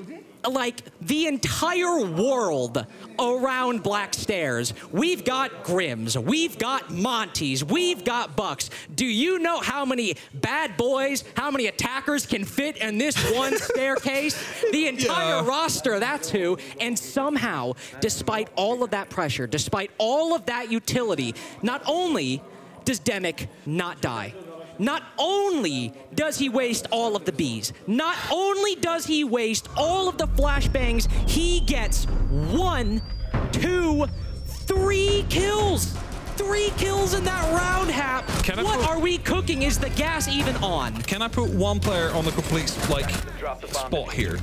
like the entire world around Black Stairs. We've got Grims, we've got Monties, we've got Bucks. Do you know how many bad boys, how many attackers can fit in this one staircase? The entire roster, that's who. And somehow, despite all of that pressure, despite all of that utility, not only does Demic not die, not only does he waste all of the bees, not only does he waste all of the flashbangs, he gets 1, 2, 3 kills. 3 kills in that round, Hap. What are we cooking? Is the gas even on? Can I put one player on the complete spot here?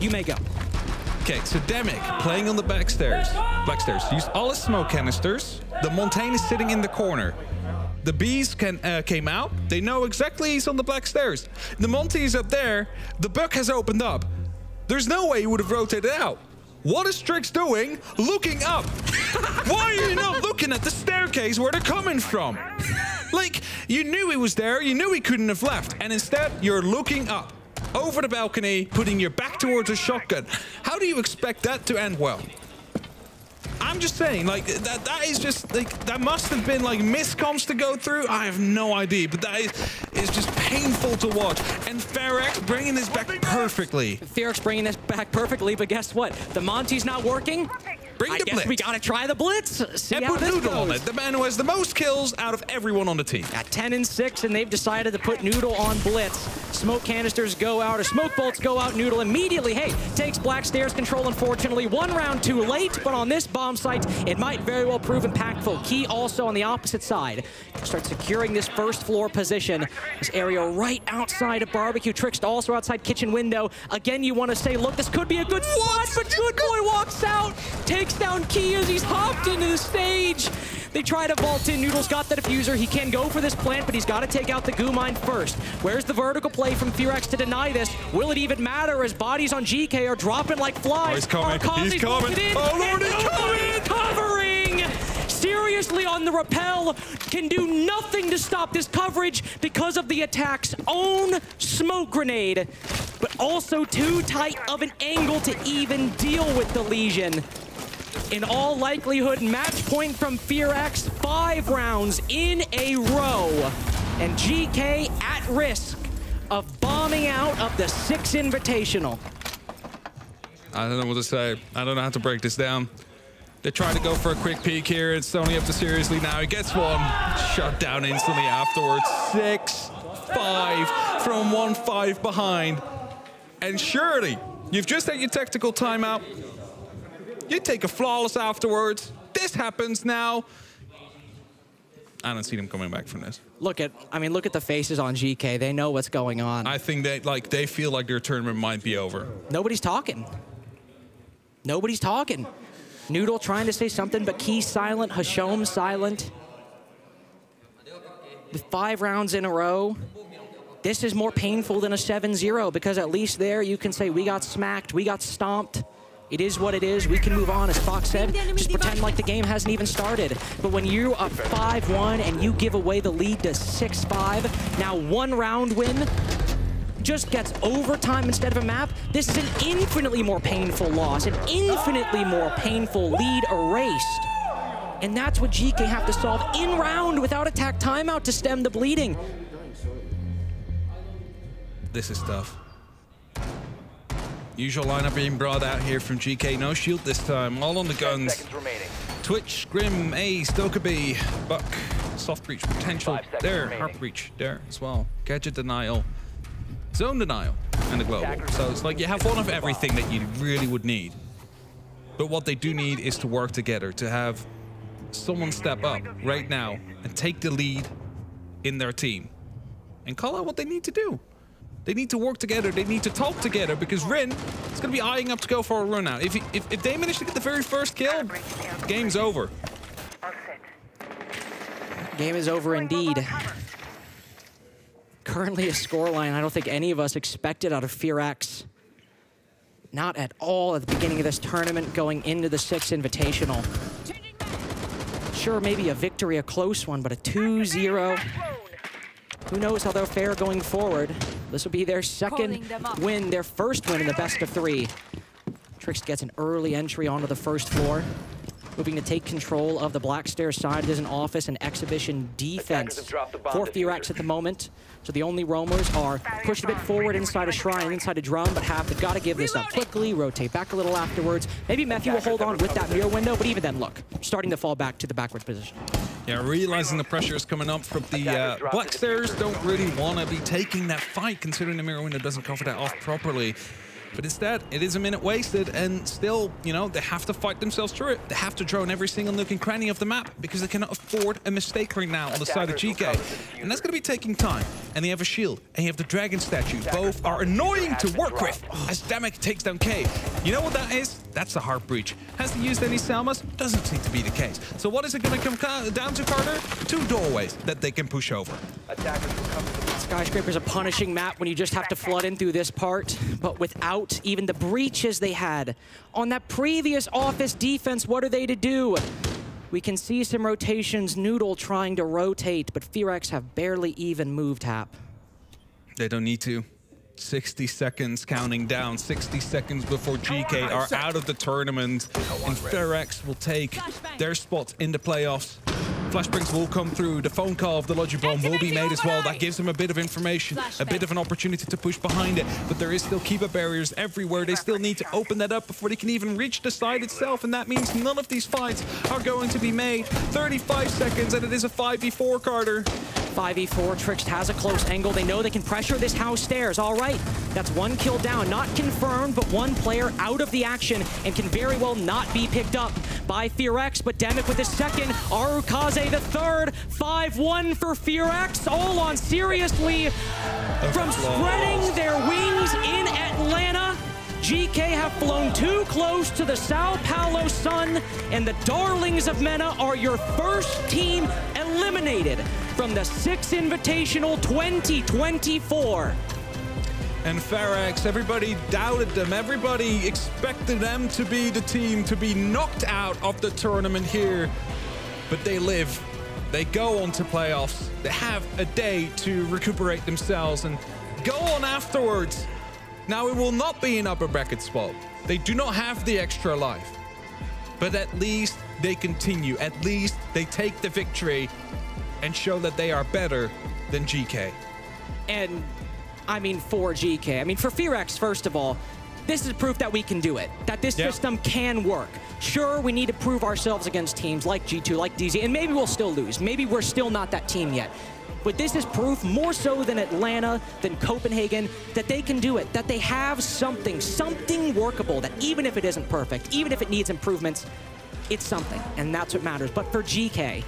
You may go. Okay, so Demic playing on the Black Stairs. Used all his smoke canisters. The Montaigne is sitting in the corner. The bees came out. They know exactly he's on the Black Stairs. The Monty is up there. The Buck has opened up. There's no way he would have rotated out. What is Strix doing? Looking up. Why are you not looking at the staircase where they're coming from? Like, you knew he was there. You knew he couldn't have left. And instead, you're looking up. Over the balcony, putting your back towards a shotgun. How do you expect that to end well? I'm just saying, like, that is just, like, that must have been, like, miscoms to go through. I have no idea, but that is just painful to watch. And FearX bringing this back perfectly. FearX bringing this back perfectly, but guess what? The Monty's not working. I guess we gotta try the blitz. See how this Noodle goes. on it. The man who has the most kills out of everyone on the team. At 10 and 6, and they've decided to put Noodle on blitz. Smoke canisters go out, or smoke bolts go out. Noodle immediately, hey, takes Black Stairs control. Unfortunately, 1 round too late, but on this bomb site, it might very well prove impactful. Key also on the opposite side. Start securing this first floor position. This area right outside of Barbecue. Tricked also outside kitchen window. Again, you want to say, look, this could be a good spot, but Good Boy walks out, takes down Key as he's hopped into the stage. They try to vault in. Noodle's got the diffuser. He can go for this plant, but he's got to take out the goo mine first. Where's the vertical play from FearX to deny this? Will it even matter as bodies on GK are dropping like flies? Oh, he's coming. He's coming. Oh, Lord, he's coming! Covering! Seriously on the rappel, can do nothing to stop this coverage because of the attack's own smoke grenade, but also too tight of an angle to even deal with the Legion. In all likelihood, match point from FearX, 5 rounds in a row. And GK at risk of bombing out of the Six Invitational. I don't know what to say. I don't know how to break this down. They try to go for a quick peek here. It's only up to Seriously now. He gets one. Shut down instantly afterwards. 6-5 from 1-5 behind. And surely, you've just had your tactical timeout. You take a flawless afterwards. This happens now. I don't see them coming back from this. Look at the faces on GK. They know what's going on. I think they feel like their tournament might be over. Nobody's talking. Nobody's talking. Noodle trying to say something, but Key silent, Hashom silent. With 5 rounds in a row, this is more painful than a 7-0 because at least there you can say we got smacked, we got stomped. It is what it is. We can move on. As Fox said, just pretend like the game hasn't even started. But when you're up 5-1 and you give away the lead to 6-5, now 1 round win just gets overtime instead of a map. This is an infinitely more painful loss, an infinitely more painful lead erased. And that's what Geekay have to solve in round without attack timeout to stem the bleeding. This is tough. Usual lineup being brought out here from Geekay. No shield this time, all on the guns. Twitch, Grim, Ace, Dokkaebi, Buck, soft breach potential there, hard breach there as well. Gadget denial, zone denial, and a global. So it's like you have one of everything that you really would need. But what they do need is to work together, to have someone step up right now and take the lead in their team and call out what they need to do. They need to work together. They need to talk together because Rin is going to be eyeing up to go for a run out. If they manage to get the very first kill, game's over. Game is over indeed. Currently a scoreline I don't think any of us expected out of FearX. Not at all at the beginning of this tournament going into the 6 Invitational. Sure, maybe a victory, a close one, but a 2-0. Who knows how they'll fare going forward. This will be their second win, their first win in the best of 3. Trix gets an early entry onto the first floor. Moving to take control of the Black Stairs side. There's an office and exhibition defense for FearX at the moment. So the only roamers are pushed a bit forward inside a shrine, inside a drum, but they've got to give this up quickly, rotate back a little afterwards. Maybe Matthew will hold on with that mirror window, but even then, look, starting to fall back to the backward position. Yeah, realizing the pressure is coming up from the Black Stairs, don't really want to be taking that fight considering the mirror window doesn't cover that off properly. But instead, it is a minute wasted, and still, you know, they have to fight themselves through it. They have to drone every single nook and cranny of the map because they cannot afford a mistake right now on the side of Geekay. And that's going to be taking time. And they have a shield, and you have the dragon statue. Both are annoying to work with as Damek takes down K. You know what that is? That's a hard breach. Has he used any Selmas? Doesn't seem to be the case. So what is it going to come down to, Carter? 2 doorways that they can push over. Skyscraper's a punishing map when you just have to flood in through this part, but without even the breaches they had on that previous office defense, what are they to do? We can see some rotations, Noodle trying to rotate, but FearX have barely even moved, Hap. They don't need to. 60 seconds counting down, 60 seconds before Geekay are out of the tournament, and FearX will take their spot in the playoffs. Flashbangs will come through. The phone call of the Logic Bomb will be made as well. That gives them a bit of information, a bit of an opportunity to push behind it. But there is still keeper barriers everywhere. They still need to open that up before they can even reach the side itself. And that means none of these fights are going to be made. 35 seconds, and it is a 5v4, Carter. 5v4, Trix has a close angle. They know they can pressure this house stairs. All right, that's 1 kill down. Not confirmed, but 1 player out of the action and can very well not be picked up by FearX. But Damek with his second, Arukaze the third. 5-1 for FearX, all on seriously. From spreading their wings in Atlanta, Geekay have flown too close to the Sao Paulo sun, and the Darlings of MENA are your first team eliminated from the 6 Invitational 2024. And FearX, everybody doubted them. Everybody expected them to be the team to be knocked out of the tournament here. But they live. They go on to playoffs. They have a day to recuperate themselves and go on afterwards. Now, it will not be an upper bracket spot. They do not have the extra life. But at least they continue. At least they take the victory and show that they are better than Geekay. And, I mean, for Geekay. I mean, for FearX, first of all, this is proof that we can do it, that this system can work. Sure, we need to prove ourselves against teams like G2, like DZ, and maybe we'll still lose. Maybe we're still not that team yet. But this is proof, more so than Atlanta, than Copenhagen, that they can do it, that they have something workable, that even if it isn't perfect, even if it needs improvements, it's something, and that's what matters. But for Geekay,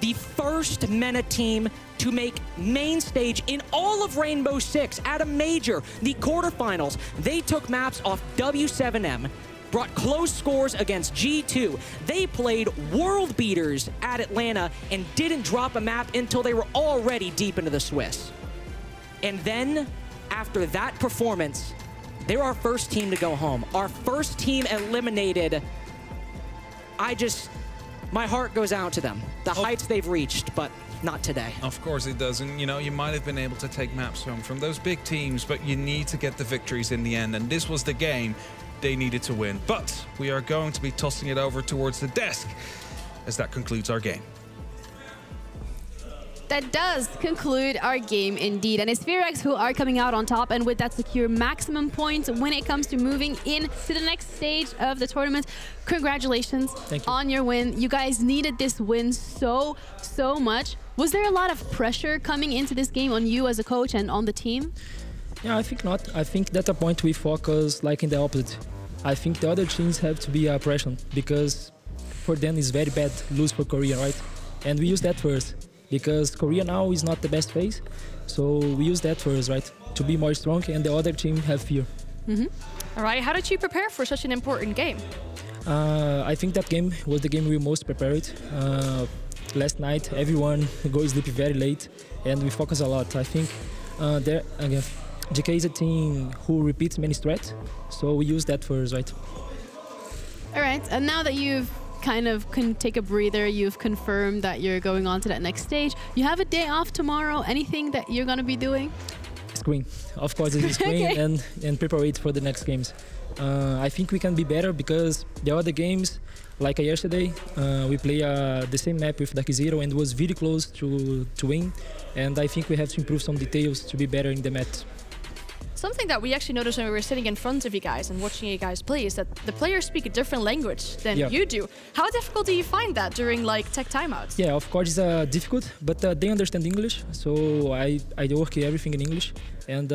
the first MENA team to make main stage in all of Rainbow Six at a major, the quarterfinals, they took maps off W7M, brought close scores against G2. They played world beaters at Atlanta and didn't drop a map until they were already deep into the Swiss. And then, after that performance, they're our first team to go home. Our first team eliminated. My heart goes out to them. The heights they've reached, but not today. Of course it does. And, you know, you might have been able to take maps home from those big teams, but you need to get the victories in the end. And this was the game they needed to win. But we are going to be tossing it over towards the desk as that concludes our game. That does conclude our game indeed. And it's FearX who are coming out on top and with that secure maximum points when it comes to moving into the next stage of the tournament. Congratulations on your win. You guys needed this win so much. Was there a lot of pressure coming into this game on you as a coach and on the team? Yeah, I think not. I think that a point we focus like in the opposite. I think the other teams have to be pressure because for them it's very bad lose for Korea, right? And we use that first. Because Korea now is not the best phase, so we use that first, right? To be more strong, and the other team have fear. All right, how did you prepare for such an important game? I think that game was the game we most prepared. Last night, everyone goes sleep very late, and we focus a lot. I think there again, Geekay is a team who repeats many strats, so we use that first, right? All right, and now that you've kind of can take a breather, you've confirmed that you're going on to that next stage. You have a day off tomorrow. Anything that you're going to be doing? Screen. Of course, it's screen Okay. and prepare it for the next games. I think we can be better because the other games, like yesterday, we play the same map with Dark Zero and was very close to win. And I think we have to improve some details to be better in the match. Something that we actually noticed when we were sitting in front of you guys and watching you guys play is that the players speak a different language than you do. How difficult do you find that during like tech timeouts? Yeah, of course it's difficult, but they understand English, so I work everything in English. And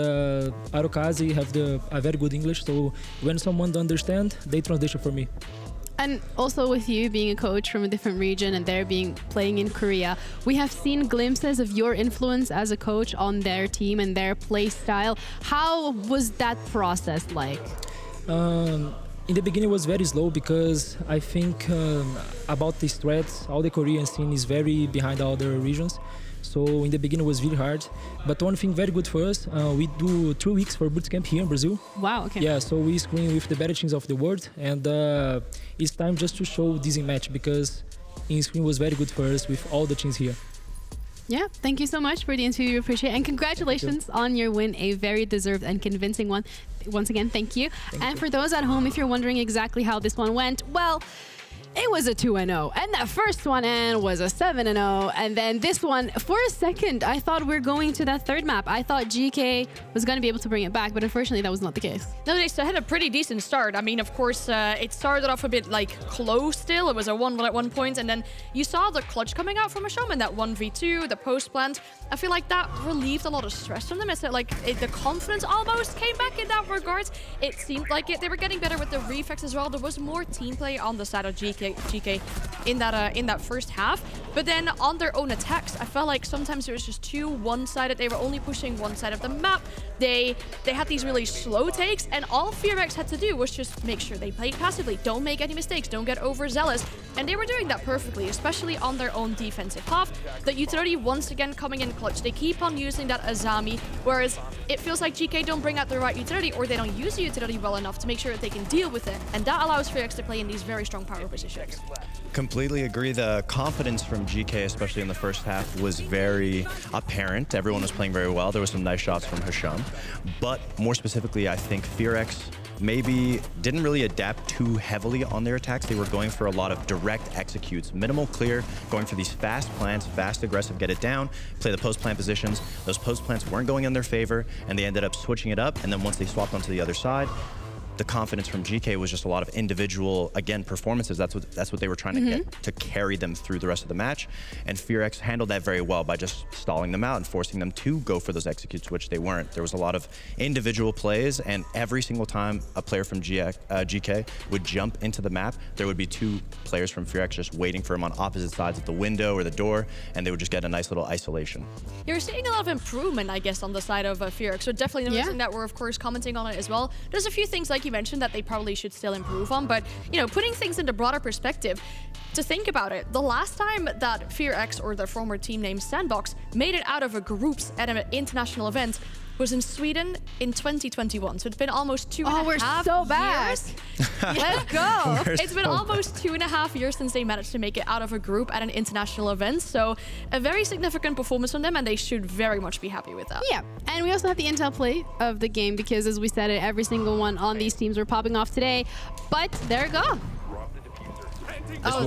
Arokazi have a very good English, so when someone don't understand, they translate for me. And also with you being a coach from a different region and they're playing in Korea, we have seen glimpses of your influence as a coach on their team and their play style. How was that process like? In the beginning it was very slow because I think about these threats, all the Korean scene is very behind other regions. So in the beginning it was really hard. But one thing very good for us, we do 3 weeks for bootcamp here in Brazil. Wow, okay. Yeah, so we screen with the better teams of the world. And it's time just to show this in match because in screen was very good for us with all the teams here. Yeah, thank you so much for the interview. We appreciate it. And congratulations on your win, a very deserved and convincing one. Once again, thank you. And for those at home, if you're wondering exactly how this one went, well, it was a 2-0, and that first one was a 7-0, and then this one, for a second, I thought we were going to that third map. I thought Geekay was going to be able to bring it back, but unfortunately, that was not the case. No, they still had a pretty decent start. I mean, of course, it started off a bit like close still. It was a 1-1 at one point, and then you saw the clutch coming out from Asham in that 1v2, the post plant. I feel like that relieved a lot of stress from them. It's like the confidence almost came back in that regard. It seemed like they were getting better with the reflex as well. There was more team play on the side of Geekay in that first half, but then on their own attacks, I felt like sometimes it was just too one-sided. They were only pushing one side of the map. They had these really slow takes, and all FearX had to do was just make sure they played passively, don't make any mistakes, don't get overzealous, and they were doing that perfectly, especially on their own defensive half. The utility once again coming in clutch. They keep on using that Azami, whereas it feels like Geekay don't bring out the right utility, or they don't use the utility well enough to make sure that they can deal with it, and that allows FearX to play in these very strong power positions. Completely agree. The confidence from Geekay, especially in the first half, was very apparent. Everyone was playing very well. There were some nice shots from Hasham. But more specifically, I think FearX maybe didn't really adapt too heavily on their attacks. They were going for a lot of direct executes, minimal clear, going for these fast plants, fast aggressive, get it down, play the post plant positions. Those post plants weren't going in their favor, and they ended up switching it up. And then once they swapped onto the other side, the confidence from Geekay was just a lot of individual, again, performances. That's what they were trying to get to carry them through the rest of the match. And FearX handled that very well by just stalling them out and forcing them to go for those executes, which they weren't. There was a lot of individual plays, and every single time a player from Geekay would jump into the map, there would be 2 players from FearX just waiting for him on opposite sides of the window or the door, and they would just get a nice little isolation. You're seeing a lot of improvement, I guess, on the side of FearX. So definitely noticing that we're, of course, commenting on it as well. There's a few things like like you mentioned, that they probably should still improve on. But, you know, putting things into broader perspective, to think about it, the last time that FearX, or their former team name Sandbox, made it out of a groups at an international event was in Sweden in 2021. So it's been almost 2.5 years. Oh, we're so bad. Let's go. We're It's been so almost 2.5 years since they managed to make it out of a group at an international event. So a very significant performance from them, and they should very much be happy with that. Yeah, and we also have the intel play of the game because, as we said, every single one on these teams were popping off today. But there you go.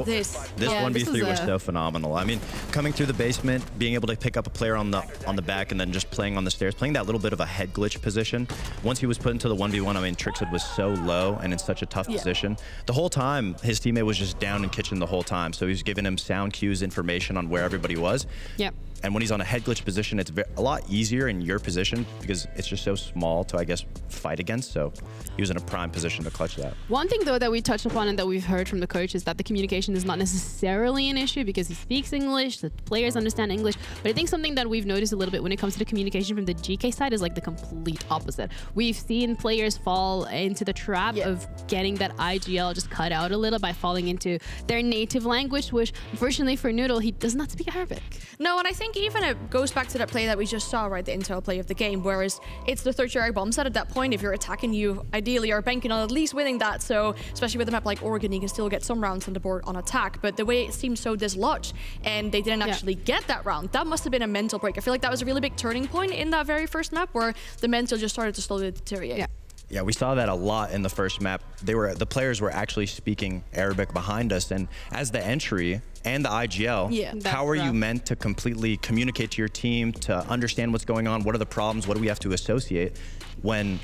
This 1v3 was so phenomenal. I mean, coming through the basement, being able to pick up a player on the back, and then just playing on the stairs, playing that little bit of a head glitch position. Once he was put into the 1v1, I mean, Trixwood was so low and in such a tough position. The whole time, his teammate was just down in kitchen the whole time. So he was giving him sound cues, information on where everybody was. Yep. And when he's on a head glitch position, it's a lot easier in your position because it's just so small to, I guess, fight against. So he was in a prime position to clutch that. One thing, though, that we touched upon and that we've heard from the coach is that the communication is not necessarily an issue because he speaks English, the players understand English. But I think something that we've noticed a little bit when it comes to the communication from the Geekay side is like the complete opposite. We've seen players fall into the trap of getting that IGL just cut out a little by falling into their native language, which unfortunately for Noodle, he does not speak Arabic. No, and I think even it goes back to that play that we just saw, right? The intel play of the game, whereas it's the tertiary bomb set at that point. If you're attacking, you ideally are banking on at least winning that. So especially with a map like Oregon, you can still get some rounds on the board on attack. But the way it seemed so dislodged and they didn't actually get that round, that must have been a mental break. I feel like that was a really big turning point in that very first map where the mental just started to slowly deteriorate. Yeah. Yeah, we saw that a lot in the first map. The players were actually speaking Arabic behind us, and as the entry and the IGL, how are you meant to completely communicate to your team, to understand what's going on, what are the problems, what do we have to associate when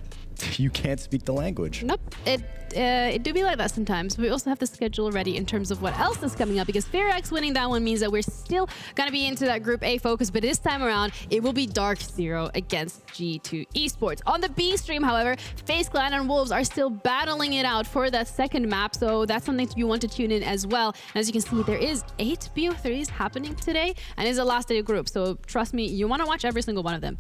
you can't speak the language? Nope. It do be like that sometimes. We also have the schedule ready in terms of what else is coming up because FearX winning that one means that we're still going to be into that Group A focus, but this time around, it will be Dark Zero against G2 Esports. On the B stream, however, FaZe Clan and Wolves are still battling it out for that second map, so that's something you want to tune in as well. And as you can see, there is 8 BO3s happening today, and it's the last day of group, so trust me, you want to watch every single one of them.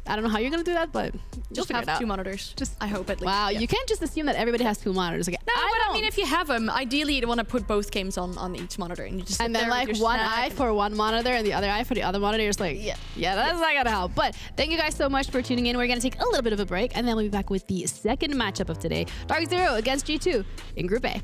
I don't know how you're going to do that, but Just have 2 monitors. I hope at least. Wow, you can't just assume that everybody has 2 monitors. Like, No, but I mean, if you have them, ideally you'd want to put both games on each monitor, and you just and then like one eye for one monitor and the other eye for the other monitor. It's like, yeah, that's not gonna help. But thank you guys so much for tuning in. We're gonna take a little bit of a break, and then we'll be back with the second matchup of today: Dark Zero against G2 in Group A.